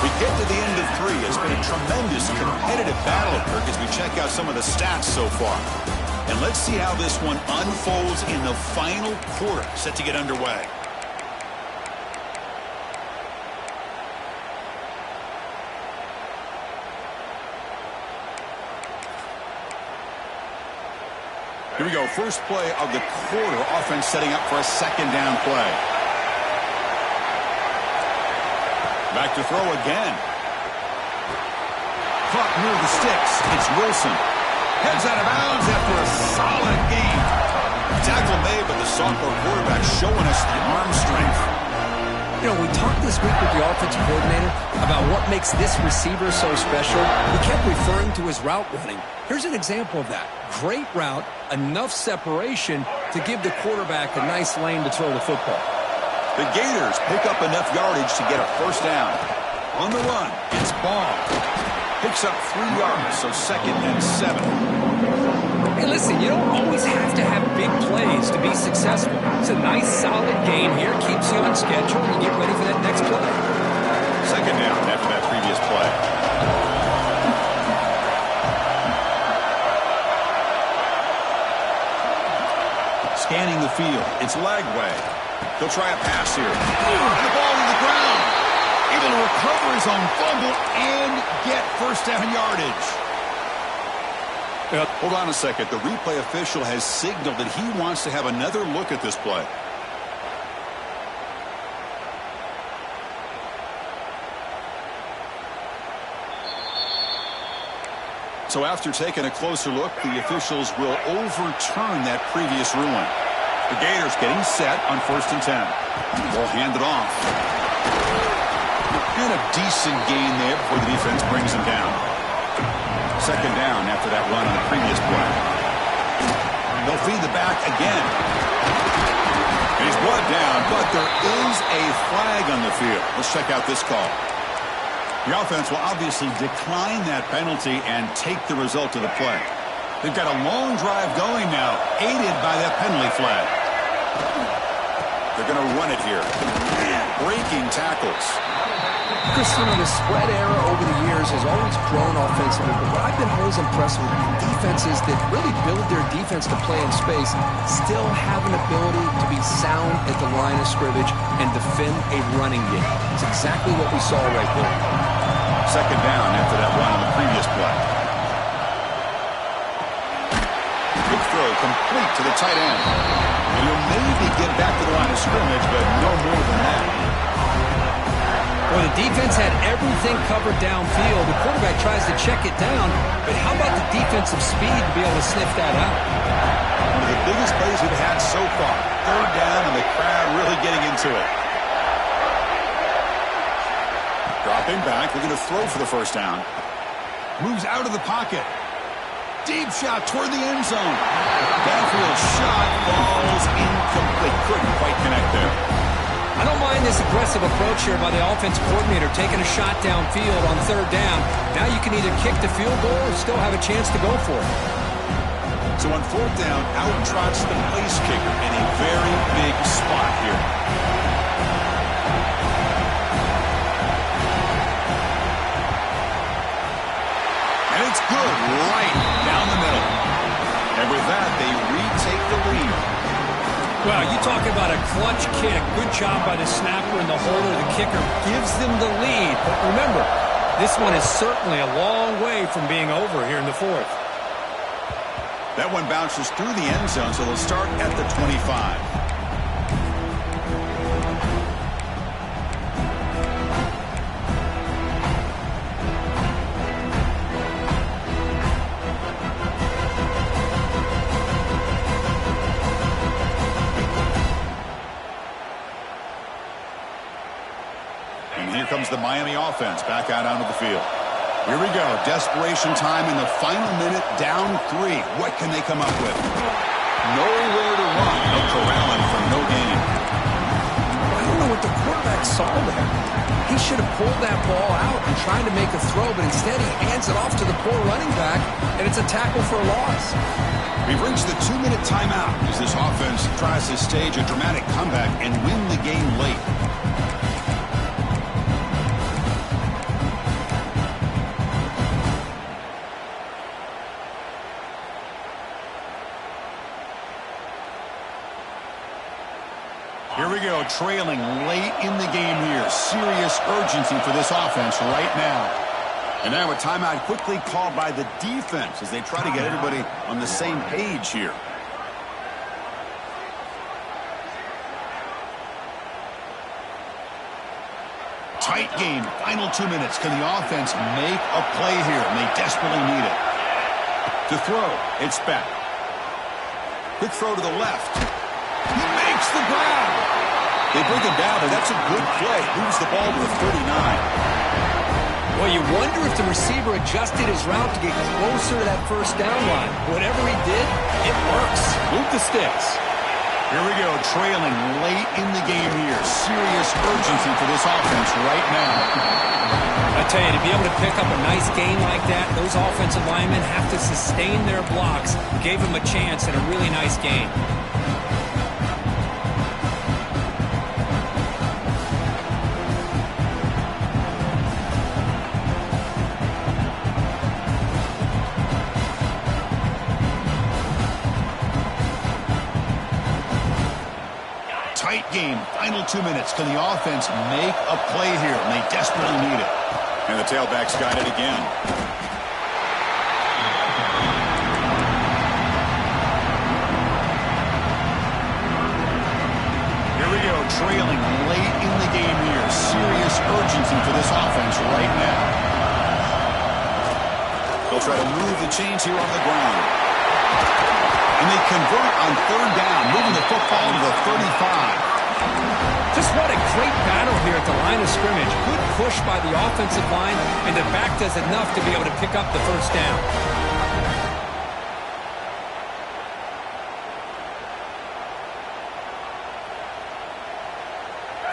We get to the end of 3. It's been a tremendous competitive battle, Kirk, as we check out some of the stats so far. And let's see how this one unfolds in the final quarter, set to get underway. Here we go. First play of the quarter. Offense setting up for a 2nd down play. Back to throw again. Caught near the sticks. It's Wilson. Heads out of bounds after a solid gain. Tackle made, but the sophomore quarterback showing us the arm strength. You know, we talked this week with the offensive coordinator about what makes this receiver so special. He kept referring to his route running. Here's an example of that. Great route, enough separation to give the quarterback a nice lane to throw the football. The Gators pick up enough yardage to get a first down. On the run, it's Ball. Picks up 3 yards, so 2nd and 7. Hey, listen, you don't always have to have big plays to be successful. It's a nice, solid game here. Keeps you on schedule, and you get ready for that next play. 2nd down after that previous play. Scanning the field. It's Lagway. He'll try a pass here. The ball to the ground. Able to recover his own fumble and get first down yardage. Hold on a second. The replay official has signaled that he wants to have another look at this play. So after taking a closer look, the officials will overturn that previous ruling. The Gators getting set on 1st and 10. Ball handed off. And a decent gain there before the defense brings him down. 2nd down after that run on the previous play. They'll feed the back again. And he's brought down, but there is a flag on the field. Let's check out this call. The offense will obviously decline that penalty and take the result of the play. They've got a long drive going now, aided by that penalty flag. They're going to run it here. Breaking tackles. Chris, you know, the spread era over the years has always grown offensively, but what I've been always impressed with defenses that really build their defense to play in space still have an ability to be sound at the line of scrimmage and defend a running game. It's exactly what we saw right there. 2nd down after that run on the previous play. Big throw complete to the tight end. And he'll maybe get back to the line of scrimmage, but no more than that. Well, the defense had everything covered downfield. The quarterback tries to check it down, but how about the defensive speed to be able to sniff that out? One of the biggest plays we've had so far. 3rd down, and the crowd really getting into it. Dropping back, looking to throw for the first down. Moves out of the pocket. Deep shot toward the end zone. Downfield shot falls incomplete. Couldn't quite connect there. I don't mind this aggressive approach here by the offense coordinator, taking a shot downfield on third down. Now you can either kick the field goal or still have a chance to go for it. So on fourth down, out trots the place kicker in a very big spot here. And it's good right down the middle. And with that, they retake the lead. Well, you talk about a clutch kick. Good job by the snapper and the holder. The kicker gives them the lead. But remember, this one is certainly a long way from being over here in the fourth. That one bounces through the end zone, so they'll start at the 25. Comes the Miami offense back out onto the field. Here we go. Desperation time in the final minute, down 3. What can they come up with? Nowhere to run. They'll corral him for no gain. I don't know what the quarterback saw there. He should have pulled that ball out and tried to make a throw, but instead he hands it off to the poor running back, and it's a tackle for a loss. We've reached the 2-minute timeout as this offense tries to stage a dramatic comeback and win the game late. Here we go, trailing late in the game here. Serious urgency for this offense right now. And now a timeout quickly called by the defense as they try to get everybody on the same page here. Tight game, final 2 minutes. Can the offense make a play here? And they desperately need it. To throw, it's back. Quick throw to the left. He makes the grab. They bring him down, and that's a good play. Moves the ball to the 39. Well, you wonder if the receiver adjusted his route to get closer to that first down line. Whatever he did, it works. Move the sticks. Here we go, trailing late in the game here. Serious urgency for this offense right now. I tell you, to be able to pick up a nice game like that, those offensive linemen have to sustain their blocks. Gave him a chance at a really nice game. Tight game, final 2 minutes. Can the offense make a play here? And they desperately need it. And the tailback's got it again. Here we go, trailing late in the game here. Serious urgency for this offense right now. They'll try to move the chains here on the ground. And they convert on third down, moving the football to the 35. Just what a great battle here at the line of scrimmage. Good push by the offensive line, and the back does enough to be able to pick up the first down.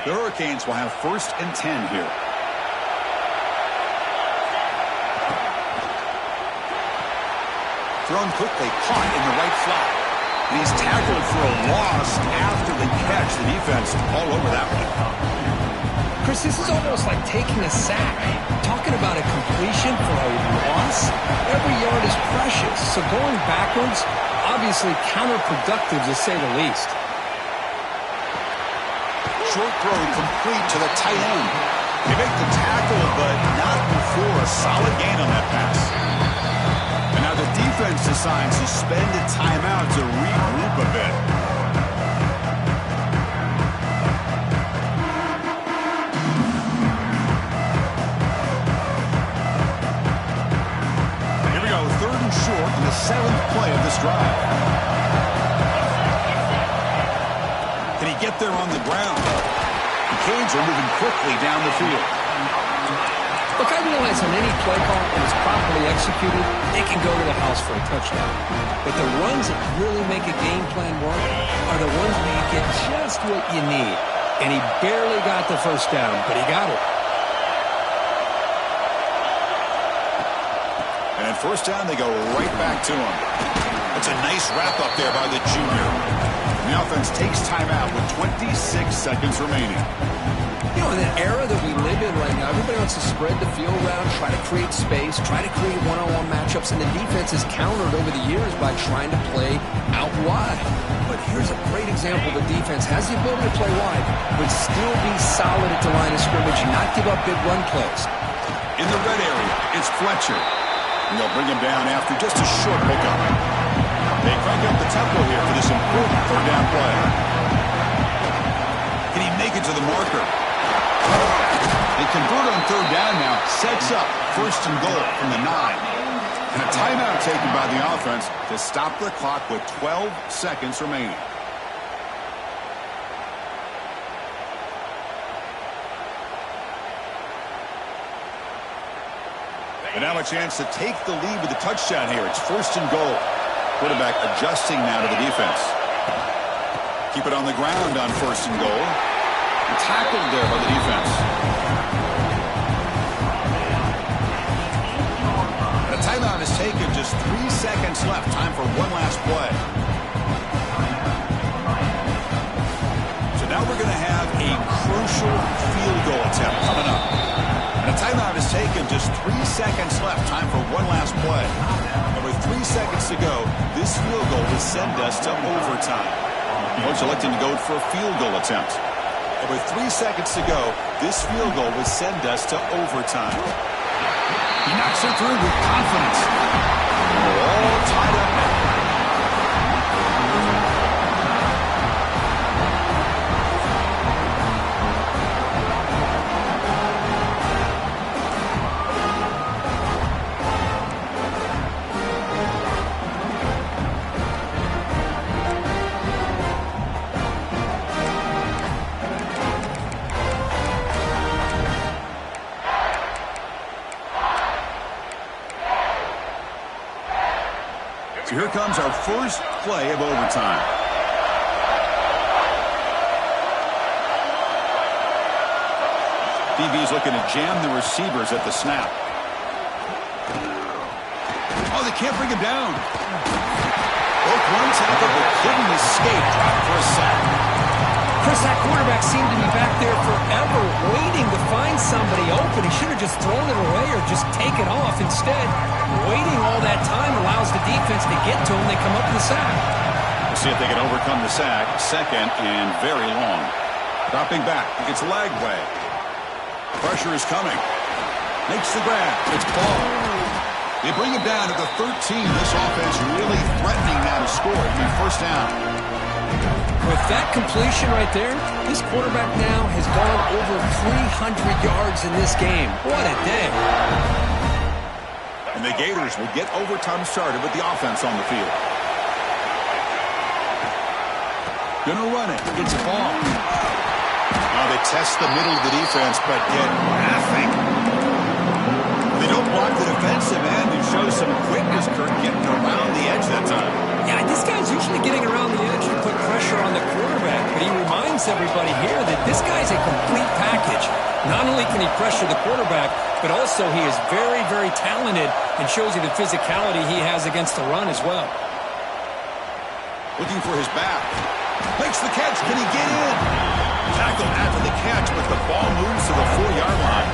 The Hurricanes will have 1st and 10 here. Thrown quickly, caught in the right flat. And he's tackled for a loss after the catch. The defense all over that one. Chris, this is almost like taking a sack. Talking about a completion for a loss, every yard is precious. So going backwards, obviously counterproductive to say the least. Short throw complete to the tight end. They make the tackle, but not before a solid gain on that pass. And now the defense decides to spend a timeout to regroup a bit. Here we go, 3rd and short on the 7th play of this drive. Can he get there on the ground? The Canes are moving quickly down the field. Look, I realize on any play call, when it's properly executed, they can go to the house for a touchdown. But the runs that really make a game plan work are the ones where you get just what you need. and he barely got the first down, but he got it. And first down, they go right back to him. That's a nice wrap-up there by the junior. And the offense takes timeout with 26 seconds remaining. You know, in the era that we live in right now, everybody wants to spread the field around, try to create space, try to create one-on-one matchups, and the defense is countered over the years by trying to play out wide. But here's a great example. The defense has the ability to play wide, but still be solid at the line of scrimmage and not give up big run plays. In the red area, it's Fletcher. And they'll bring him down after just a short pickup. They crank up the tempo here for this important third down play. Can he make it to the marker? They convert on third down now. Sets up first and goal from the 9. And a timeout taken by the offense to stop the clock with 12 seconds remaining. And now a chance to take the lead with a touchdown here. It's first and goal. Quarterback adjusting now to the defense. Keep it on the ground on first and goal. And tackled there by the defense. And a timeout is taken. Just 3 seconds left. Time for one last play. So now we're going to have a crucial field goal attempt coming up. And a timeout is taken. Just 3 seconds left. Time for one last play. And with 3 seconds to go, this field goal will send us to overtime. Coach electing to go for a field goal attempt. And with 3 seconds to go, this field goal will send us to overtime. He knocks it through with confidence. And we're all tied up now. So here comes our first play of overtime. DB's looking to jam the receivers at the snap. Oh, they can't bring him down. Broke one tackle, but couldn't escape. Dropped for a sack. Chris, that quarterback seemed to be back there forever waiting to find somebody open. He should have just thrown it away or just taken off. Instead, waiting all that time allows the defense to get to him. They come up with the sack. We'll see if they can overcome the sack. Second and very long. Dropping back. It's leg way. Pressure is coming. Makes the grab. It's ball. They bring him down at the 13. This offense really threatening now to score. It'll be first down. With that completion right there, this quarterback now has gone over 300 yards in this game. What a day. And the Gators will get overtime started with the offense on the field. Gonna run it. It's a ball. Now they test the middle of the defense, but get nothing. They don't block the defensive end and show some quickness, Kurt, getting around the edge that time. Yeah, this guy's usually getting around the edge to put pressure on the quarterback, but he reminds everybody here that this guy's a complete package. Not only can he pressure the quarterback, but also he is very, very talented and shows you the physicality he has against the run as well. Looking for his back. Makes the catch. Can he get in? Tackled after the catch, but the ball moves to the 4-yard line.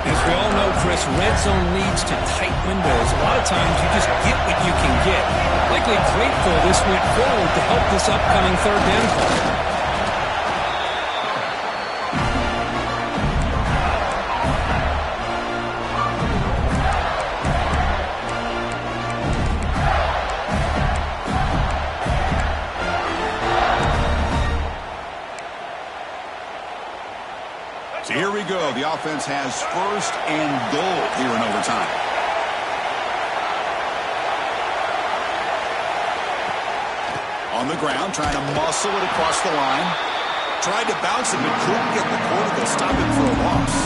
As we all know, Chris, red zone leads to tight windows. A lot of times you just get what you can get. Likely grateful this went forward to help this upcoming third down call. So here we go. The offense has first and goal here in overtime. On the ground, trying to muscle it across the line. Tried to bounce it, but couldn't get the quarter to stop him for a loss.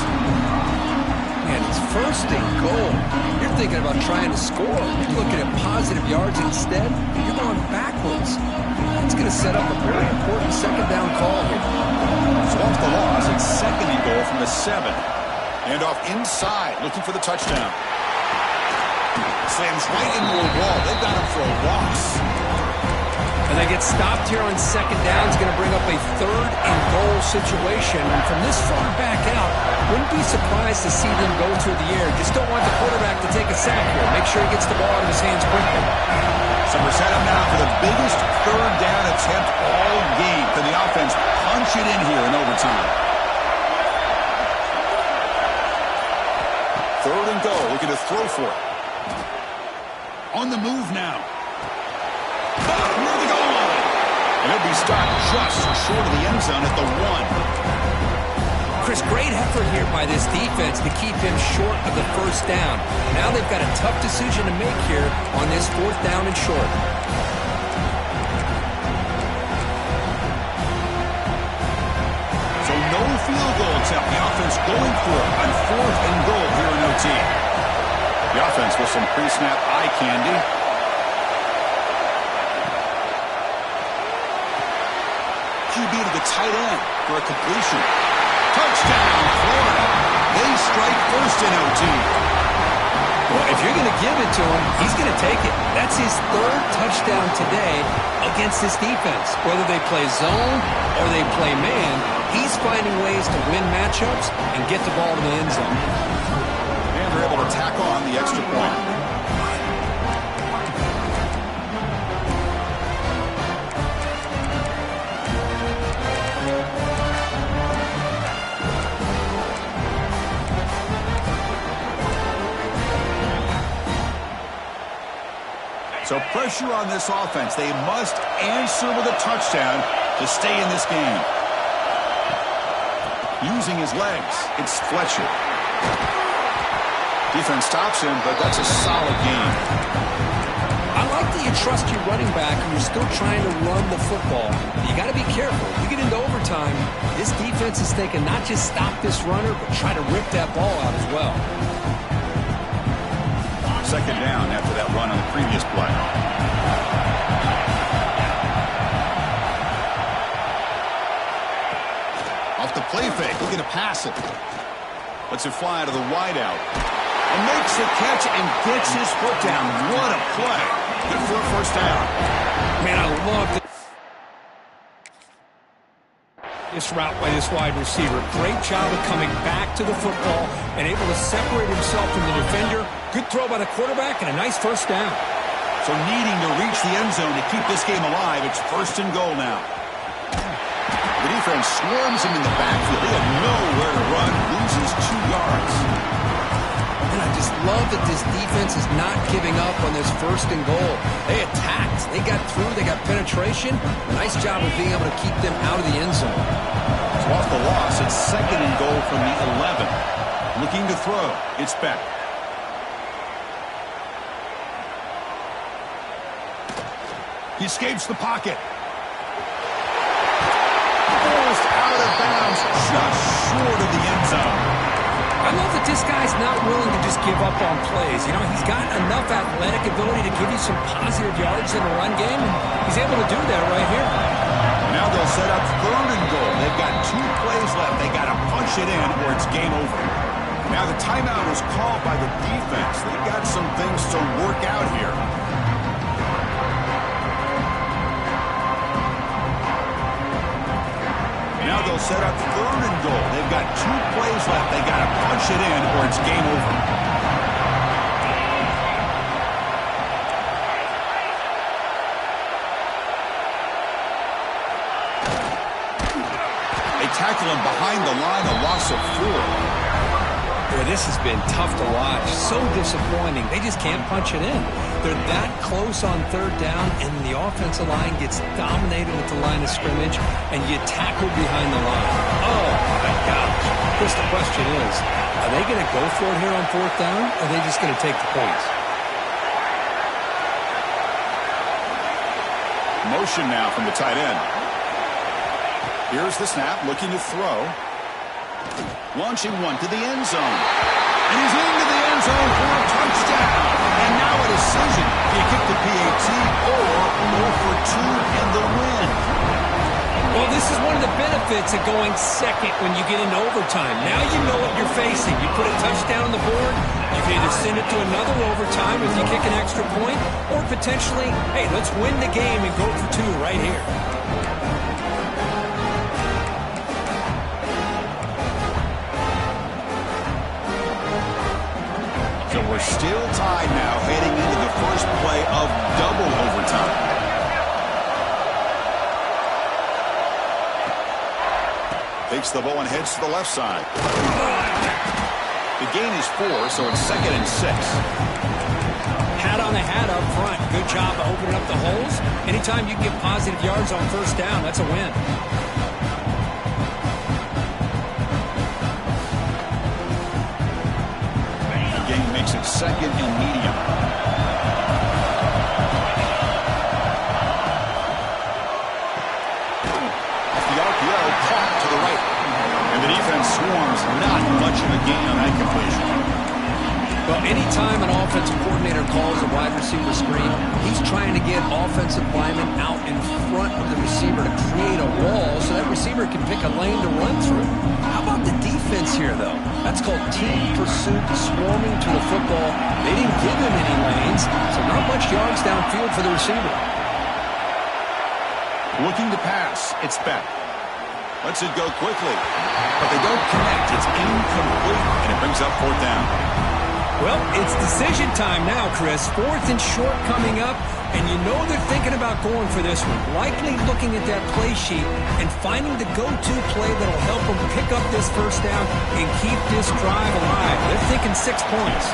Man, it's first and goal. You're thinking about trying to score. You're looking at positive yards instead. You're going backwards. It's going to set up a very important second down call here. Off the loss, it's 2nd and goal from the 7. And off inside, looking for the touchdown. Slams right into a wall. They've got him for a loss. And they get stopped here on 2nd down. It's going to bring up a 3rd and goal situation. And from this far back out, wouldn't be surprised to see them go through the air. Just don't want the quarterback to take a sack here. Make sure he gets the ball out of his hands quickly. So we're set up now for the biggest 3rd down attempt all game. Can the offense punch it in here in overtime? 3rd and goal, looking to throw for it. On the move now. Near the goal line. And he'll be stopped just short of the end zone at the 1. Chris, great effort here by this defense to keep him short of the 1st down. Now they've got a tough decision to make here on this 4th down and short. So no field goal attempt. The offense going for it on 4th and goal here in OT. The offense with some pre-snap eye candy. QB to the tight end for a completion. Touchdown, Florida. They strike first in OT. Well, if you're going to give it to him, he's going to take it. That's his 3rd touchdown today against this defense. Whether they play zone or they play man, he's finding ways to win matchups and get the ball to the end zone. And they're able to tack on the extra point. So pressure on this offense. They must answer with a touchdown to stay in this game. Using his legs, it's Fletcher. Defense stops him, but that's a solid game. I like that you trust your running back and you're still trying to run the football. You got to be careful. You get into overtime, this defense is thinking not just stop this runner, but try to rip that ball out as well. 2nd down after that run on the previous play. Off the play fake, looking to pass it. Lets it fly to the wideout. And makes the catch and gets his foot down. What a play. Good for a 1st down. Man, I love this route by this wide receiver. Great job of coming back to the football and able to separate himself from the defender. Good throw by the quarterback and a nice 1st down. So needing to reach the end zone to keep this game alive, it's 1st and goal now. The defense swarms him in the backfield. They have nowhere to run. Loses 2 yards. And I just love that this defense is not giving up on this 1st and goal. They attacked. They got through. They got penetration. Nice job of being able to keep them out of the end zone. So off the loss, it's 2nd and goal from the 11. Looking to throw. It's Beck. He escapes the pocket. Almost out of bounds, just short of the end zone. I love that this guy's not willing to just give up on plays. You know, he's got enough athletic ability to give you some positive yards in the run game, and he's able to do that right here. Now they'll set up 3rd and goal. They've got 2 plays left. They got to punch it in or it's game over. Now the timeout is called by the defense. They've got some things to work out here. Now they'll set up 3rd and goal. They've got 2 plays left. They got to punch it in or it's game over. They tackle him behind the line, a loss of 4. Boy, this has been tough to watch. So disappointing. They just can't punch it in. They're that close on 3rd down, and the offensive line gets dominated at the line of scrimmage, and you tackle behind the line. Oh, my gosh. Chris, the question is, are they going to go for it here on 4th down, or are they just going to take the points? Motion now from the tight end. Here's the snap, looking to throw. Launching one to the end zone. And he's into the end zone for a touchdown. And now a decision. Do you kick the PAT or go for 2 and the win? Well, this is one of the benefits benefits of going second when you get into overtime. Now you know what you're facing. You put a touchdown on the board, you can either send it to another overtime if you kick an extra point, or potentially, hey, let's win the game and go for two right here. So we're still tied now heading into the first play of double overtime. Takes the ball and heads to the left side. The gain is 4, so it's 2nd and 6. Hat on a hat up front. Good job of opening up the holes. Anytime you can get positive yards on first down, that's a win. The gain makes it 2nd and medium. Off the RPO, caught to the right. And the defense swarms. Not much of a gain on that completion. Well, anytime an offensive coordinator calls a wide receiver screen, he's trying to get offensive linemen out in front of the receiver to create a wall so that receiver can pick a lane to run through. How about the defense here, though? That's called team pursuit, swarming to the football. They didn't give him any lanes, so not much yards downfield for the receiver. Looking to pass. It's Beck. Lets it go quickly. But they don't connect. It's incomplete, and it brings up 4th down. Well, it's decision time now, Chris. 4th and short coming up, and you know they're thinking about going for this one. Likely looking at that play sheet and finding the go-to play that'll help them pick up this first down and keep this drive alive. They're thinking 6 points.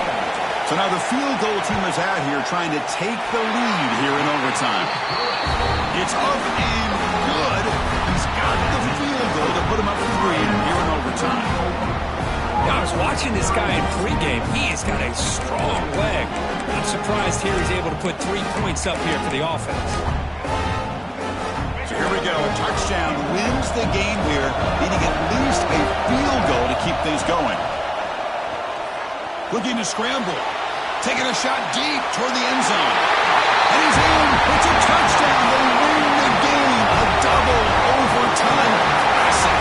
So now the field goal team is out here trying to take the lead here in overtime. It's up and good. He's got the field goal to put him up 3 here in overtime. I was watching this guy in pregame. He has got a strong leg. I'm surprised here he's able to put 3 points up here for the offense. So here we go. A touchdown wins the game here, needing at least a field goal to keep things going. Looking to scramble. Taking a shot deep toward the end zone. And he's in. It's a touchdown. They win the game. A double overtime classic.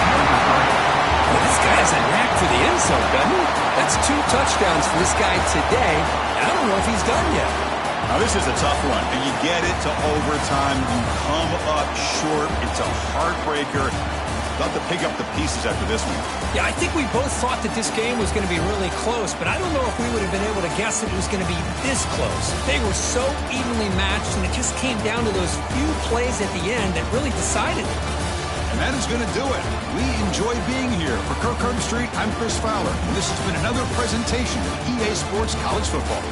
Well, this guy has a knack for the end zone, doesn't he? That's 2 touchdowns for this guy today. I don't know if he's done yet. Now, this is a tough one. And you get it to overtime. You come up short. It's a heartbreaker. They'll have to pick up the pieces after this one. Yeah, I think we both thought that this game was going to be really close, but I don't know if we would have been able to guess that it was going to be this close. They were so evenly matched, and it just came down to those few plays at the end that really decided it. And that is going to do it. We enjoy being here. For Kirk Street, I'm Chris Fowler, and this has been another presentation of EA Sports College Football.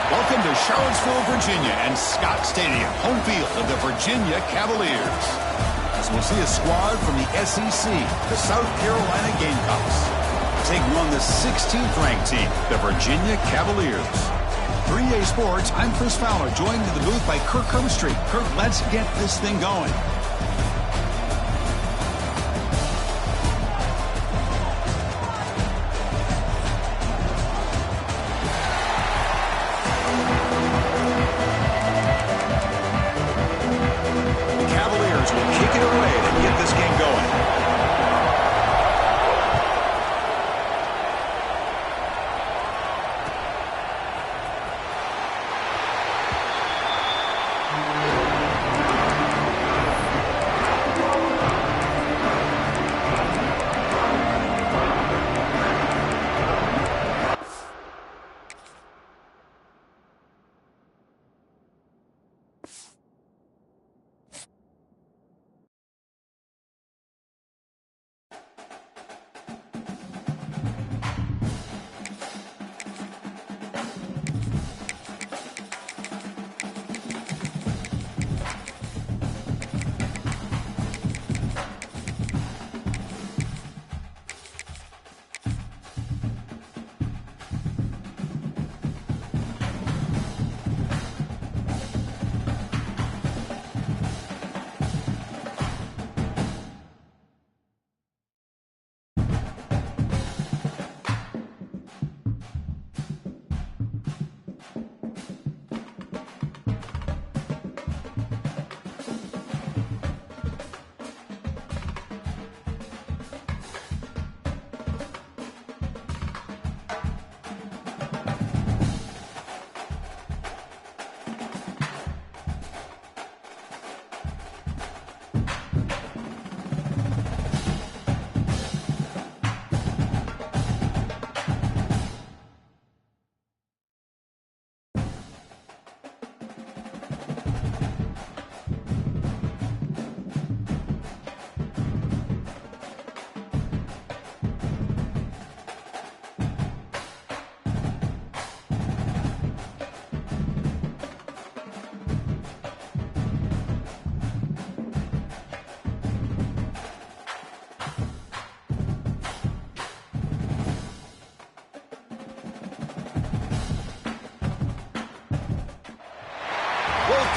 Welcome to Charlottesville, Virginia, and Scott Stadium, home field of the Virginia Cavaliers. As we'll see a squad from the SEC, the South Carolina Gamecocks, taking on the 16th-ranked team, the Virginia Cavaliers. For EA Sports, I'm Chris Fowler, joined in the booth by Kirk Street. Kirk, let's get this thing going.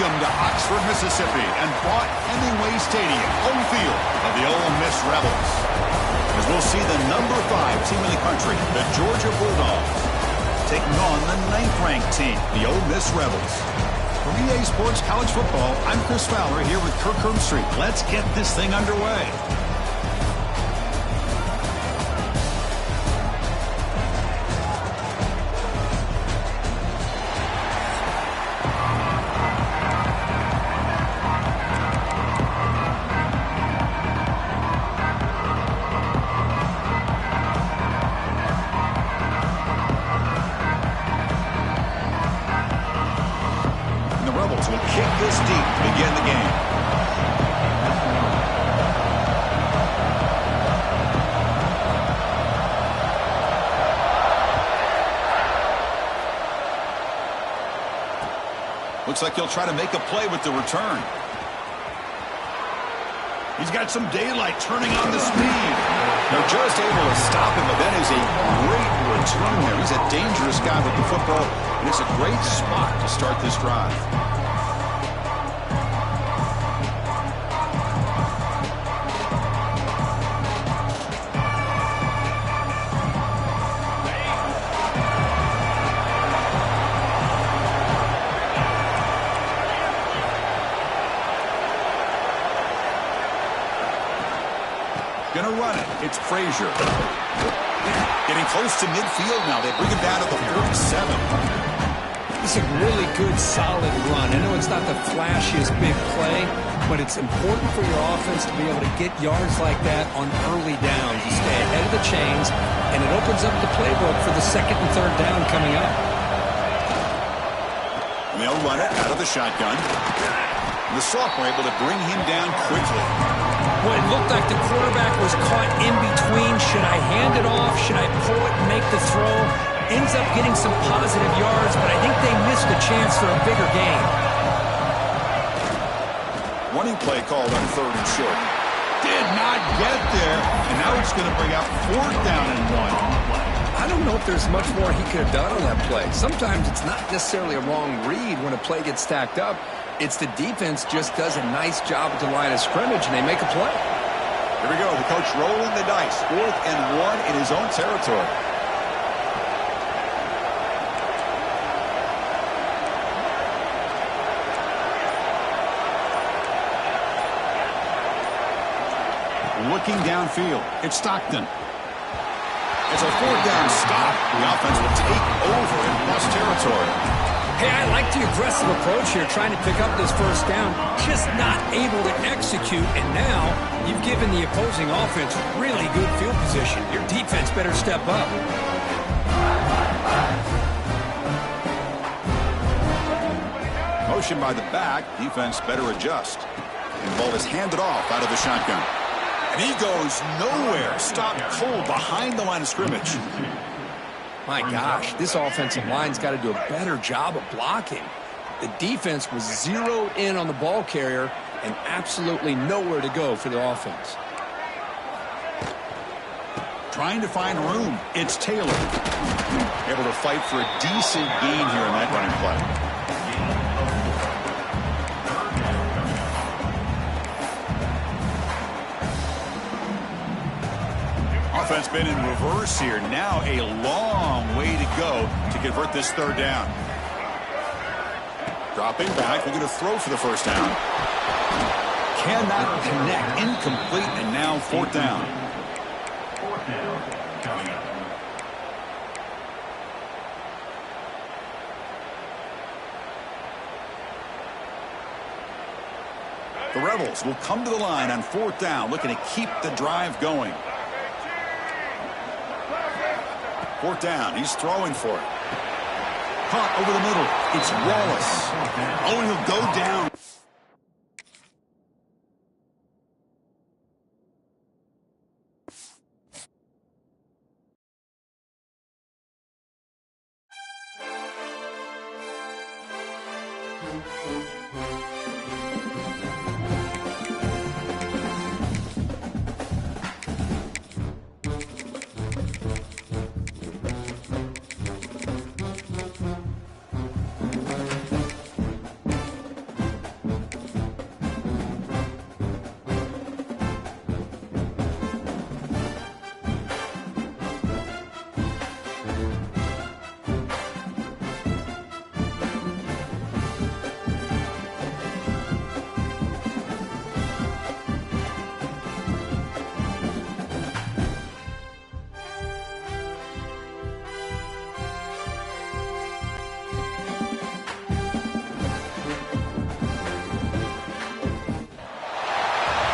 Welcome to Oxford, Mississippi, and Hemingway Stadium, home field of the Ole Miss Rebels. As we'll see the number 5 team in the country, the Georgia Bulldogs, taking on the 9th-ranked team, the Ole Miss Rebels. For EA Sports College Football, I'm Chris Fowler here with Kirk Herbstreit. Let's get this thing underway. Will kick this deep to begin the game. Looks like he'll try to make a play with the return. He's got some daylight turning on the speed. They're just able to stop him, but that is a great return there. He's a dangerous guy with the football, and it's a great spot to start this drive. Gonna run it. It's Frazier. Getting close to midfield now. They bring him down to the 47. It's a really good, solid run. I know it's not the flashiest big play, but it's important for your offense to be able to get yards like that on early downs. You stay ahead of the chains, and it opens up the playbook for the 2nd and 3rd down coming up. And they'll run it out of the shotgun. And the sophomore able to bring him down quickly. Well, it looked like the quarterback was caught in between. Should I hand it off? Should I pull it and make the throw? Ends up getting some positive yards, but I think they missed a chance for a bigger gain. Running play called on 3rd and short. Did not get there, and now it's going to bring out 4th down and 1. I don't know if there's much more he could have done on that play. Sometimes it's not necessarily a wrong read when a play gets stacked up. It's the defense just does a nice job at the line of scrimmage, and they make a play. Here we go. The coach rolling the dice. 4th and 1 in his own territory. Looking downfield. It's Stockton. It's a 4th down stop. The offense will take over in plus territory. Hey, I like the aggressive approach here, trying to pick up this 1st down, just not able to execute, and now you've given the opposing offense really good field position. Your defense better step up. Motion by the back, defense better adjust. And the ball is handed off out of the shotgun. And he goes nowhere, stopped cold behind the line of scrimmage. My gosh, this offensive line's got to do a better job of blocking. The defense was zeroed in on the ball carrier and absolutely nowhere to go for the offense. Trying to find room. It's Taylor. Able to fight for a decent gain here in that running play. Offense been in reverse here. Now a long way to go to convert this 3rd down. Dropping back. We're going to throw for the 1st down. Cannot connect. Incomplete. And now 4th down. The Rebels will come to the line on 4th down, looking to keep the drive going. 4th down. He's throwing for it. Caught over the middle. It's Wallace. Oh, and he'll go down.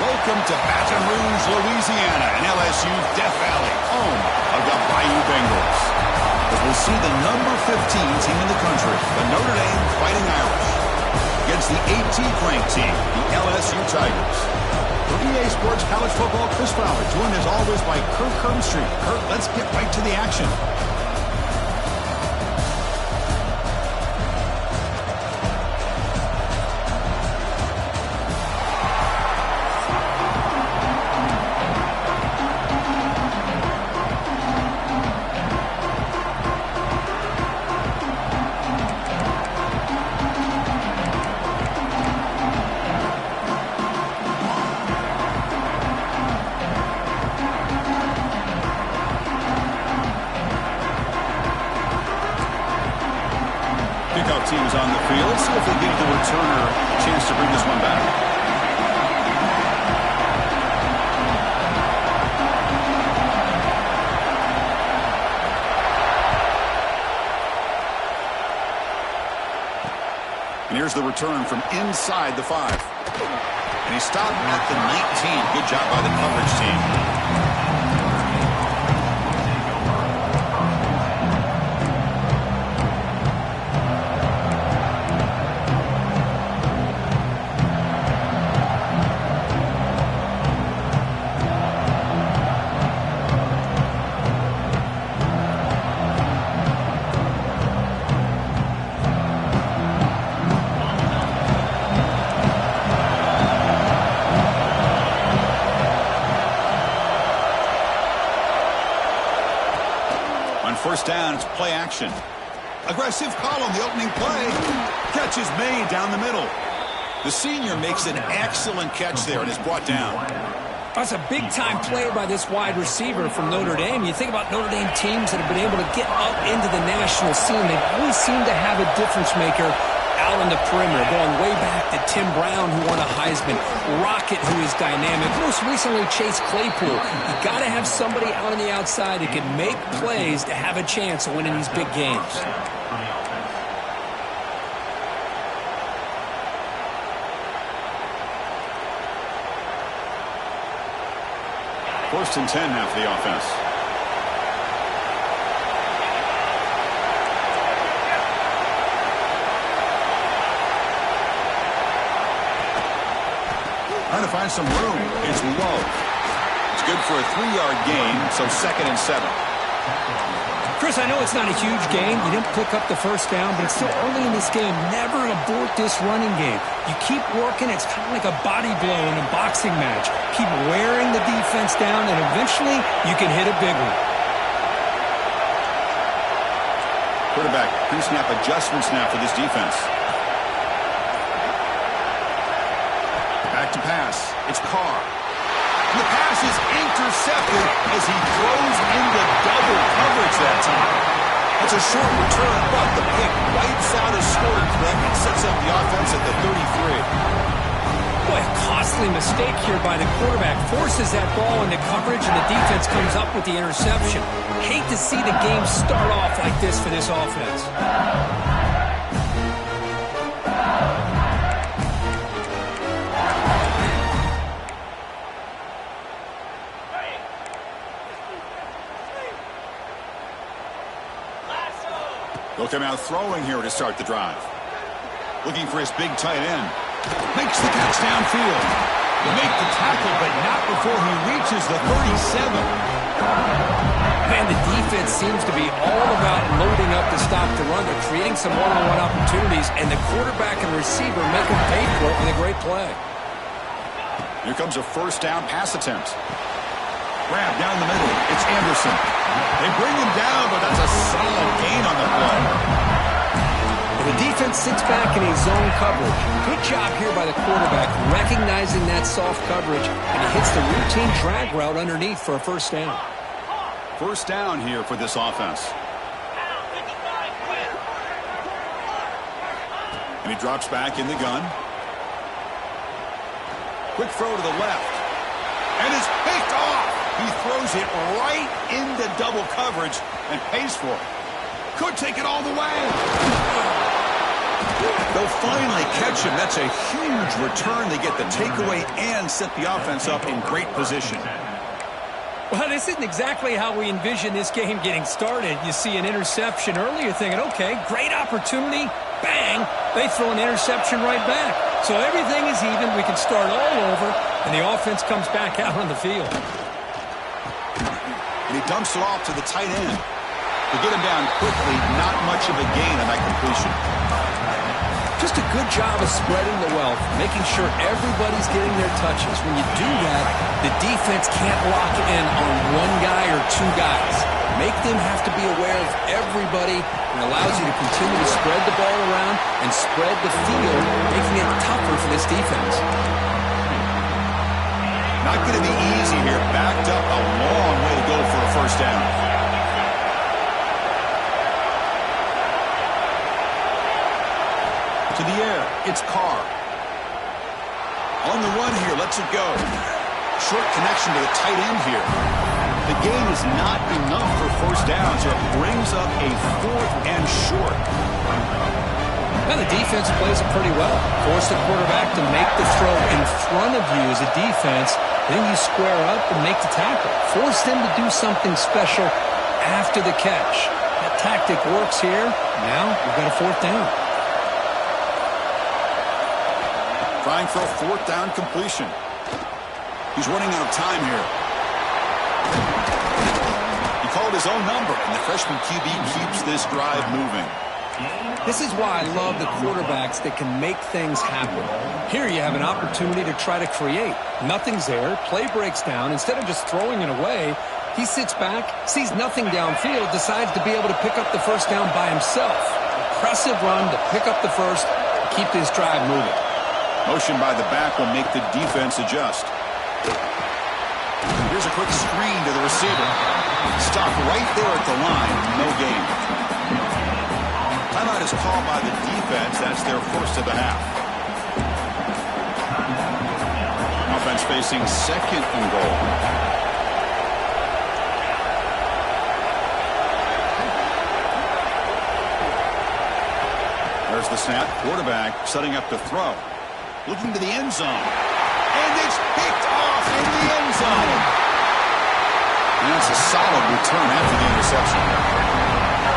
Welcome to Baton Rouge, Louisiana, and LSU's Death Valley, home of the Bayou Bengals. As we'll see the number 15 team in the country, the Notre Dame Fighting Irish, against the 18th ranked team, the LSU Tigers. For EA Sports College Football, Chris Fowler, joined as always by Kirk Hermstreet. Kirk, let's get right to the action. Teams on the field. Let's see if they give the returner a chance to bring this one back. And here's the return from inside the 5. And he stopped at the 19. Good job by the coverage team. First down, it's play action. Aggressive call on the opening play. Catch is made down the middle. The senior makes an excellent catch there and is brought down. That's a big-time play by this wide receiver from Notre Dame. You think about Notre Dame teams that have been able to get up into the national scene. They always seem to have a difference maker out on the perimeter, going way back to Tim Brown, who won a Heisman, Rocket, who is dynamic, most recently Chase Claypool. You got to have somebody out on the outside that can make plays to have a chance of winning these big games. First and 10 now for the offense. Trying to find some room. It's low. It's good for a 3-yard gain, so 2nd and 7. Chris, I know it's not a huge game. You didn't pick up the first down, but it's still early in this game. Never abort this running game. You keep working. It's kind of like a body blow in a boxing match. Keep wearing the defense down, and eventually you can hit a big one. Quarterback pre-snap adjustments now for this defense. Back to pass. It's Carr. And the pass is intercepted as he throws into double coverage that time. That's a short return, but the pick wipes out a scoring threat and sets up the offense at the 33. Boy, a costly mistake here by the quarterback. Forces that ball into coverage, and the defense comes up with the interception. Hate to see the game start off like this for this offense. He'll come out throwing here to start the drive. Looking for his big tight end. Makes the catch downfield. He'll make the tackle, but not before he reaches the 37. Man, the defense seems to be all about loading up to stop the run. They're creating some one-on-one opportunities, and the quarterback and receiver make them pay for it with a great play. Here comes a first down pass attempt. Grab down the middle. It's Anderson. They bring him down, but that's a solid gain on the play. And the defense sits back in a zone coverage. Good job here by the quarterback, recognizing that soft coverage, and he hits the routine drag route underneath for a first down. First down here for this offense. And he drops back in the gun. Quick throw to the left. And it's picked off. He throws it right into double coverage and pays for it. Could take it all the way. They'll finally catch him. That's a huge return. They get the takeaway and set the offense up in great position. Well, this isn't exactly how we envision this game getting started. You see an interception early, you're thinking, okay, great opportunity. Bang! They throw an interception right back. So everything is even. We can start all over, and the offense comes back out on the field. And he dumps it off to the tight end. To get him down quickly, not much of a gain on that completion. Just a good job of spreading the wealth, making sure everybody's getting their touches. When you do that, the defense can't lock in on one guy or two guys. Make them have to be aware of everybody, and allows you to continue to spread the ball around and spread the field, making it tougher for this defense. Not going to be easy here. Backed up a long way to go for a first down. To the air, it's Carr. On the run here, lets it go. Short connection to the tight end here. The gain is not enough for first down, so it brings up a 4th and short. Well, the defense plays it pretty well. Force the quarterback to make the throw in front of you as a defense. Then you square up and make the tackle. Force them to do something special after the catch. That tactic works here. Now we've got a 4th down. Trying for a 4th down completion. He's running out of time here. He called his own number, and the freshman QB keeps this drive moving. This is why I love the quarterbacks that can make things happen. Here you have an opportunity to try to create. Nothing's there. Play breaks down. Instead of just throwing it away, he sits back, sees nothing downfield, decides to be able to pick up the first down by himself. Impressive run to pick up the first, keep this drive moving. Motion by the back will make the defense adjust. Here's a quick screen to the receiver. Stop right there at the line. No gain. Timeout is called by the defense. That's their first of the half. Offense facing 2nd and goal. There's the snap. Quarterback setting up to throw. Looking to the end zone. And it's picked off in the end zone. And that's a solid return after the interception.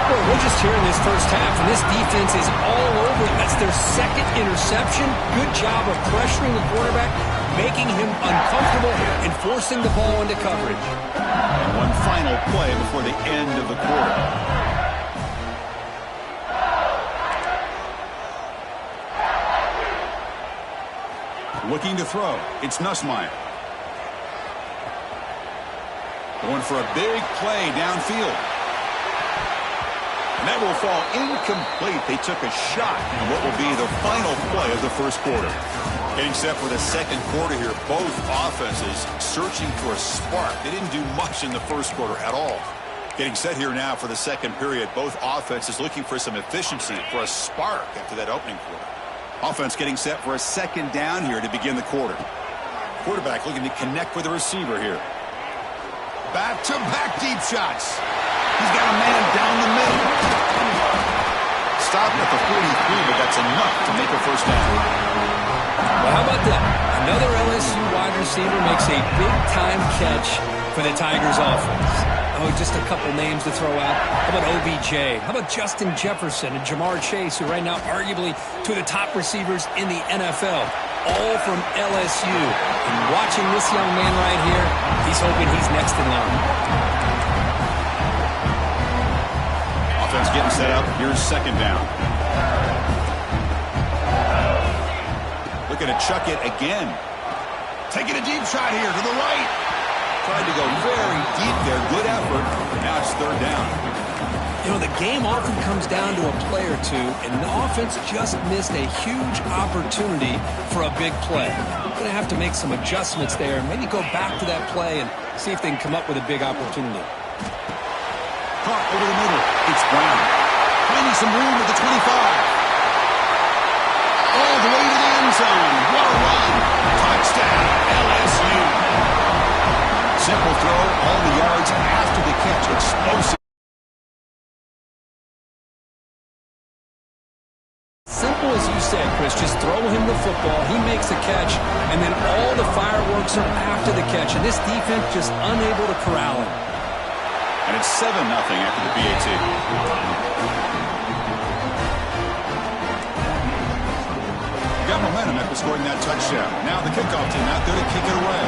Well, we're just here in this first half, and this defense is all over it. That's their 2nd interception. Good job of pressuring the quarterback, making him uncomfortable, and forcing the ball into coverage. And one final play before the end of the quarter. Looking to throw. It's Nussmeier. Going for a big play downfield. And that will fall incomplete. They took a shot on what will be the final play of the first quarter. Getting set for the second quarter here. Both offenses searching for a spark. They didn't do much in the first quarter at all. Getting set here now for the second period. Both offenses looking for some efficiency, for a spark after that opening quarter. Offense getting set for a 2nd down here to begin the quarter. Quarterback looking to connect with the receiver here. Back-to-back deep shots. He's got a man down the middle. Stopped at the 43, but that's enough to make a first down. Well, how about that? Another LSU wide receiver makes a big-time catch for the Tigers offense. Oh, just a couple names to throw out. How about OBJ? How about Justin Jefferson and Jamar Chase, who right now arguably two of the top receivers in the NFL, all from LSU. And watching this young man right here, he's hoping he's next in line. Offense getting set up. Here's 2nd down. Looking to chuck it again. Taking a deep shot here to the right. Tried to go very deep there. Good effort. Now it's 3rd down. You know, the game often comes down to a play or two, and the offense just missed a huge opportunity for a big play. Going to have to make some adjustments there, and maybe go back to that play and see if they can come up with a big opportunity. Caught over the middle. It's Brown. Finding some room at the 25. All the way to the end zone. What a run. Touchdown, LSU. Simple throw, all the yards after the catch. Explosive. Simple as you football. He makes the catch, and then all the fireworks are after the catch. And this defense just unable to corral him. And it's 7-0 after the PAT. Got momentum after scoring that touchdown. Now the kickoff team out there to kick it away.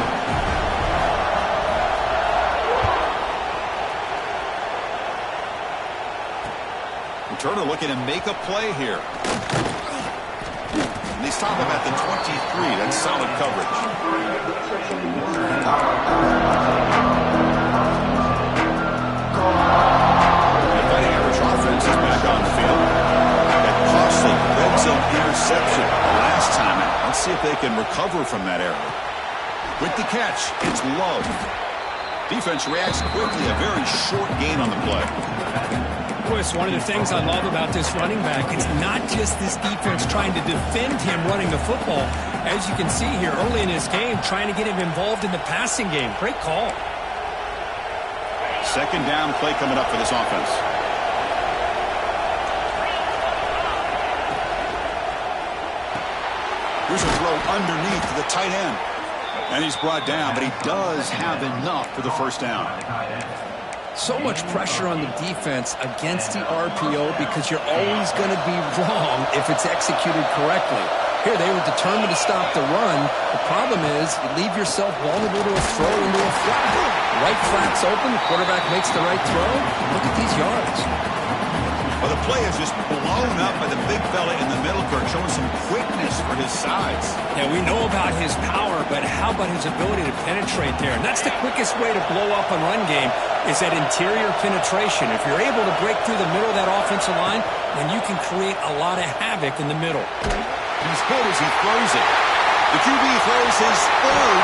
Returner looking to make a play here. And they stop him at the 23. That's solid coverage. The batting average offense is back on the field. That costly red zone interception last time out. Let's see if they can recover from that error. With the catch, it's Love. Defense reacts quickly. A very short gain on the play. Chris, one of the things I love about this running back, it's not just this defense trying to defend him running the football. As you can see here early in his game, trying to get him involved in the passing game. Great call. Second down play coming up for this offense. Here's a throw underneath to the tight end. And he's brought down, but he does have enough for the first down. So much pressure on the defense against the RPO because you're always going to be wrong if it's executed correctly. Here, they were determined to stop the run. The problem is you leave yourself vulnerable to a throw into a flat. The right flat's open. The quarterback makes the right throw. Look at these yards. Well, the play is just blown up by the big fella in the middle, Kirk, showing some quickness for his size. Yeah, we know about his power, but how about his ability to penetrate there? And that's the quickest way to blow up a run game is that interior penetration. If you're able to break through the middle of that offensive line, then you can create a lot of havoc in the middle. He's hit as he throws it. The QB throws his third